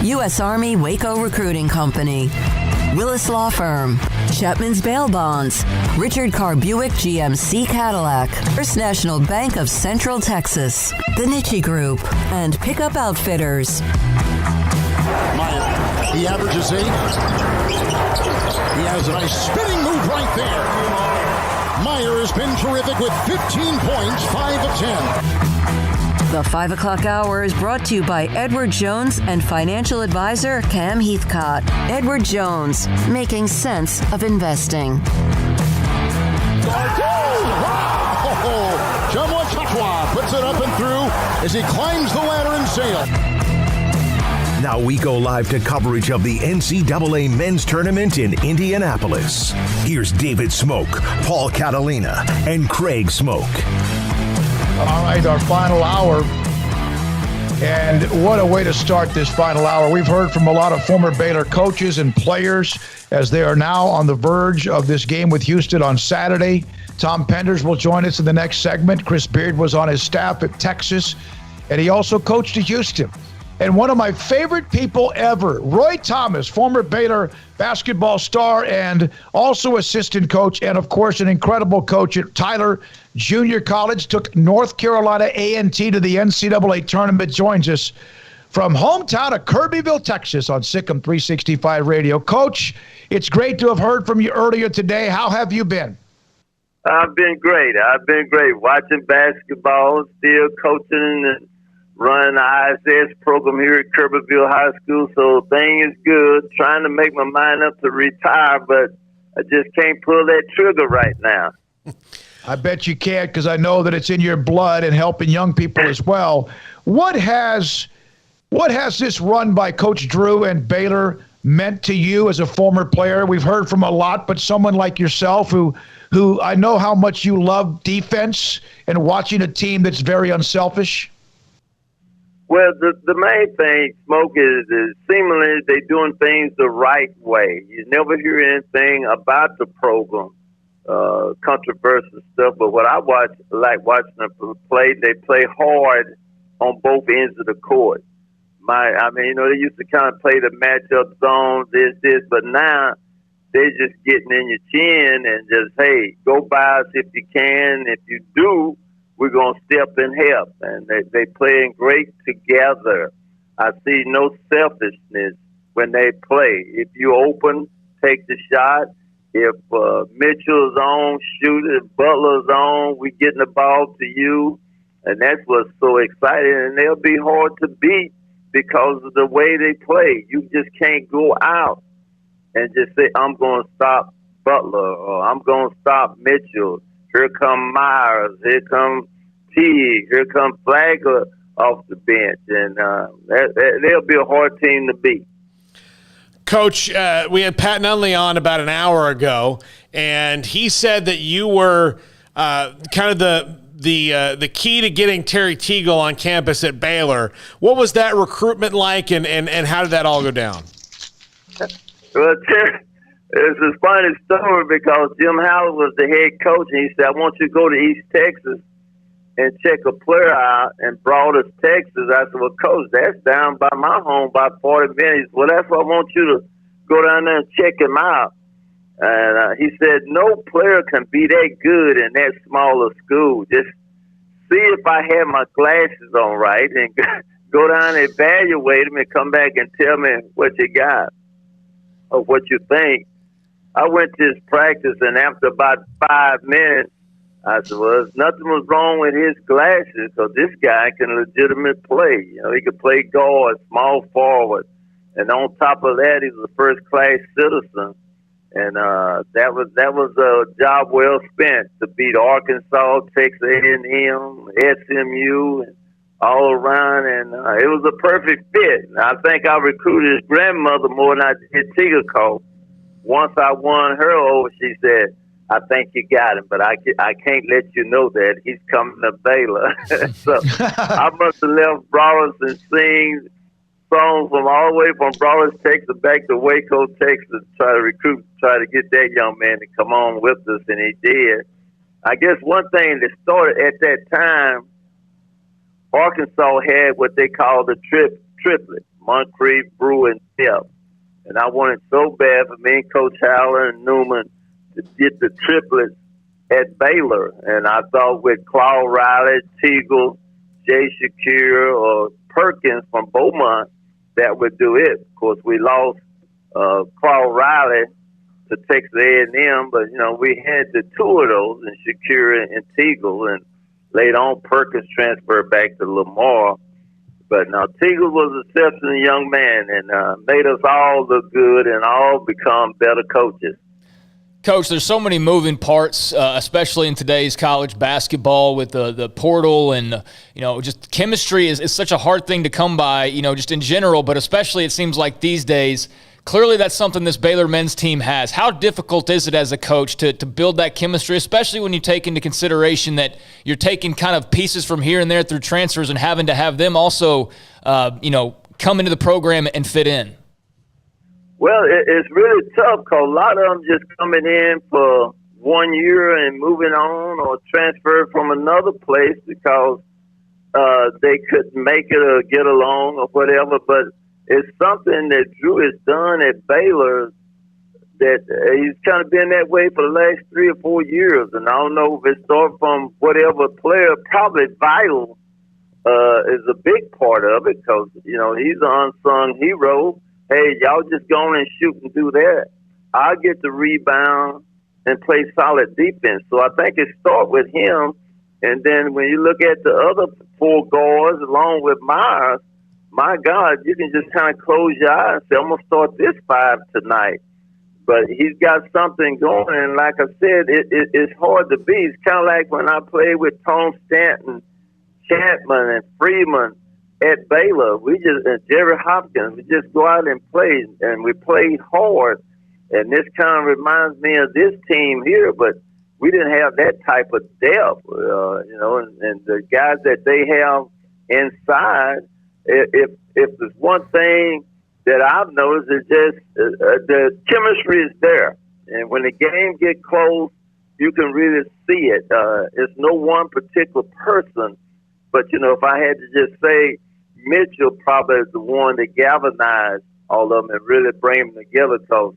Speaker 2: U.S. Army Waco Recruiting Company, Willis Law Firm, Chapman's Bail Bonds, Richard Carr Buick GMC Cadillac, First National Bank of Central Texas, The Nietzsche Group, and Pickup Outfitters.
Speaker 22: Meyer, he averages 8. He has a nice spinning move right there. Meyer has been terrific with 15 points, 5 of 10.
Speaker 2: The 5 o'clock hour is brought to you by Edward Jones and financial advisor Cam Heathcott. Edward Jones, making sense of investing.
Speaker 22: Jamwa Chatwa puts it up and through as he climbs the ladder and sails.
Speaker 5: Now we go live to coverage of the NCAA men's tournament in Indianapolis. Here's David Smoak, Paul Catalina, and Craig Smoak.
Speaker 6: All right, our final hour. And what a way to start this final hour. We've heard from a lot of former Baylor coaches and players as they are now on the verge of this game with Houston on Saturday. Tom Penders will join us in the next segment. Chris Beard was on his staff at Texas, and he also coached at Houston. And one of my favorite people ever, Roy Thomas, former Baylor basketball star and also assistant coach, and of course an incredible coach at Tyler Junior College, took North Carolina A&T to the NCAA tournament, joins us from hometown of Kirbyville, Texas on SicEm365 Radio. Coach, it's great to have heard from you earlier today. How have you been?
Speaker 16: I've been great. Watching basketball, still coaching and running the ISS program here at Kirbyville High School, so thing is good. Trying to make my mind up to retire, but I just can't pull that trigger right now.
Speaker 6: I bet you can't, because I know that it's in your blood and helping young people as well. What has this run by Coach Drew and Baylor meant to you as a former player? We've heard from a lot, but someone like yourself who I know how much you love defense and watching a team that's very unselfish.
Speaker 16: Well, the main thing, Smoke, is seemingly they're doing things the right way. You never hear anything about the program, controversial stuff. But what I like watching them play, they play hard on both ends of the court. They used to kind of play the matchup zone, this, but now they're just getting in your chin and just, hey, go by us if you can. If you do, we're going to step and help. And they playing great together. I see no selfishness when they play. If you open, take the shot. If Mitchell's on, shoot it. If Butler's on, we getting the ball to you. And that's what's so exciting. And they'll be hard to beat because of the way they play. You just can't go out and just say, I'm going to stop Butler or I'm going to stop Mitchell. Here come Myers. Here come Teague. Here come Flagler off the bench. And they'll be a hard team to beat.
Speaker 7: Coach, we had Pat Nunley on about an hour ago, and he said that you were kind of the key to getting Terry Teagle on campus at Baylor. What was that recruitment like, and how did that all go down?
Speaker 16: Well, It's a funny story because Jim Howard was the head coach, and he said, I want you to go to East Texas and check a player out, and brought us Texas. I said, well, Coach, that's down by my home by 40 minutes. Well, that's why I want you to go down there and check him out. And he said, no player can be that good in that smaller school. Just see if I have my glasses on right and go down and evaluate him and come back and tell me what you got or what you think. I went to his practice, and after about 5 minutes, I said, well, nothing was wrong with his glasses, so this guy can legitimately play. You know, he could play guard, small forward. And on top of that, he's a first-class citizen. And that was a job well spent to beat Arkansas, Texas A&M, SMU, and all around. And it was a perfect fit. And I think I recruited his grandmother more than I did Pickell. Once I won her over, she said, I think you got him, but I can't let you know that. He's coming to Baylor. So I must have left Brawlers and sing songs from all the way from Brawlers, Texas, back to Waco, Texas, try to get that young man to come on with us, and he did. I guess one thing that started at that time, Arkansas had what they called the triplet, Moncrief, Brew, and Tip. And I wanted so bad for me and Coach Howland and Newman to get the triplets at Baylor. And I thought with Claude Riley, Teagle, Jay Shakir, or Perkins from Beaumont, that would do it. Of course, we lost Claude Riley to Texas A&M, but, you know, we had the two of those, and Shakir and Teagle, and later on Perkins transferred back to Lamar. But now Teagle was a exceptional young man and made us all look good and all become better coaches.
Speaker 8: Coach, there's so many moving parts, especially in today's college basketball with the portal and, you know, just chemistry is such a hard thing to come by, you know, just in general, but especially it seems like these days, clearly that's something this Baylor men's team has. How difficult is it as a coach to build that chemistry, especially when you take into consideration that you're taking kind of pieces from here and there through transfers and having to have them also, you know, come into the program and fit in?
Speaker 16: Well, it's really tough because a lot of them just coming in for 1 year and moving on or transfer from another place because they couldn't make it or get along or whatever. But it's something that Drew has done at Baylor that he's kind of been that way for the last 3 or 4 years. And I don't know if it started from whatever player, probably Vital is a big part of it because, you know, he's an unsung hero. Hey, y'all just go on and shoot and do that. I'll get the rebound and play solid defense. So I think it starts with him. And then when you look at the other 4 guards along with Myers, my God, you can just kind of close your eyes and say, I'm going to start this 5 tonight. But he's got something going. And like I said, it's hard to beat. It's kind of like when I played with Tom Stanton, Chapman, and Freeman at Baylor, and Jerry Hopkins, we just go out and play, and we played hard. And this kind of reminds me of this team here, but we didn't have that type of depth, you know, and the guys that they have inside, if there's one thing that I've noticed is just the chemistry is there. And when the game gets close, you can really see it. It's no one particular person, but, you know, if I had to just say, Mitchell probably is the one that galvanized all of them and really bring them together because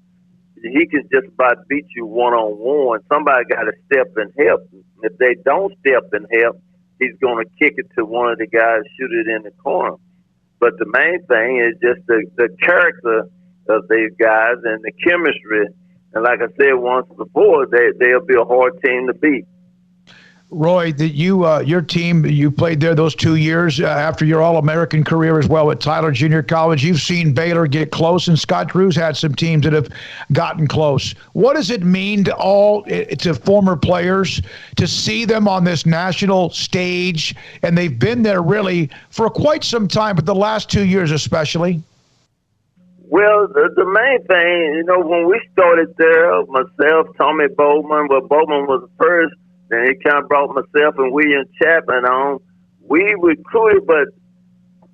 Speaker 16: he can just about beat you one-on-one. Somebody got to step and help. If they don't step and help, he's going to kick it to one of the guys, shoot it in the corner. But the main thing is just the character of these guys and the chemistry. And like I said once before, they'll be a hard team to beat.
Speaker 6: Roy, your team, you played there those 2 years after your All-American career as well at Tyler Junior College. You've seen Baylor get close, and Scott Drew's had some teams that have gotten close. What does it mean to former players to see them on this national stage? And they've been there really for quite some time, but the last 2 years especially.
Speaker 16: Well, the main thing, you know, when we started there, myself, Tommy Bowman, Bowman was the first. And he kind of brought myself and William Chapman on. We recruited, but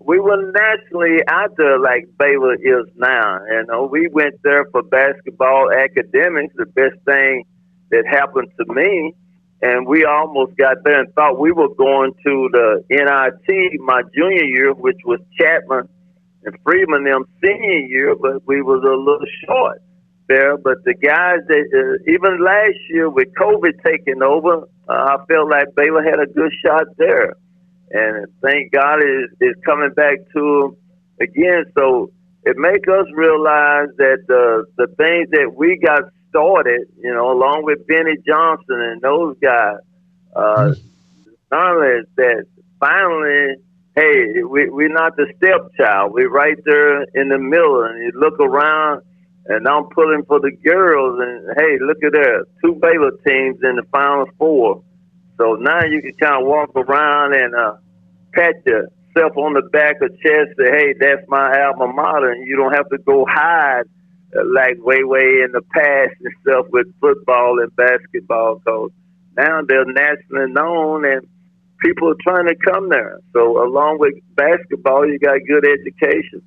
Speaker 16: we were naturally out there like Baylor is now. And we went there for basketball academics, the best thing that happened to me. And we almost got there and thought we were going to the NIT my junior year, which was Chapman and Freeman them senior year, but we was a little short there. But the guys that even last year with COVID taking over, I felt like Baylor had a good shot there. And thank God is coming back to them again. So it makes us realize that the things that we got started, along with Benny Johnson and those guys, not only that finally, hey, we're not the stepchild. We're right there in the middle, and you look around, and I'm pulling for the girls, and hey, look at there, 2 Baylor teams in the Final Four. So now you can kind of walk around and pat yourself on the back of the chest, say, hey, that's my alma mater, and you don't have to go hide like way in the past and stuff with football and basketball, because now they're nationally known and people are trying to come there. So along with basketball, you got good education.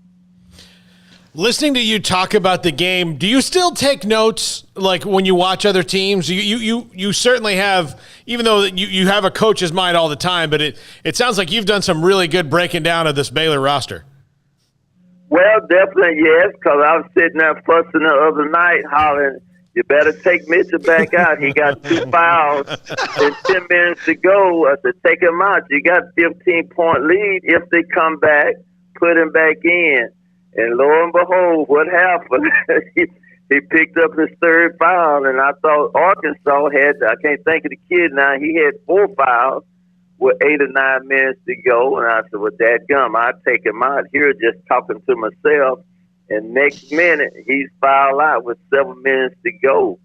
Speaker 7: Listening to you talk about the game, do you still take notes like when you watch other teams? You certainly have, even though you have a coach's mind all the time, but it sounds like you've done some really good breaking down of this Baylor roster.
Speaker 16: Well, definitely, yes, because I was sitting there fussing the other night, hollering, you better take Mitchell back out. He got 2 fouls and 10 minutes to go. I said, take him out. You got 15-point lead. If they come back, put him back in. And lo and behold, what happened? He picked up his 3rd foul, and I thought Arkansas had, I can't think of the kid now, he had 4 fouls with 8 or 9 minutes to go. And I said, well, dadgum, I'll take him out here just talking to myself. And next minute, he's fouled out with 7 minutes to go.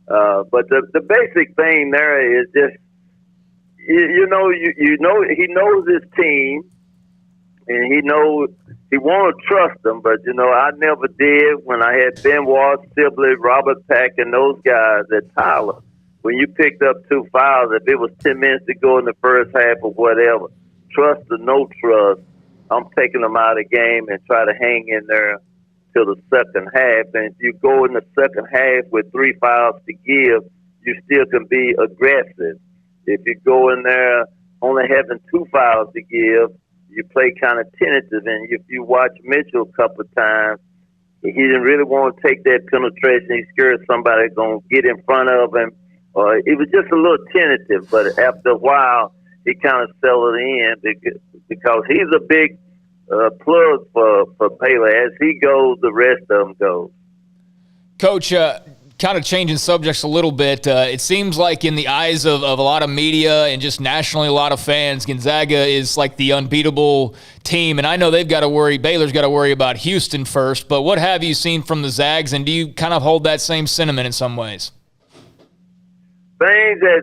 Speaker 16: But the basic thing there is just, he knows his team, and he want to trust them. But, I never did when I had Ben Walsh, Sibley, Robert Pack, and those guys at Tyler. When you picked up 2 fouls, if it was 10 minutes to go in the first half or whatever, trust or no trust, I'm taking them out of the game and try to hang in there till the second half. And if you go in the second half with 3 fouls to give, you still can be aggressive. If you go in there only having 2 fouls to give, you play kind of tentative. And if you watch Mitchell a couple of times, he didn't really want to take that penetration. He scared somebody going to get in front of him. It was just a little tentative, but after a while, he kind of settled in because he's a big plug for Baylor. As he goes, the rest of them go.
Speaker 8: Coach, kind of changing subjects a little bit, it seems like in the eyes of a lot of media and just nationally a lot of fans, Gonzaga is like the unbeatable team. And I know Baylor's got to worry about Houston first, but what have you seen from the Zags, and do you kind of hold that same sentiment in some ways?
Speaker 16: Things that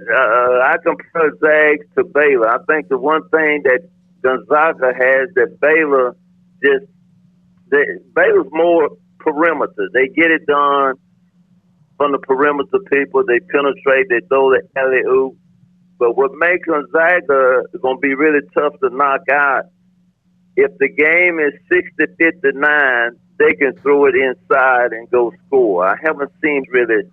Speaker 16: I compare Zags to Baylor. I think the one thing that Gonzaga has that Baylor's more perimeter. They get it done from the perimeter people. They penetrate. They throw the alley-oop. But what makes Gonzaga going to be really tough to knock out, if the game is 60-59, they can throw it inside and go score. I haven't seen really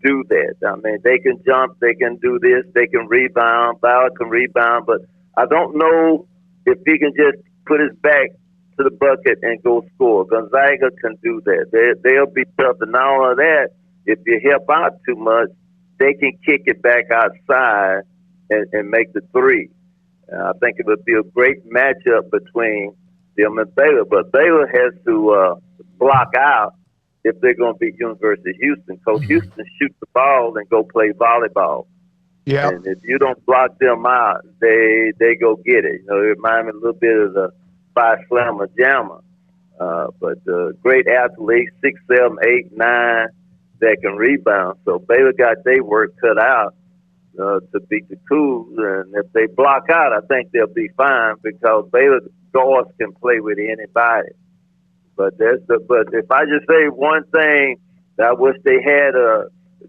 Speaker 16: do that. I mean, they can jump, they can do this, they can rebound, Bauer can rebound, but I don't know if he can just put his back to the bucket and go score. Gonzaga can do that. They'll be tough. And not only that, if you help out too much, they can kick it back outside and make the 3. I think it would be a great matchup between them and Baylor. But Baylor has to block out if they're going to beat University of Houston. Because Houston shoots the ball and go play volleyball.
Speaker 6: Yeah.
Speaker 16: And if you don't block them out, they go get it. It reminds me a little bit of the Phi Slammer Jammer. But great athletes, 6, 7, 8, 9, that can rebound. So Baylor got their work cut out to beat the Cougs. And if they block out, I think they'll be fine because Baylor guards can play with anybody. But if I just say one thing, I wish they had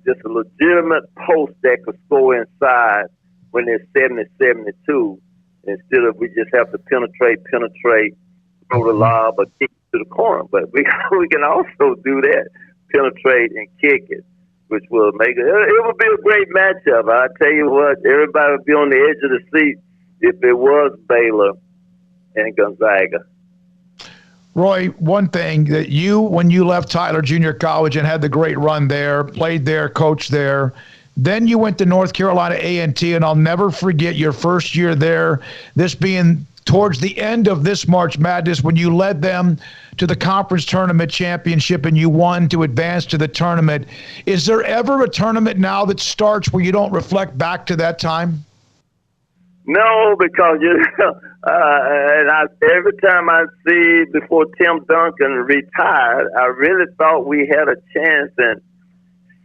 Speaker 16: just a legitimate post that could score inside when they're 70-72, instead of we just have to penetrate, throw the lob or kick it to the corner. But we can also do that, penetrate and kick it, which will make it. It would be a great matchup. I tell you what, everybody would be on the edge of the seat if it was Baylor and Gonzaga.
Speaker 6: Roy, one thing that when you left Tyler Junior College and had the great run there, played there, coached there, then you went to North Carolina A&T, and I'll never forget your first year there, this being towards the end of this March Madness when you led them to the conference tournament championship and you won to advance to the tournament. Is there ever a tournament now that starts where you don't reflect back to that time?
Speaker 16: No, because every time I see before Tim Duncan retired, I really thought we had a chance. And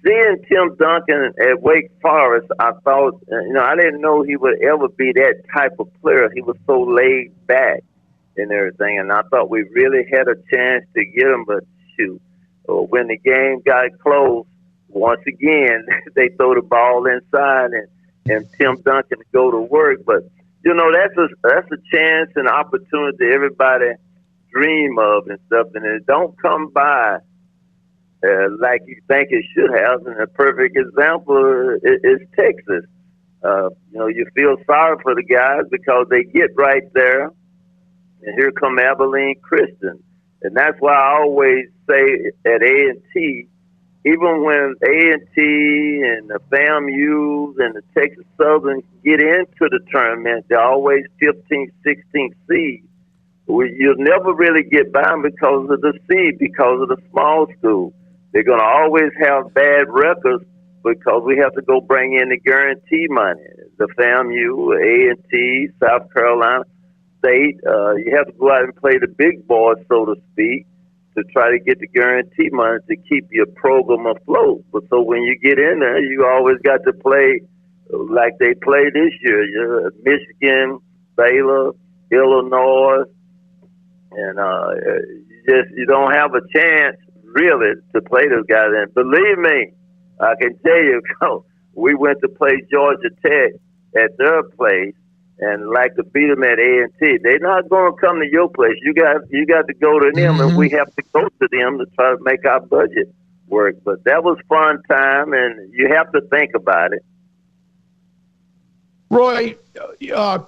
Speaker 16: seeing Tim Duncan at Wake Forest, I thought, I didn't know he would ever be that type of player. He was so laid back and everything, and I thought we really had a chance to get him. But shoot, when the game got close, once again they throw the ball inside and Tim Duncan to go to work. But that's a chance and opportunity everybody dream of and stuff, and it don't come by like you think it should have. And a perfect example is Texas. You feel sorry for the guys because they get right there, and here come Abilene Christian. And that's why I always say at A&T, even when A&T and the FAMUs and the Texas Southern get into the tournament, they're always 15th, 16th seed. You'll never really get by them because of the seed, because of the small school. They're going to always have bad records because we have to go bring in the guarantee money. The FAMU, A&T, South Carolina State, you have to go out and play the big boys, so to speak, to try to get the guarantee money to keep your program afloat. But so when you get in there, you always got to play like they play this year. Michigan, Baylor, Illinois, and you don't have a chance really to play those guys. And believe me, I can tell you, we went to play Georgia Tech at their place and like to beat them at A&T. They're not going to come to your place. You got to go to them, and we have to go to them to try to make our budget work. But that was fun time, and you have to think about it.
Speaker 6: Roy,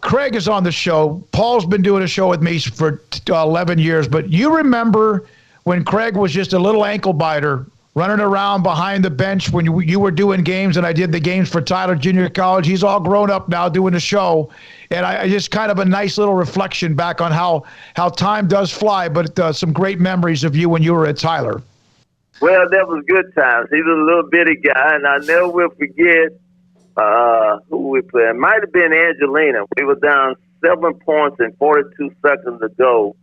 Speaker 6: Craig is on the show. Paul's been doing a show with me for 11 years, but you remember when Craig was just a little ankle biter running around behind the bench when you were doing games, and I did the games for Tyler Junior College. He's all grown up now doing a show, and I just kind of a nice little reflection back on how time does fly, but some great memories of you when you were at Tyler.
Speaker 16: Well, that was good times. He was a little bitty guy, and I never will forget who we played. It might have been Angelina. We were down 7 points and 42 seconds to go.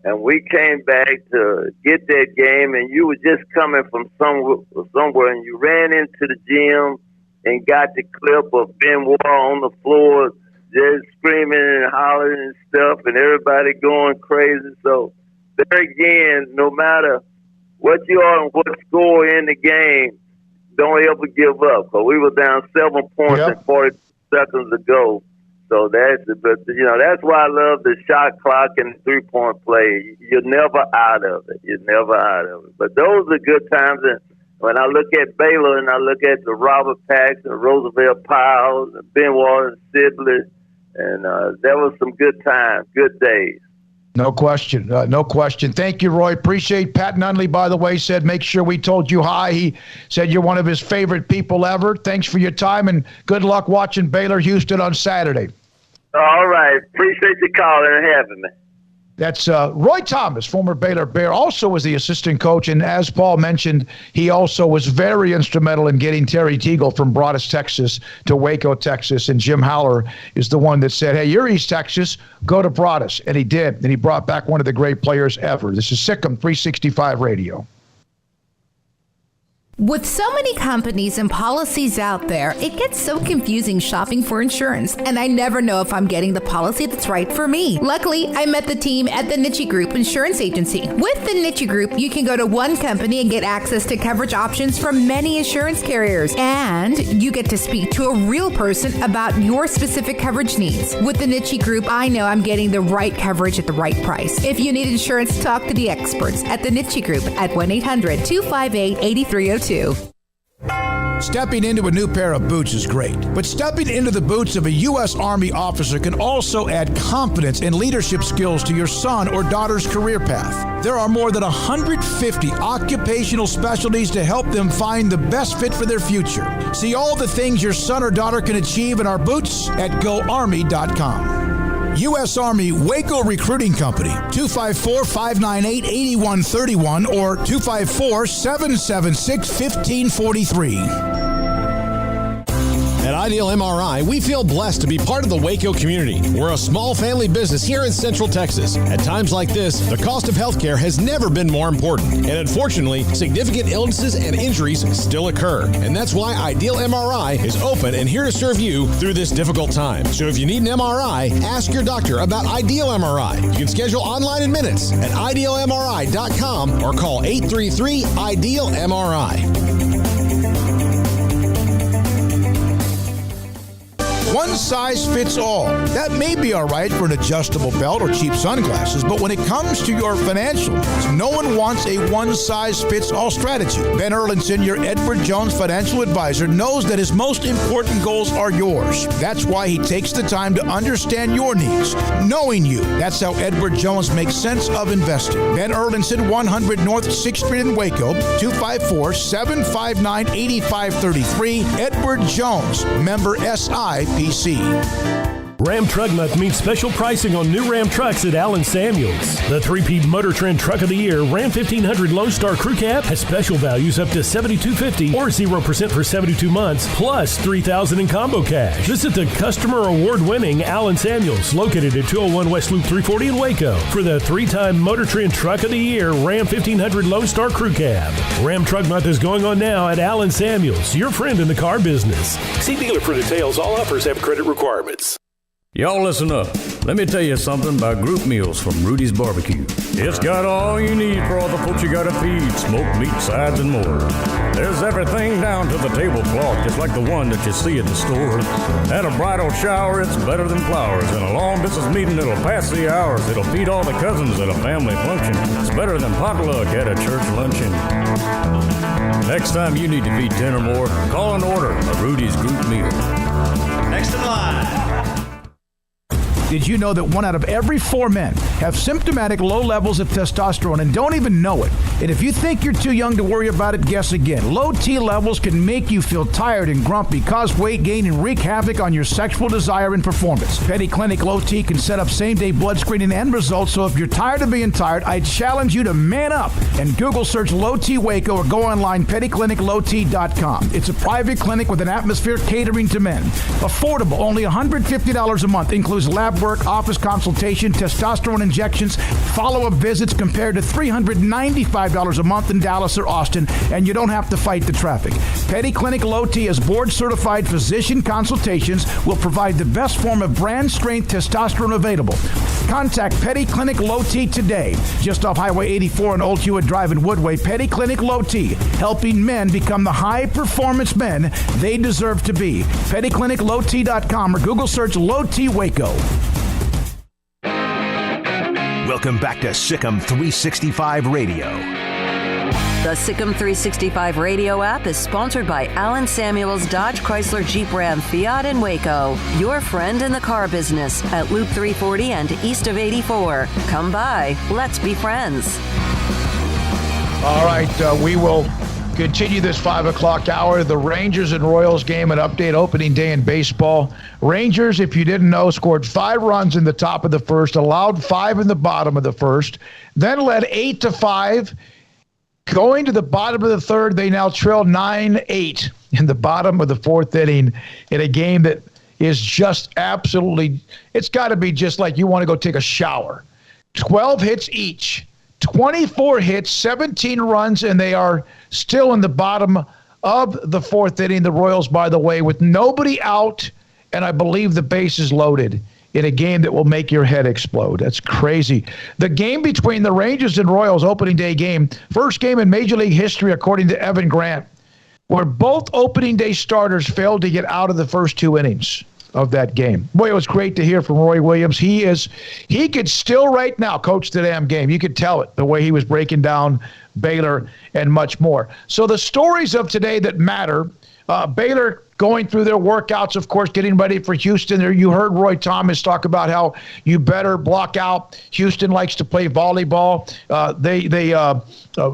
Speaker 16: And we came back to get that game, and you were just coming from somewhere, and you ran into the gym and got the clip of Benoit on the floor just screaming and hollering and stuff, and everybody going crazy. So there again, no matter what you are and what score in the game, don't ever give up. But we were down 7 points and 40 seconds to go. So that's why I love the shot clock and the 3-point play. You're never out of it. But those are good times. And when I look at Baylor and I look at the Robert Packs and Roosevelt Piles and Benoit and Sibley, and there was some good times, good days.
Speaker 6: No question. No question. Thank you, Roy. Appreciate Pat Nunley, by the way, said make sure we told you hi. He said you're one of his favorite people ever. Thanks for your time, and good luck watching Baylor Houston on Saturday.
Speaker 16: All right. Appreciate you calling and having me.
Speaker 6: That's Roy Thomas, former Baylor Bear, also was the assistant coach. And as Paul mentioned, he also was very instrumental in getting Terry Teagle from Broadus, Texas to Waco, Texas. And Jim Howler is the one that said, hey, you're East Texas, go to Broadus. And he did. And he brought back one of the great players ever. This is SicEm365 Radio.
Speaker 1: With so many companies and policies out there, it gets so confusing shopping for insurance, and I never know if I'm getting the policy that's right for me. Luckily, I met the team at the Niche Group Insurance Agency. With the Niche Group, you can go to one company and get access to coverage options from many insurance carriers, and you get to speak to a real person about your specific coverage needs. With the Niche Group, I know I'm getting the right coverage at the right price. If you need insurance, talk to the experts at the Niche Group at 1-800-258-8302.
Speaker 22: Stepping into a new pair of boots is great, but stepping into the boots of a U.S. Army officer can also add confidence and leadership skills to your son or daughter's career path. There are more than 150 occupational specialties to help them find the best fit for their future. See all the things your son or daughter can achieve in our boots at GoArmy.com. U.S. Army Waco Recruiting Company, 254-598-8131 or 254-776-1543.
Speaker 17: At Ideal MRI, we feel blessed to be part of the Waco community. We're a small family business here in Central Texas. At times like this, the cost of healthcare has never been more important. And unfortunately, significant illnesses and injuries still occur. And that's why Ideal MRI is open and here to serve you through this difficult time. So if you need an MRI, ask your doctor about Ideal MRI. You can schedule online in minutes at idealmri.com or call 833-IDEAL-MRI.
Speaker 22: One size fits all. That may be all right for an adjustable belt or cheap sunglasses, but when it comes to your financial needs, no one wants a one-size-fits-all strategy. Ben Erlinson, your Edward Jones financial advisor, knows that his most important goals are yours. That's why he takes the time to understand your needs, knowing you. That's how Edward Jones makes sense of investing. Ben Erlinson, 100 North 6th Street in Waco, 254-759-8533. Edward Jones, member SIPC.
Speaker 18: Ram Truck Month means special pricing on new Ram trucks at Allen Samuels. The 3P Motor Trend Truck of the Year, Ram 1500 Lone Star Crew Cab, has special values up to $7,250 or 0% for 72 months, plus $3,000 in combo cash. Visit the customer award-winning Allen Samuels, located at 201 West Loop 340 in Waco, for the 3-time Motor Trend Truck of the Year, Ram 1500 Lone Star Crew Cab. Ram Truck Month is going on now at Allen Samuels, your friend in the car business. See dealer for details. All offers have credit requirements.
Speaker 19: Y'all listen up. Let me tell you something about group meals from Rudy's Barbecue. It's got all you need for all the folks you gotta feed, smoked meat, sides, and more. There's everything down to the tablecloth, just like the one that you see at the store. At a bridal shower, it's better than flowers. In a long business meeting, it'll pass the hours. It'll feed all the cousins at a family function. It's better than potluck at a church luncheon. Next time you need to feed 10 or more, call and order a Rudy's group meal.
Speaker 22: Next in line. Did you know that 1 out of every 4 men have symptomatic low levels of testosterone and don't even know it? And if you think you're too young to worry about it, guess again. Low T levels can make you feel tired and grumpy, cause weight gain, and wreak havoc on your sexual desire and performance. Petty Clinic Low T can set up same-day blood screening and results, so if you're tired of being tired, I challenge you to man up and Google search Low T Waco or go online pettycliniclowt.com. It's a private clinic with an atmosphere catering to men. Affordable, only $150 a month, includes lab work, office consultation, testosterone injections, follow-up visits compared to $395 a month in Dallas or Austin, and you don't have to fight the traffic. Petty Clinic Low T as board-certified physician consultations will provide the best form of brand-strength testosterone available. Contact Petty Clinic Low T today, just off Highway 84 and Old Hewitt Drive in Woodway. Petty Clinic Low T, helping men become the high-performance men they deserve to be. PettyClinicLowT.com or Google search Low T Waco.
Speaker 5: Welcome back to SicEm365 Radio.
Speaker 2: The Sic'em365 Radio app is sponsored by Allen Samuels Dodge Chrysler Jeep Ram Fiat in Waco. Your friend in the car business at Loop 340 and east of 84. Come by. Let's be friends.
Speaker 6: All right, we will continue this 5 o'clock hour. The Rangers and Royals game, an update, opening day in baseball. Rangers, if you didn't know, scored 5 runs in the top of the first, allowed 5 in the bottom of the first, then led 8-5. Going to the bottom of the third, they now trail 9-8 in the bottom of the fourth inning in a game that is just absolutely, it's got to be just like you want to go take a shower. 12 hits each. 24 hits, 17 runs, and they are still in the bottom of the fourth inning. The Royals, by the way, with nobody out, and I believe the bases loaded in a game that will make your head explode. That's crazy. The game between the Rangers and Royals, opening day game, first game in Major League history, according to Evan Grant, where both opening day starters failed to get out of the first 2 innings of that game. Boy, it was great to hear from Roy Williams. He could still right now coach the damn game. You could tell it, the way he was breaking down Baylor and much more. So the stories of today that matter, Baylor going through their workouts, of course, getting ready for Houston. There, you heard Roy Thomas talk about how you better block out. Houston likes to play volleyball.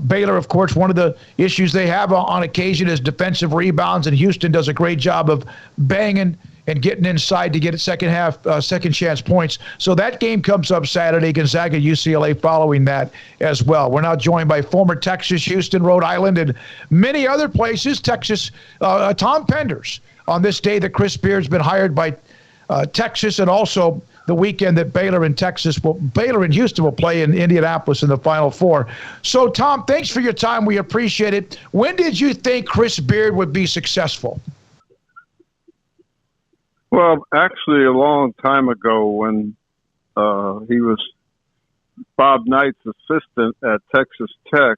Speaker 6: Baylor, of course, one of the issues they have on occasion is defensive rebounds, and Houston does a great job of banging and getting inside to get second chance points. So that game comes up Saturday, Gonzaga, UCLA following that as well. We're now joined by former Texas, Houston, Rhode Island, and many other places. Texas, Tom Penders, on this day that Chris Beard's been hired by Texas, and also the weekend that Baylor and Houston will play in Indianapolis in the Final Four. So, Tom, thanks for your time. We appreciate it. When did you think Chris Beard would be successful?
Speaker 11: Well, actually, a long time ago when he was Bob Knight's assistant at Texas Tech,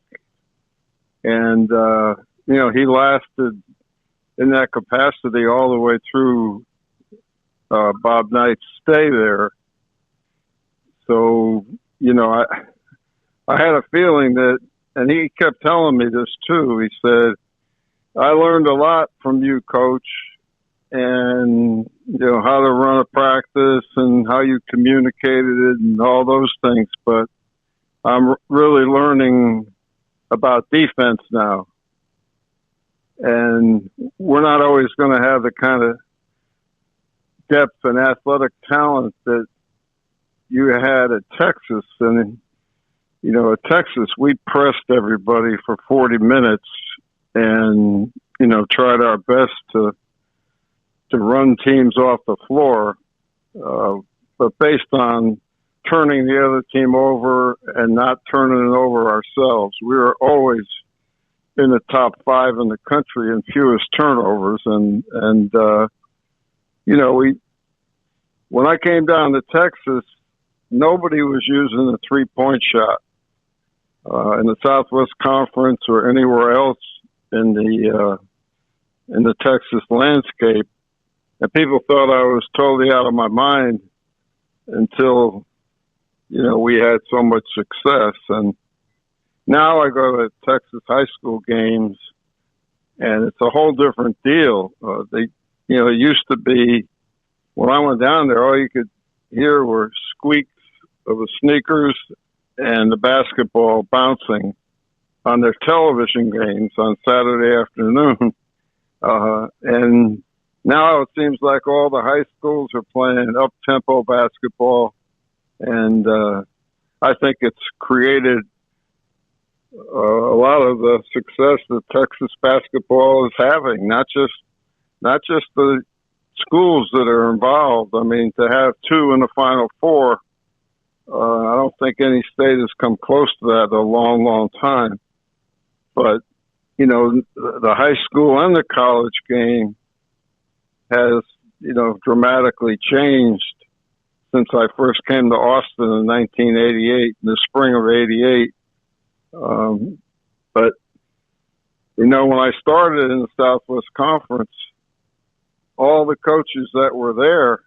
Speaker 11: and he lasted in that capacity all the way through Bob Knight's stay there. So, I had a feeling that, and he kept telling me this too. He said, "I learned a lot from you, Coach, and how to run a practice and how you communicated it and all those things. But I'm really learning about defense now. And we're not always going to have the kind of depth and athletic talent that you had at Texas. And, at Texas, we pressed everybody for 40 minutes and, tried our best to run teams off the floor, but based on turning the other team over and not turning it over ourselves. We were always in the top 5 in the country in fewest turnovers. And when I came down to Texas, nobody was using the 3-point shot in the Southwest Conference or anywhere else in the Texas landscape. And people thought I was totally out of my mind until, we had so much success. And now I go to Texas high school games, and it's a whole different deal. It used to be, when I went down there, all you could hear were squeaks of the sneakers and the basketball bouncing on their television games on Saturday afternoon. And now it seems like all the high schools are playing up-tempo basketball, and I think it's created a lot of the success that Texas basketball is having. Not just the schools that are involved. I mean, to have 2 in the Final Four, I don't think any state has come close to that in a long, long time. But the high school and the college game has, dramatically changed since I first came to Austin in 1988, in the spring of '88. But, when I started in the Southwest Conference, all the coaches that were there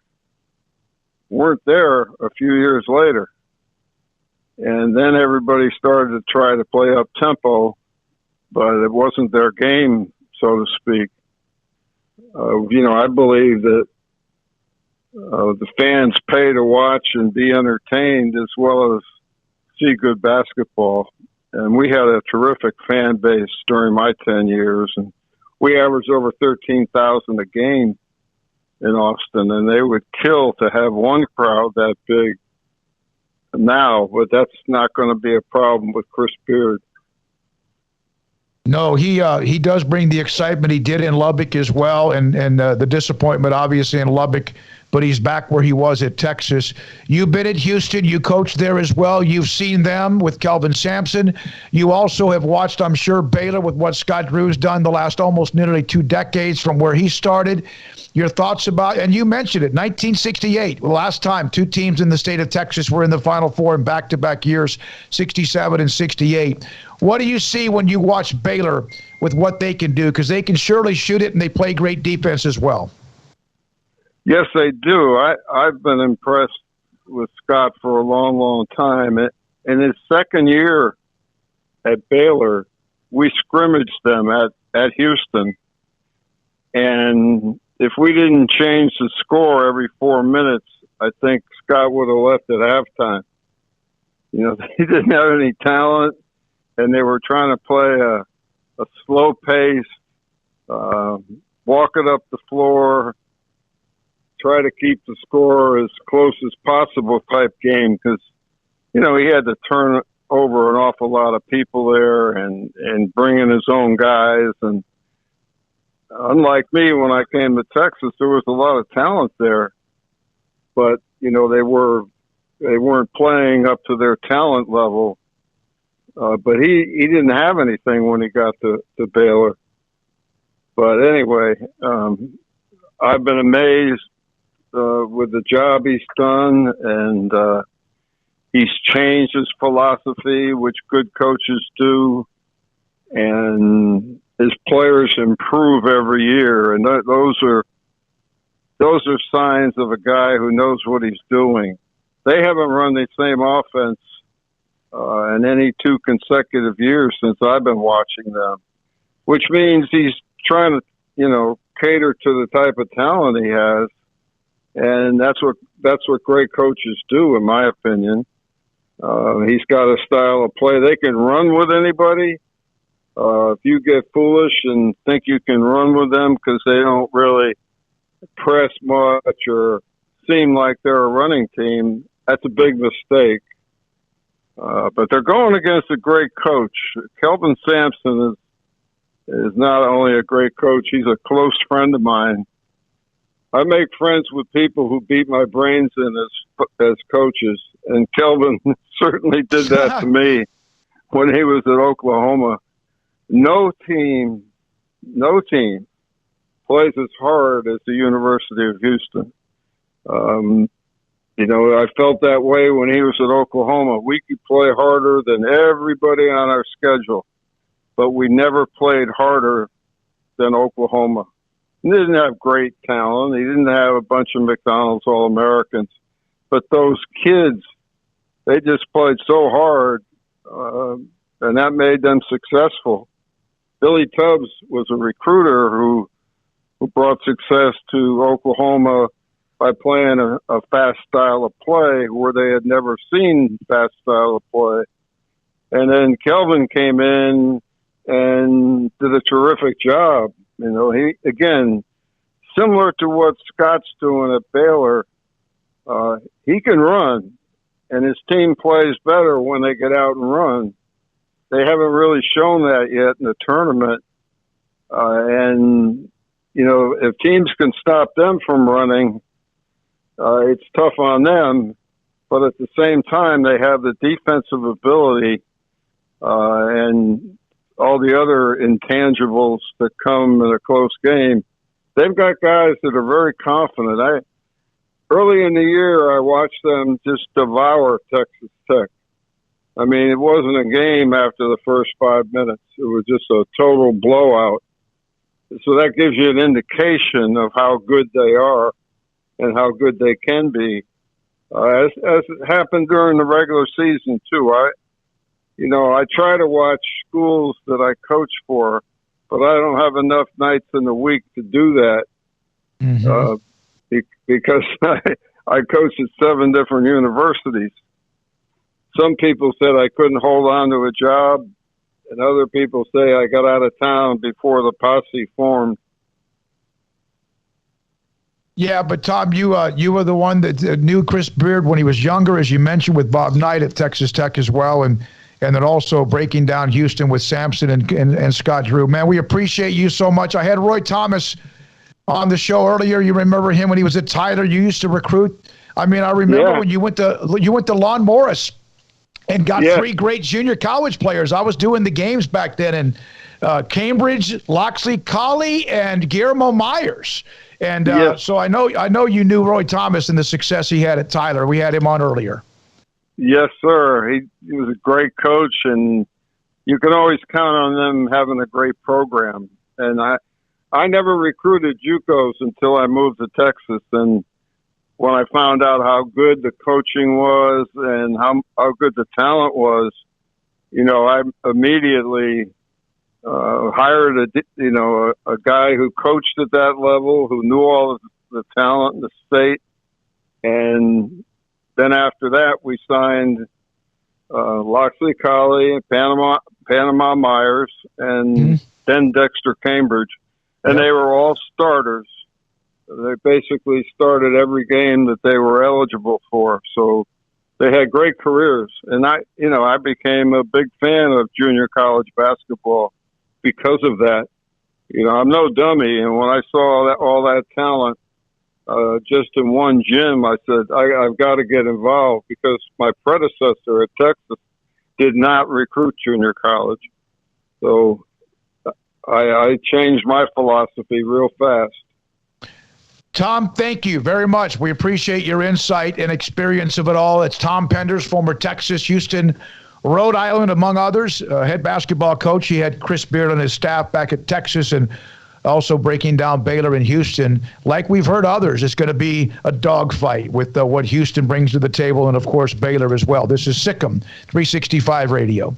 Speaker 11: weren't there a few years later. And then everybody started to try to play up tempo, but it wasn't their game, so to speak. I believe that the fans pay to watch and be entertained as well as see good basketball. And we had a terrific fan base during my 10 years, and we averaged over 13,000 a game in Austin, and they would kill to have one crowd that big now, but that's not going to be a problem with Chris Beard.
Speaker 6: No, he does bring the excitement. He did in Lubbock as well, and the disappointment obviously in Lubbock. but he's back where he was at Texas. You've been at Houston. You coached there as well. You've seen them with Kelvin Sampson. You also have watched, I'm sure, Baylor with what Scott Drew's done the last almost nearly 2 decades from where he started. Your thoughts about, and you mentioned it, 1968, the last time 2 teams in the state of Texas were in the Final Four in back-to-back years, 67 and 68. What do you see when you watch Baylor with what they can do? Because they can surely shoot it, and they play great defense as well.
Speaker 11: Yes, they do. I've been impressed with Scott for a long, long time. In his second year at Baylor, we scrimmaged them at Houston, and if we didn't change the score every 4 minutes, I think Scott would have left at halftime. You know, they didn't have any talent, and they were trying to play a slow pace, walk it up the floor, try to keep the score as close as possible type game because, you know, he had to turn over an awful lot of people there and bring in his own guys. And unlike me, when I came to Texas, there was a lot of talent there, but, you know, they weren't playing up to their talent level. But he didn't have anything when he got to Baylor. But anyway, I've been amazed with the job he's done, and he's changed his philosophy, which good coaches do, and his players improve every year, and those are signs of a guy who knows what he's doing. They haven't run the same offense in any 2 consecutive years since I've been watching them, which means he's trying to, you know, cater to the type of talent he has, and that's what great coaches do, in my opinion. He's got a style of play. They can run with anybody. If you get foolish and think you can run with them because they don't really press much or seem like they're a running team, that's a big mistake. But they're going against a great coach. Kelvin Sampson is not only a great coach, he's a close friend of mine. I make friends with people who beat my brains in as coaches, and Kelvin certainly did that to me when he was at Oklahoma. No team plays as hard as the University of Houston. You know, I felt that way when he was at Oklahoma. We could play harder than everybody on our schedule, but we never played harder than Oklahoma. He didn't have great talent. He didn't have a bunch of McDonald's All-Americans, but those kids, they just played so hard, and that made them successful. Billy Tubbs was a recruiter who brought success to Oklahoma by playing a fast style of play where they had never seen fast style of play. And then Kelvin came in and did a terrific job. You know, he, again, similar to what Scott's doing at Baylor, he can run, and his team plays better when they get out and run. They haven't really shown that yet in the tournament. And, you know, if teams can stop them from running, it's tough on them. But at the same time, they have the defensive ability and all the other intangibles that come in a close game. They've got guys that are very confident. Early in the year, I watched them just devour Texas Tech. I mean, it wasn't a game after the first 5 minutes. It was just a total blowout. So that gives you an indication of how good they are and how good they can be. As it happened during the regular season, too. I try to watch schools that I coach for, but I don't have enough nights in the week to do that because I coach at 7 different universities. Some people said I couldn't hold on to a job, and other people say I got out of town before the posse formed.
Speaker 6: Yeah, but Tom, you were the one that knew Chris Beard when he was younger, as you mentioned, with Bob Knight at Texas Tech as well, and then also breaking down Houston with Sampson and Scott Drew. Man, we appreciate you so much. I had Roy Thomas on the show earlier. You remember him when he was at Tyler. You used to recruit. I mean, I remember when you went to Lon Morris and got 3 great junior college players. I was doing the games back then in Cambridge, Loxley Colley, and Guillermo Myers. And so I know you knew Roy Thomas and the success he had at Tyler. We had him on earlier.
Speaker 11: Yes, sir. He was a great coach, and you can always count on them having a great program. And I never recruited JUCOs until I moved to Texas, and when I found out how good the coaching was and how good the talent was, I immediately hired a guy who coached at that level, who knew all of the talent in the state. And then after that, we signed Loxley Colley, Panama Myers, and then Dexter Cambridge. And they were all starters. They basically started every game that they were eligible for. So they had great careers. And I became a big fan of junior college basketball because of that. I'm no dummy. And when I saw all that talent just in one gym, I said, I've got to get involved, because my predecessor at Texas did not recruit junior college. So I changed my philosophy real fast.
Speaker 6: Tom, thank you very much. We appreciate your insight and experience of it all. It's Tom Penders, former Texas, Houston, Rhode Island, among others, head basketball coach. He had Chris Beard on his staff back at Texas, and also breaking down Baylor and Houston. Like we've heard others, it's going to be a dogfight with what Houston brings to the table, and, of course, Baylor as well. This is SicEm365 Radio.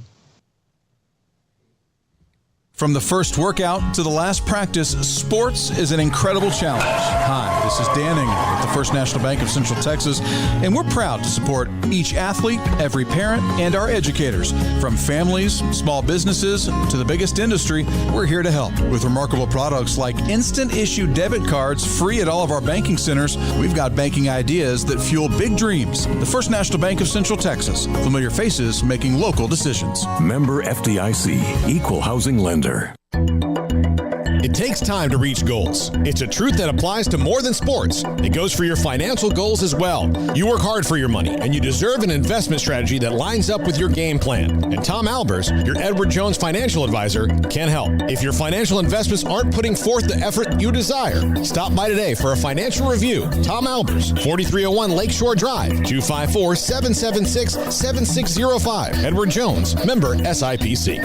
Speaker 9: From the first workout to the last practice, sports is an incredible challenge. Hi, this is Dan Engel with the First National Bank of Central Texas, and we're proud to support each athlete, every parent, and our educators. From families, small businesses, to the biggest industry, we're here to help. With remarkable products like instant issue debit cards free at all of our banking centers, we've got banking ideas that fuel big dreams. The First National Bank of Central Texas. Familiar faces making local decisions.
Speaker 10: Member FDIC, Equal Housing Lender.
Speaker 17: It takes time to reach goals. It's a truth that applies to more than sports. It goes for your financial goals as well. You work hard for your money, and you deserve an investment strategy that lines up with your game plan. And Tom Albers, your Edward Jones financial advisor, can help. If your financial investments aren't putting forth the effort you desire, stop by today for a financial review. Tom Albers, 4301 Lakeshore Drive, 254-776-7605. Edward Jones, member SIPC.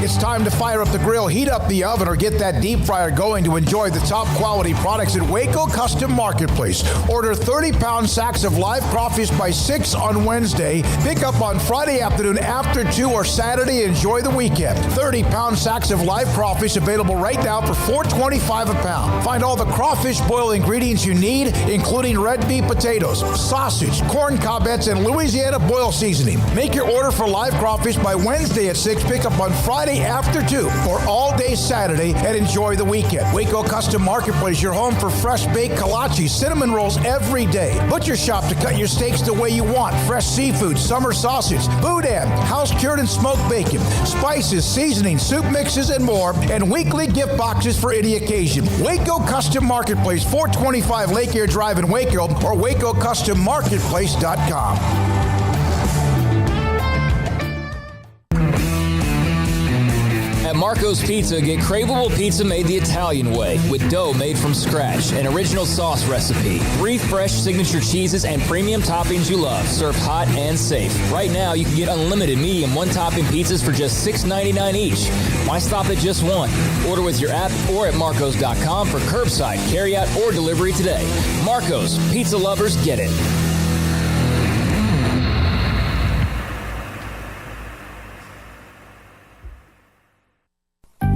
Speaker 22: It's time to fire up the grill, heat up the oven, or get that deep fryer going to enjoy the top quality products at Waco Custom Marketplace. Order 30-pound sacks of live crawfish by 6 on Wednesday. Pick up on Friday afternoon after 2 or Saturday. Enjoy the weekend. 30-pound sacks of live crawfish available right now for $4.25 a pound. Find all the crawfish boil ingredients you need, including red beef potatoes, sausage, corn cobbettes, and Louisiana boil seasoning. Make your order for live crawfish by Wednesday at 6. Pick up on Friday after 2 or all day Saturday, and enjoy the weekend. Waco Custom Marketplace, your home for fresh baked kolache, cinnamon rolls every day. Butcher shop to cut your steaks the way you want. Fresh seafood, summer sausage, boudin, house cured and smoked bacon, spices, seasoning, soup mixes, and more, and weekly gift boxes for any occasion. Waco Custom Marketplace, 425 Lake Air Drive in Waco, or WacoCustomMarketplace.com.
Speaker 8: At Marco's Pizza, get craveable pizza made the Italian way, with dough made from scratch, an original sauce recipe, 3 fresh signature cheeses, and premium toppings you love, served hot and safe. Right now, you can get unlimited medium one-topping pizzas for just $6.99 each. Why stop at just one? Order with your app or at marcos.com for curbside, carryout, or delivery today. Marco's, pizza lovers get it.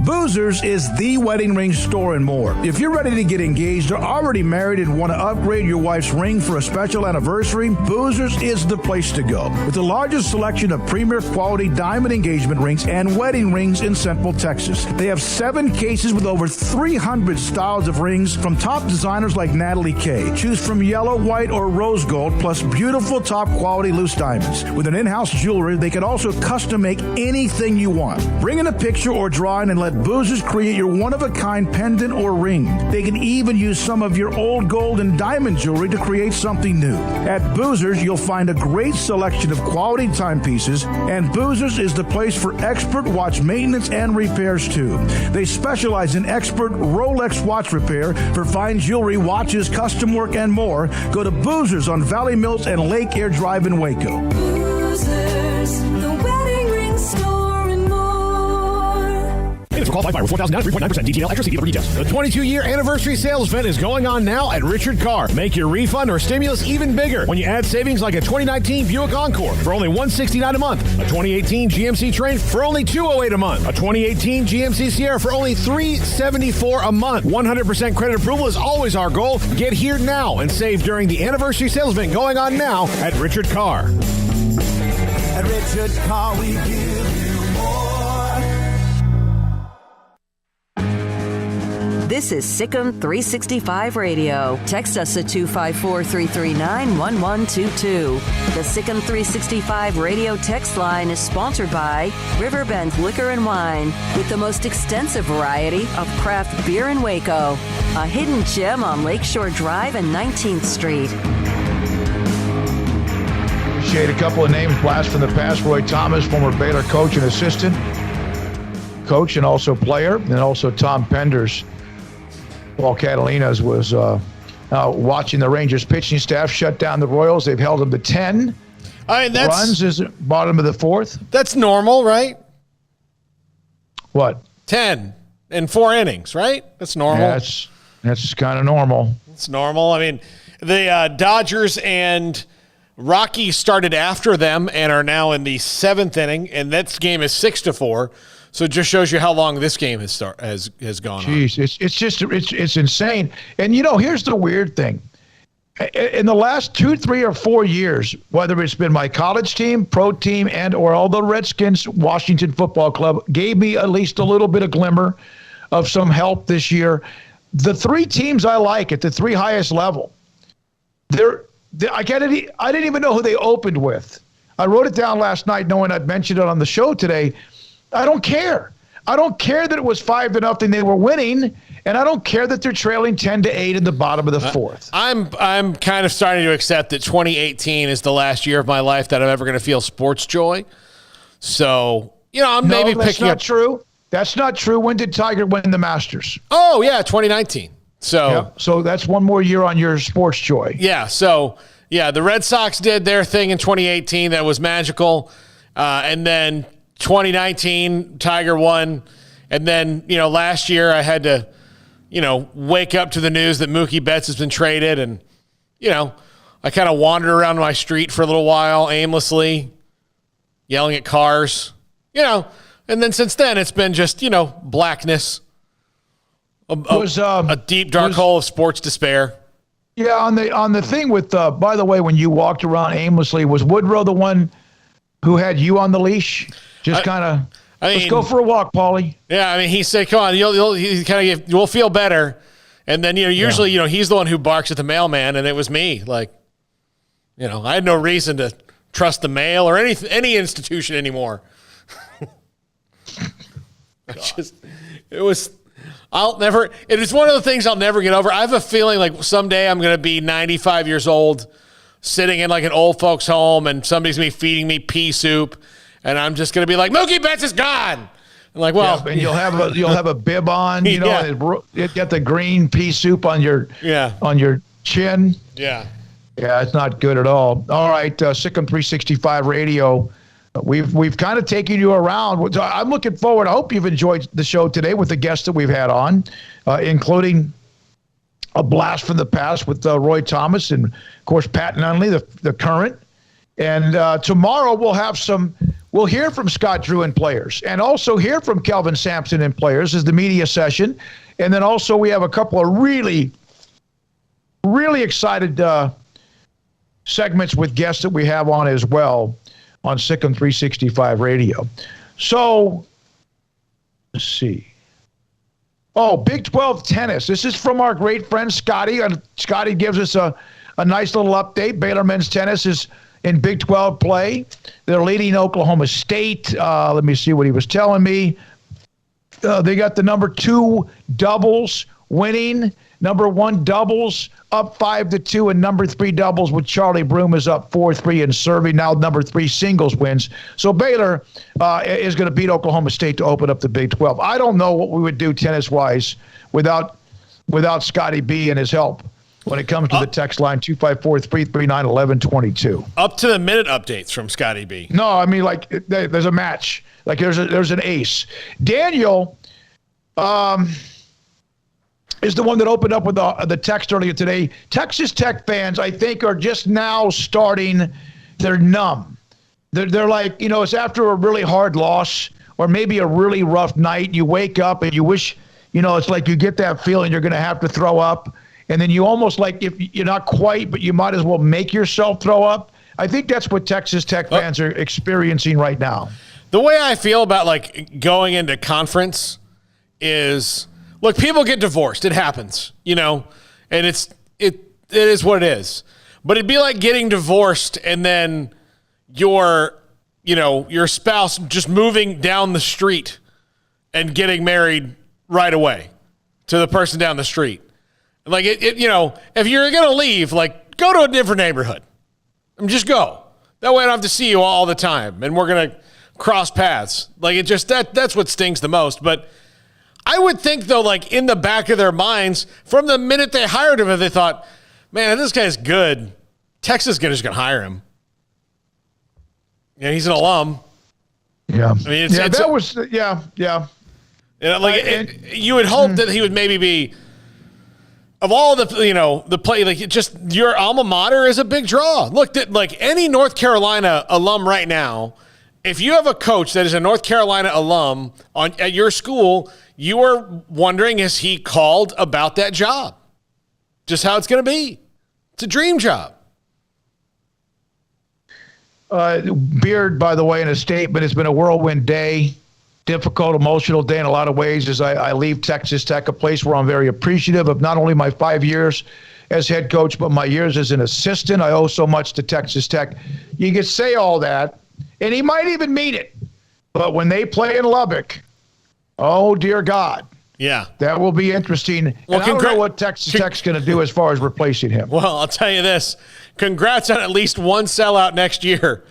Speaker 22: Boozers is the wedding ring store and more. If you're ready to get engaged or already married and want to upgrade your wife's ring for a special anniversary, Boozers is the place to go. With the largest selection of premier quality diamond engagement rings and wedding rings in Central Texas. They have 7 cases with over 300 styles of rings from top designers like Natalie Kay. Choose from yellow, white, or rose gold, plus beautiful top quality loose diamonds. With an in-house jewelry, they can also custom make anything you want. Bring in a picture or drawing and let Boozers Boozers create your one-of-a-kind pendant or ring. They can even use some of your old gold and diamond jewelry to create something new. At Boozers, you'll find a great selection of quality timepieces, and Boozers is the place for expert watch maintenance and repairs, too. They specialize in expert Rolex watch repair for fine jewelry, watches, custom work, and more. Go to Boozers on Valley Mills and Lake Air Drive in Waco.
Speaker 13: Boozers, the wedding ring store and more.
Speaker 17: If qualified by 4,000 3.9% DTL extra CD details. The 22-year anniversary sales event is going on now at Richard Carr. Make your refund or stimulus even bigger when you add savings like a 2019 Buick Encore for only $169 a month, a 2018 GMC Train for only $208 a month, a 2018 GMC Sierra for only $374 a month. 100% credit approval is always our goal. Get here now and save during the anniversary sales event going on now at Richard Carr.
Speaker 13: At Richard Carr, we give you more.
Speaker 2: This is SicEm365 Radio. Text us at 254-339-1122. The SicEm365 Radio text line is sponsored by Riverbend Liquor and Wine, with the most extensive variety of craft beer in Waco. A hidden gem on Lakeshore Drive and 19th Street.
Speaker 6: Appreciate a couple of names blast from the past. Roy Thomas, former Baylor coach and assistant coach and also player, and also Tom Penders. Paul Catalinas was watching the Rangers pitching staff shut down the Royals. They've held them to 10 runs is bottom of the fourth.
Speaker 7: That's normal, right?
Speaker 6: What?
Speaker 7: 10 in 4 innings, right? That's normal.
Speaker 6: Yeah, that's kind of normal.
Speaker 7: It's normal. I mean, the Dodgers and Rockies started after them and are now in the 7th inning, and that game is 6-4. So it just shows you how long this game has gone on.
Speaker 6: Jeez, it's insane. And, here's the weird thing. In the last 2, 3, or 4 years, whether it's been my college team, pro team, and or all the Redskins, Washington Football Club, gave me at least a little bit of glimmer of some help this year. The 3 teams I like at the 3 highest level, I didn't even know who they opened with. I wrote it down last night knowing I'd mentioned it on the show today. I don't care. I don't care that it was 5-0 they were winning, and I don't care that they're trailing 10-8 in the bottom of the fourth.
Speaker 7: I'm kind of starting to accept that 2018 is the last year of my life that I'm ever going to feel sports joy. So, I'm maybe picking up.
Speaker 6: That's not true. That's not true. When did Tiger win the Masters?
Speaker 7: Oh, yeah, 2019. So
Speaker 6: that's one more year on your sports joy.
Speaker 7: Yeah. So, the Red Sox did their thing in 2018 that was magical. And then 2019, Tiger won. And then, last year I had to, wake up to the news that Mookie Betts has been traded. And, I kind of wandered around my street for a little while aimlessly, yelling at cars, and then since then it's been just, blackness, a deep, dark hole of sports despair.
Speaker 6: Yeah, on the thing with, by the way, when you walked around aimlessly, was Woodrow the one who had you on the leash? Just kind of, let's go for a walk, Paulie.
Speaker 7: Yeah, he said, come on, we'll feel better. And then, usually, he's the one who barks at the mailman, and it was me. Like, I had no reason to trust the mail or any institution anymore. It is one of the things I'll never get over. I have a feeling like someday I'm going to be 95 years old, sitting in like an old folks home, and somebody's going to be feeding me pea soup. And I'm just going to be like, Mookie Betts is gone. I'm like, well,
Speaker 6: and you'll have a bib on, and get the green pea soup on your chin.
Speaker 7: Yeah,
Speaker 6: it's not good at all. All right, SicEm365 Radio. We've kind of taken you around. I'm looking forward. I hope you've enjoyed the show today with the guests that we've had on, including a blast from the past with Roy Thomas and, of course, Pat Nunley, the current. And tomorrow we'll hear from Scott Drew and players, and also hear from Kelvin Sampson and players as the media session. And then also we have a couple of really, really excited segments with guests that we have on as well on SicEm365 Radio. So let's see. Oh, Big 12 tennis. This is from our great friend Scotty. And Scotty gives us a nice little update. Baylor men's tennis is in Big 12 play. They're leading Oklahoma State. Let me see what he was telling me. They got the number 2 doubles winning. Number 1 doubles up 5-2, and number 3 doubles with Charlie Broom is up 4-3 in serving. Now number 3 singles wins. So Baylor is going to beat Oklahoma State to open up the Big 12. I don't know what we would do tennis-wise without Scotty B and his help when it comes to the text line 254-339-1122.
Speaker 7: Up to the minute updates from Scotty B.
Speaker 6: No, I mean, like, there's a match. Like, there's an ace. Daniel is the one that opened up with the text earlier today. Texas Tech fans, I think, are just now starting. They're numb. They're like, it's after a really hard loss or maybe a really rough night. You wake up and you wish, it's like you get that feeling you're going to have to throw up. And then you almost like, if you're not quite, but you might as well make yourself throw up. I think that's what Texas Tech fans are experiencing right now.
Speaker 7: The way I feel about like going into conference is, look, people get divorced. It happens, and it is what it is. But it'd be like getting divorced and then your spouse just moving down the street and getting married right away to the person down the street. Like, if you're going to leave, like, go to a different neighborhood. Just go. That way I don't have to see you all the time, and we're going to cross paths. Like, it just, that's what stings the most. But I would think, though, like, in the back of their minds, from the minute they hired him, they thought, man, this guy's good. Texas is just going to hire him. Yeah, he's an alum.
Speaker 6: Yeah.
Speaker 7: I mean, you would hope that he would maybe be, of all the play, like, just your alma mater is a big draw. Look, like any North Carolina alum right now, if you have a coach that is a North Carolina alum at your school, you are wondering, is he called about that job? Just how it's going to be. It's a dream job.
Speaker 6: Beard, by the way, in a statement, it's been a whirlwind day. Difficult, emotional day in a lot of ways as I leave Texas Tech, a place where I'm very appreciative of not only my 5 years as head coach, but my years as an assistant. I owe so much to Texas Tech. You can say all that, and he might even mean it. But when they play in Lubbock, oh, dear God.
Speaker 7: Yeah.
Speaker 6: That will be interesting. Well, I don't know what Texas Tech's going to do as far as replacing him.
Speaker 7: Well, I'll tell you this. Congrats on at least one sellout next year.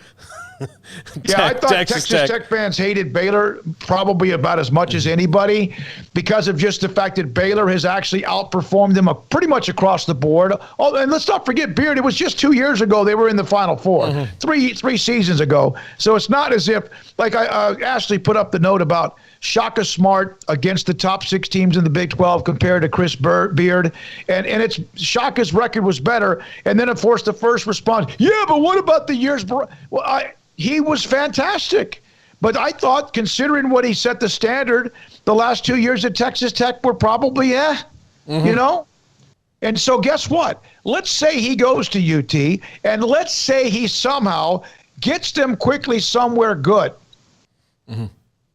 Speaker 6: Yeah, I thought Texas Tech fans hated Baylor probably about as much as anybody because of just the fact that Baylor has actually outperformed them pretty much across the board. Oh, and let's not forget, Beard, it was just 2 years ago they were in the Final Four, three seasons ago. So it's not as if, like Ashley put up the note about Shaka Smart against the top 6 teams in the Big 12 compared to Chris Beard. And it's Shaka's record was better. And then, of course, the first response, yeah, but what about the years? Well, he was fantastic. But I thought, considering what he set the standard, the last 2 years at Texas Tech were probably, And so guess what? Let's say he goes to UT, and let's say he somehow gets them quickly somewhere good.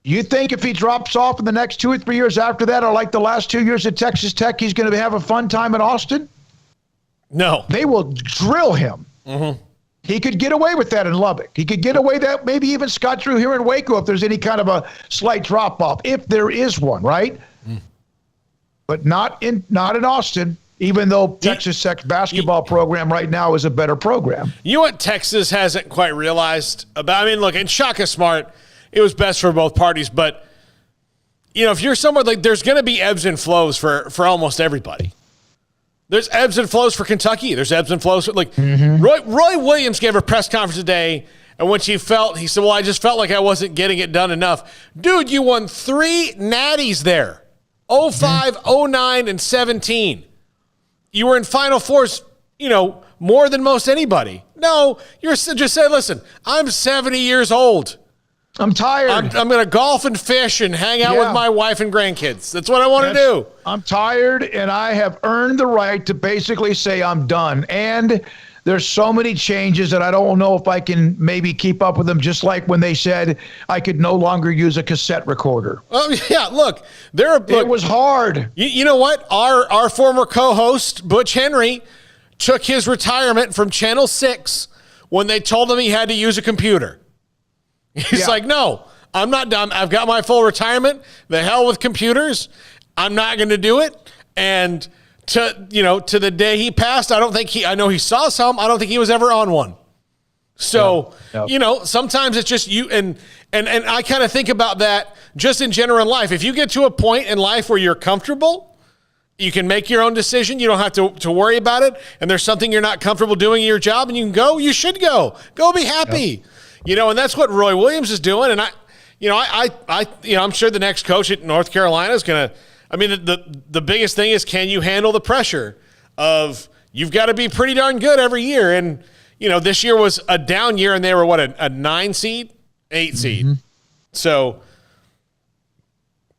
Speaker 6: You think if he drops off in the next 2 or 3 years after that, or like the last 2 years at Texas Tech, he's going to have a fun time in Austin?
Speaker 7: No.
Speaker 6: They will drill him. He could get away with that in Lubbock. He could get away that maybe even Scott Drew here in Waco if there's any kind of a slight drop-off, if there is one, right? But not in Austin, even though Texas Tech's basketball program right now is a better program.
Speaker 7: You know what Texas hasn't quite realized about? I mean, look, and Shaka Smart, it was best for both parties, but, if you're somewhere like, there's going to be ebbs and flows for almost everybody. There's ebbs and flows for Kentucky. There's ebbs and flows. Roy Williams gave a press conference today, and when he said, well, I just felt like I wasn't getting it done enough. Dude, you won 3 natties there, 05, 09, and 17. You were in Final Fours, more than most anybody. No, you're just saying, listen, I'm 70 years old.
Speaker 6: I'm tired.
Speaker 7: I'm going to golf and fish and hang out with my wife and grandkids. That's what I want to do.
Speaker 6: I'm tired, and I have earned the right to basically say I'm done. And there's so many changes that I don't know if I can maybe keep up with them, just like when they said I could no longer use a cassette recorder.
Speaker 7: Oh, yeah, look.
Speaker 6: It was hard.
Speaker 7: You know what? Our former co-host, Butch Henry, took his retirement from Channel 6 when they told him he had to use a computer. He's like, no, I'm not done. I've got my full retirement. The hell with computers. I'm not going to do it. And to the day he passed, I know he saw some. I don't think he was ever on one. So, sometimes it's just you. And I kind of think about that just in general in life. If you get to a point in life where you're comfortable, you can make your own decision. You don't have to worry about it. And there's something you're not comfortable doing in your job and you can go, you should go. Go be happy. Yep. And that's what Roy Williams is doing. And I'm sure the next coach at North Carolina is going to, the biggest thing is, can you handle the pressure of you've got to be pretty darn good every year. And, this year was a down year and they were a 9 seed, 8 seed. Mm-hmm. So,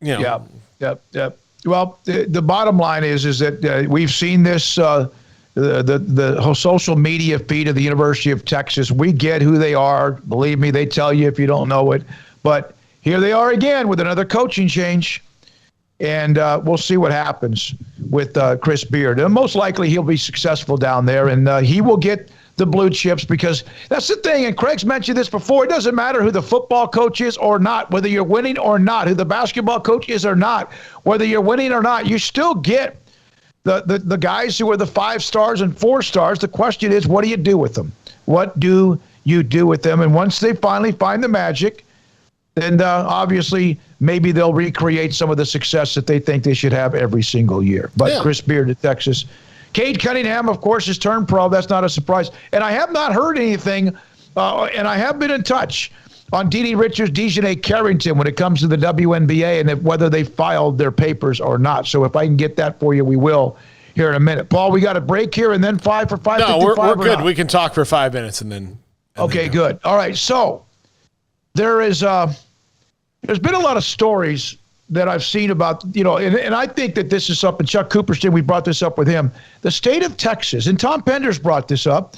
Speaker 6: Yep. Well, the bottom line is that we've seen this, the whole social media feed of the University of Texas. We get who they are. Believe me, they tell you if you don't know it. But here they are again with another coaching change. And we'll see what happens with Chris Beard. And most likely he'll be successful down there, and he will get the blue chips, because that's the thing. And Craig's mentioned this before. It doesn't matter who the football coach is or not, whether you're winning or not, who the basketball coach is or not, whether you're winning or not, you still get the guys who are the 5 stars and 4 stars. The question is, what do you do with them? What do you do with them? And once they finally find the magic, then obviously maybe they'll recreate some of the success that they think they should have every single year. But Chris Beard at Texas. Cade Cunningham, of course, has turned pro. That's not a surprise. And I have not heard anything, and I have been in touch on D.D. Richards, Dejanay Carrington when it comes to the WNBA and whether they filed their papers or not. So if I can get that for you, we will here in a minute. Paul, we got a break here and then 5 for 5.
Speaker 7: No, we're good. Not? We can talk for 5 minutes and then.
Speaker 6: Okay, good. All right. So there's been a lot of stories that I've seen about, and I think that this is something, Chuck Cooperstein, we brought this up with him. The state of Texas, and Tom Pender's brought this up,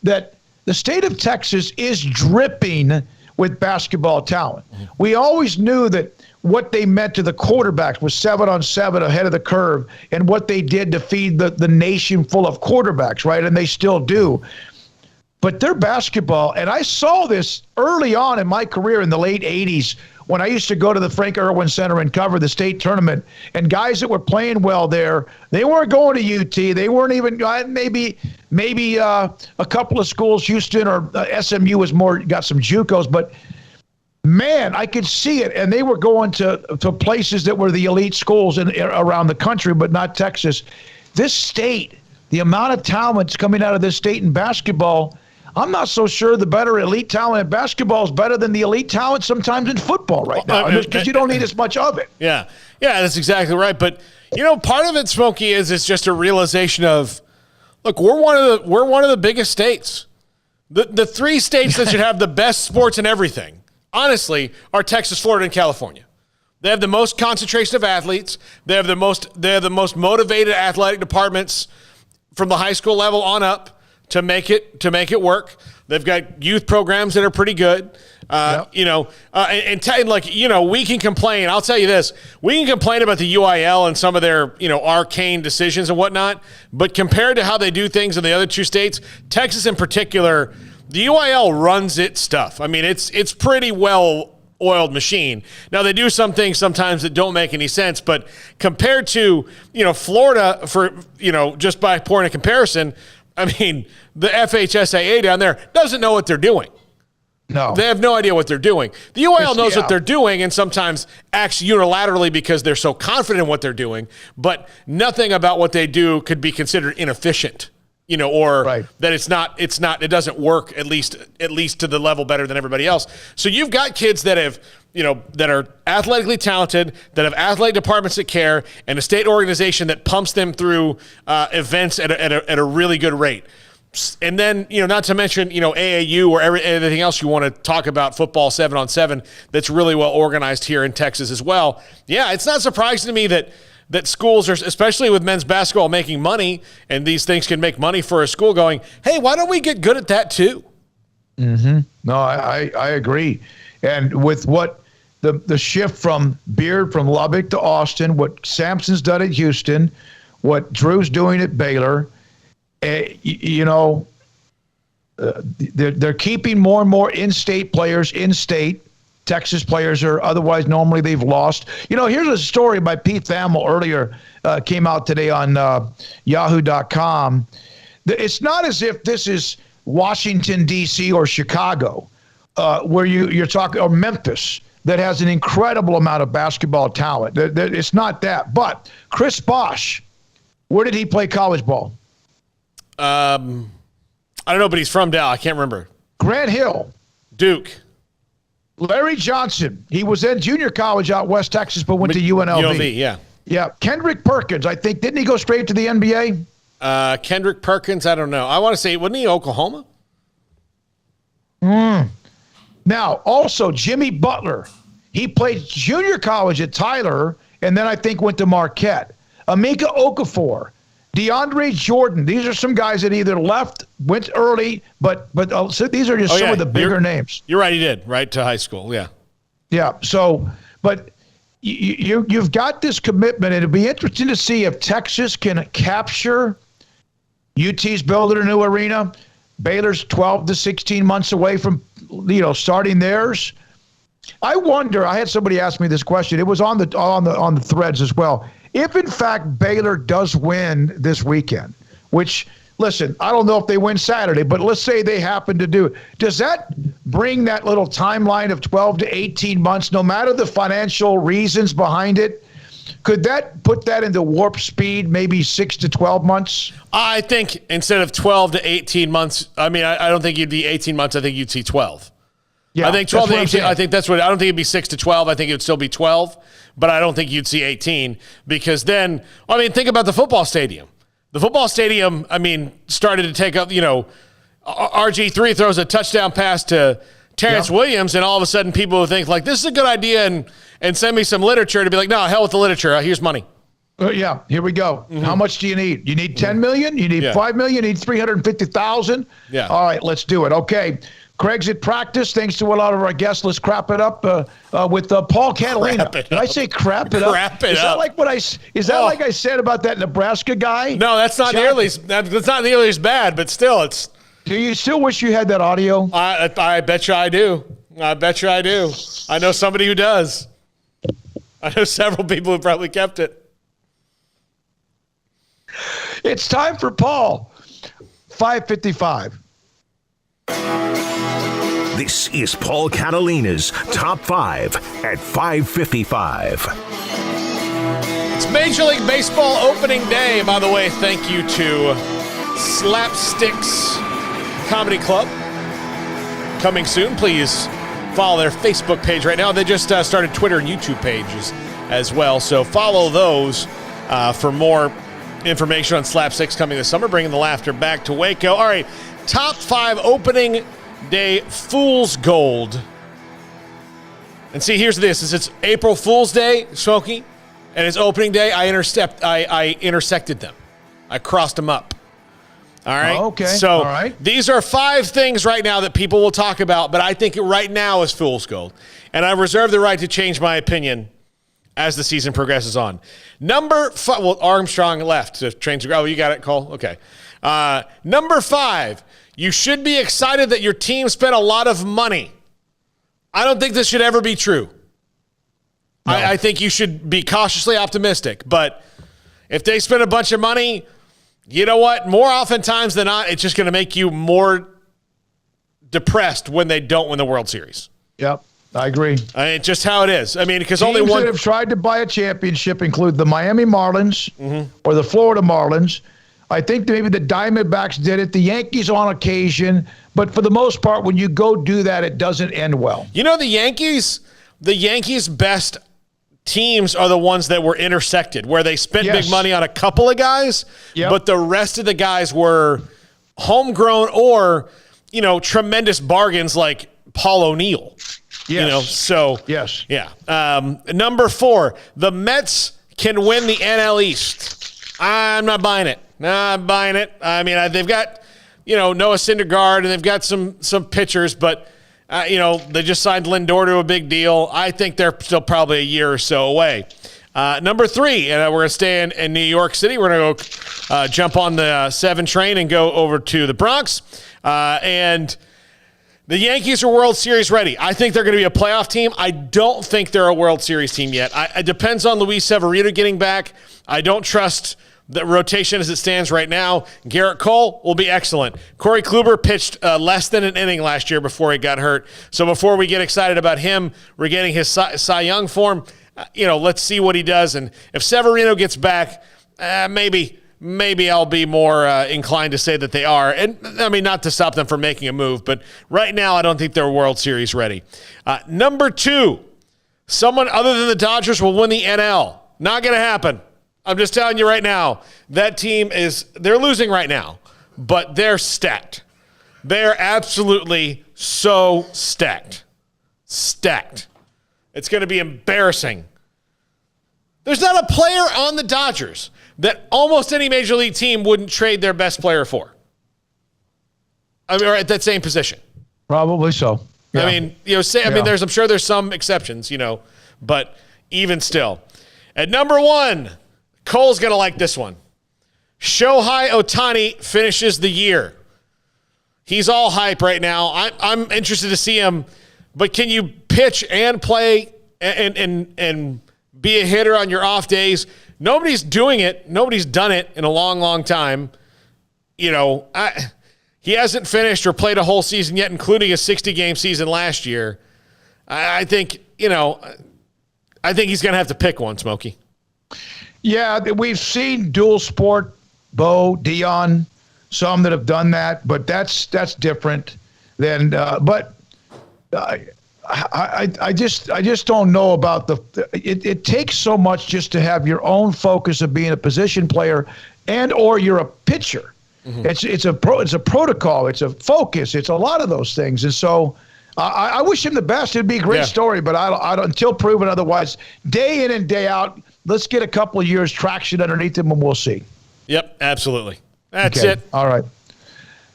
Speaker 6: that the state of Texas is dripping with basketball talent. Mm-hmm. We always knew that what they meant to the quarterbacks was 7-on-7 ahead of the curve, and what they did to feed the nation full of quarterbacks, right? And they still do. But their basketball, and I saw this early on in my career in the late 80s when I used to go to the Frank Irwin Center and cover the state tournament, and guys that were playing well there, they weren't going to UT. They weren't even, maybe a couple of schools, Houston or SMU got some JUCOs, but man, I could see it. And they were going to places that were the elite schools around the country, but not Texas. This state, the amount of talent's coming out of this state in basketball, I'm not so sure the better elite talent in basketball is better than the elite talent sometimes in football right now, because you don't need as much of it.
Speaker 7: Yeah, that's exactly right. But part of it, Smokey, is it's just a realization of, look, we're one of the biggest states. The 3 states that should have the best sports and everything, honestly, are Texas, Florida, and California. They have the most concentration of athletes. They have the most motivated athletic departments from the high school level on up to make it work. They've got youth programs that are pretty good. We can complain. I'll tell you this. We can complain about the UIL and some of their, arcane decisions and whatnot, but compared to how they do things in the other 2 states, Texas in particular, the UIL runs its stuff. I mean, it's pretty well-oiled machine. Now, they do some things sometimes that don't make any sense, but compared to, Florida, for, just by point of comparison, I mean, the FHSAA down there doesn't know what they're doing.
Speaker 6: No.
Speaker 7: They have no idea what they're doing. The UIL knows what they're doing and sometimes acts unilaterally because they're so confident in what they're doing, but nothing about what they do could be considered inefficient, or that it doesn't work at least to the level better than everybody else. So you've got kids that have, that are athletically talented, that have athletic departments that care, and a state organization that pumps them through events at a really good rate. And then, not to mention, AAU or anything else you want to talk about, football 7-on-7, that's really well organized here in Texas as well. Yeah, it's not surprising to me that schools are, especially with men's basketball, making money, and these things can make money for a school, going, hey, why don't we get good at that too?
Speaker 6: Mm-hmm. No, I agree. And with what the shift from Beard from Lubbock to Austin, what Sampson's done at Houston, what Drew's doing at Baylor, they're keeping more and more in-state players in-state, Texas players are otherwise normally they've lost. Here's a story by Pete Thamel earlier, came out today on yahoo.com. It's not as if this is Washington, D.C. or Chicago, where you're talking, or Memphis, that has an incredible amount of basketball talent. It's not that. But Chris Bosh, where did he play college ball?
Speaker 7: I don't know, but he's from Dallas. I can't remember.
Speaker 6: Grant Hill.
Speaker 7: Duke.
Speaker 6: Larry Johnson. He was in junior college out West Texas, but went to UNLV.
Speaker 7: UNLV, yeah.
Speaker 6: Yeah. Kendrick Perkins, I think. Didn't he go straight to the NBA?
Speaker 7: Kendrick Perkins, I don't know. I want to say, wasn't he Oklahoma?
Speaker 6: Now, also, Jimmy Butler. He played junior college at Tyler, and then I think went to Marquette. Emeka Okafor. DeAndre Jordan. These are some guys that either left, went early, but so these are just some of the bigger names.
Speaker 7: You're right, he did. Right to high school, yeah.
Speaker 6: Yeah, so, but you've got this commitment, and it'll be interesting to see if Texas can capture. UT's building a new arena. Baylor's 12 to 16 months away from, starting theirs. I wonder, I had somebody ask me this question. It was on the threads as well. If, in fact, Baylor does win this weekend, which, listen, I don't know if they win Saturday, but let's say they happen to do it. Does that bring that little timeline of 12 to 18 months, no matter the financial reasons behind it? Could that put that into warp speed, maybe 6 to 12 months?
Speaker 7: I think instead of 12 to 18 months, I don't think you'd be 18 months. I think you'd see 12. Yeah, I think 12 to 18. I think that's what. I don't think it'd be 6 to 12. I think it would still be 12, but I don't think you'd see 18 because then, think about the football stadium. The football stadium, started to take up. RG3 throws a touchdown pass to Terrence Williams, and all of a sudden people would think like this is a good idea and send me some literature to be like, no, hell with the literature. Here's money.
Speaker 6: Here we go. Mm-hmm. How much do you need? You need 10 million? You need 5 million? You need 350,000? Yeah. All right, let's do it. Okay. Craig's at practice. Thanks to a lot of our guests. Let's crap it up with Paul Catalina. Did I say crap it up?
Speaker 7: Crap it
Speaker 6: is
Speaker 7: up.
Speaker 6: That like what I? Is that like I said about that Nebraska guy?
Speaker 7: No, that's not nearly. That's not nearly as bad. But still, it's.
Speaker 6: Do you still wish you had that audio?
Speaker 7: I bet you I do. I bet you I do. I know somebody who does. I know several people who probably kept it.
Speaker 6: It's time for Paul. 5:55.
Speaker 5: This is Paul Catalina's Top 5 at 5:55.
Speaker 7: It's Major League Baseball opening day. By the way, thank you to Slapsticks Comedy Club. Coming soon. Please follow their Facebook page right now. They just started Twitter and YouTube pages as well. So follow those for more information on Slapsticks coming this summer, bringing the laughter back to Waco. All right, Top 5 opening day Fool's Gold. And see, here's this. It's April Fool's Day, Smokey, and it's opening day. I intersected them. I crossed them up. All right?
Speaker 6: Oh, okay.
Speaker 7: So
Speaker 6: all right.
Speaker 7: These are 5 things right now that people will talk about, but I think right now is Fool's Gold. And I reserve the right to change my opinion as the season progresses on. Number 5, well, Armstrong left. So trains, oh, you got it, Cole? Okay. Number 5, you should be excited that your team spent a lot of money. I don't think this should ever be true. No. I think you should be cautiously optimistic. But if they spend a bunch of money, you know what? More oftentimes than not, it's just going to make you more depressed when they don't win the World Series.
Speaker 6: Yep. I agree.
Speaker 7: Just how it is. Because only
Speaker 6: teams
Speaker 7: one
Speaker 6: that have tried to buy a championship include the Miami Marlins or the Florida Marlins. I think maybe the Diamondbacks did it. The Yankees on occasion. But for the most part, when you go do that, it doesn't end well.
Speaker 7: You know, the Yankees' best teams are the ones that were intersected, where they spent big money on a couple of guys, but the rest of the guys were homegrown or, tremendous bargains like Paul O'Neill.
Speaker 6: Yes. Yes.
Speaker 7: Yeah. Number 4, the Mets can win the NL East. I'm not buying it. They've got, Noah Syndergaard, and they've got some pitchers, but, they just signed Lindor to a big deal. I think they're still probably a year or so away. Number 3, and we're going to stay in New York City. We're going to go jump on the 7 train and go over to the Bronx. And The Yankees are World Series ready. I think they're going to be a playoff team. I don't think they're a World Series team yet. It depends on Luis Severino getting back. I don't trust the rotation as it stands right now. Garrett Cole will be excellent. Corey Kluber pitched less than an inning last year before he got hurt. So before we get excited about him regaining his Cy Young form, let's see what he does. And if Severino gets back, maybe I'll be more inclined to say that they are. And I mean, not to stop them from making a move, but right now I don't think they're World Series ready. Number 2, someone other than the Dodgers will win the NL. Not going to happen. I'm just telling you right now, that team they're losing right now, but they're stacked. They're absolutely so stacked. Stacked. It's going to be embarrassing. There's not a player on the Dodgers that almost any major league team wouldn't trade their best player for. I mean, or at that same position.
Speaker 6: Probably so. Yeah.
Speaker 7: I mean, I'm sure there's some exceptions, but even still. At number 1, Cole's going to like this one. Shohei Ohtani finishes the year. He's all hype right now. I'm interested to see him, but can you pitch and play and be a hitter on your off days? Nobody's doing it. Nobody's done it in a long, long time. He hasn't finished or played a whole season yet, including a 60-game season last year. I think he's going to have to pick one, Smokey.
Speaker 6: Yeah, we've seen dual sport, Bo, Dion, some that have done that, but that's different than. I just don't know about it takes so much just to have your own focus of being a position player or you're a pitcher. Mm-hmm. It's a protocol, it's a focus, it's a lot of those things, and so I wish him the best. It'd be a great story, but I don't until proven otherwise. Day in and day out, let's get a couple of years traction underneath him, and we'll see.
Speaker 7: Yep, absolutely. That's it.
Speaker 6: All right.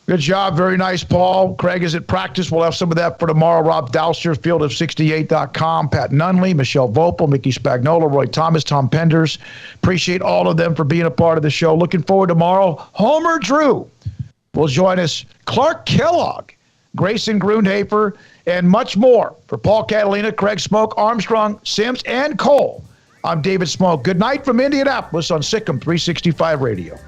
Speaker 6: Good job. Very nice, Paul. Craig is at practice. We'll have some of that for tomorrow. Rob Dowser, field68.com, Pat Nunley, Michelle Vopel, Mickey Spagnola, Roy Thomas, Tom Penders. Appreciate all of them for being a part of the show. Looking forward to tomorrow. Homer Drew will join us. Clark Kellogg, Grayson Grundhafer, and much more. For Paul Catalina, Craig Smoak, Armstrong, Sims, and Cole, I'm David Smoak. Good night from Indianapolis on SicEm365 Radio.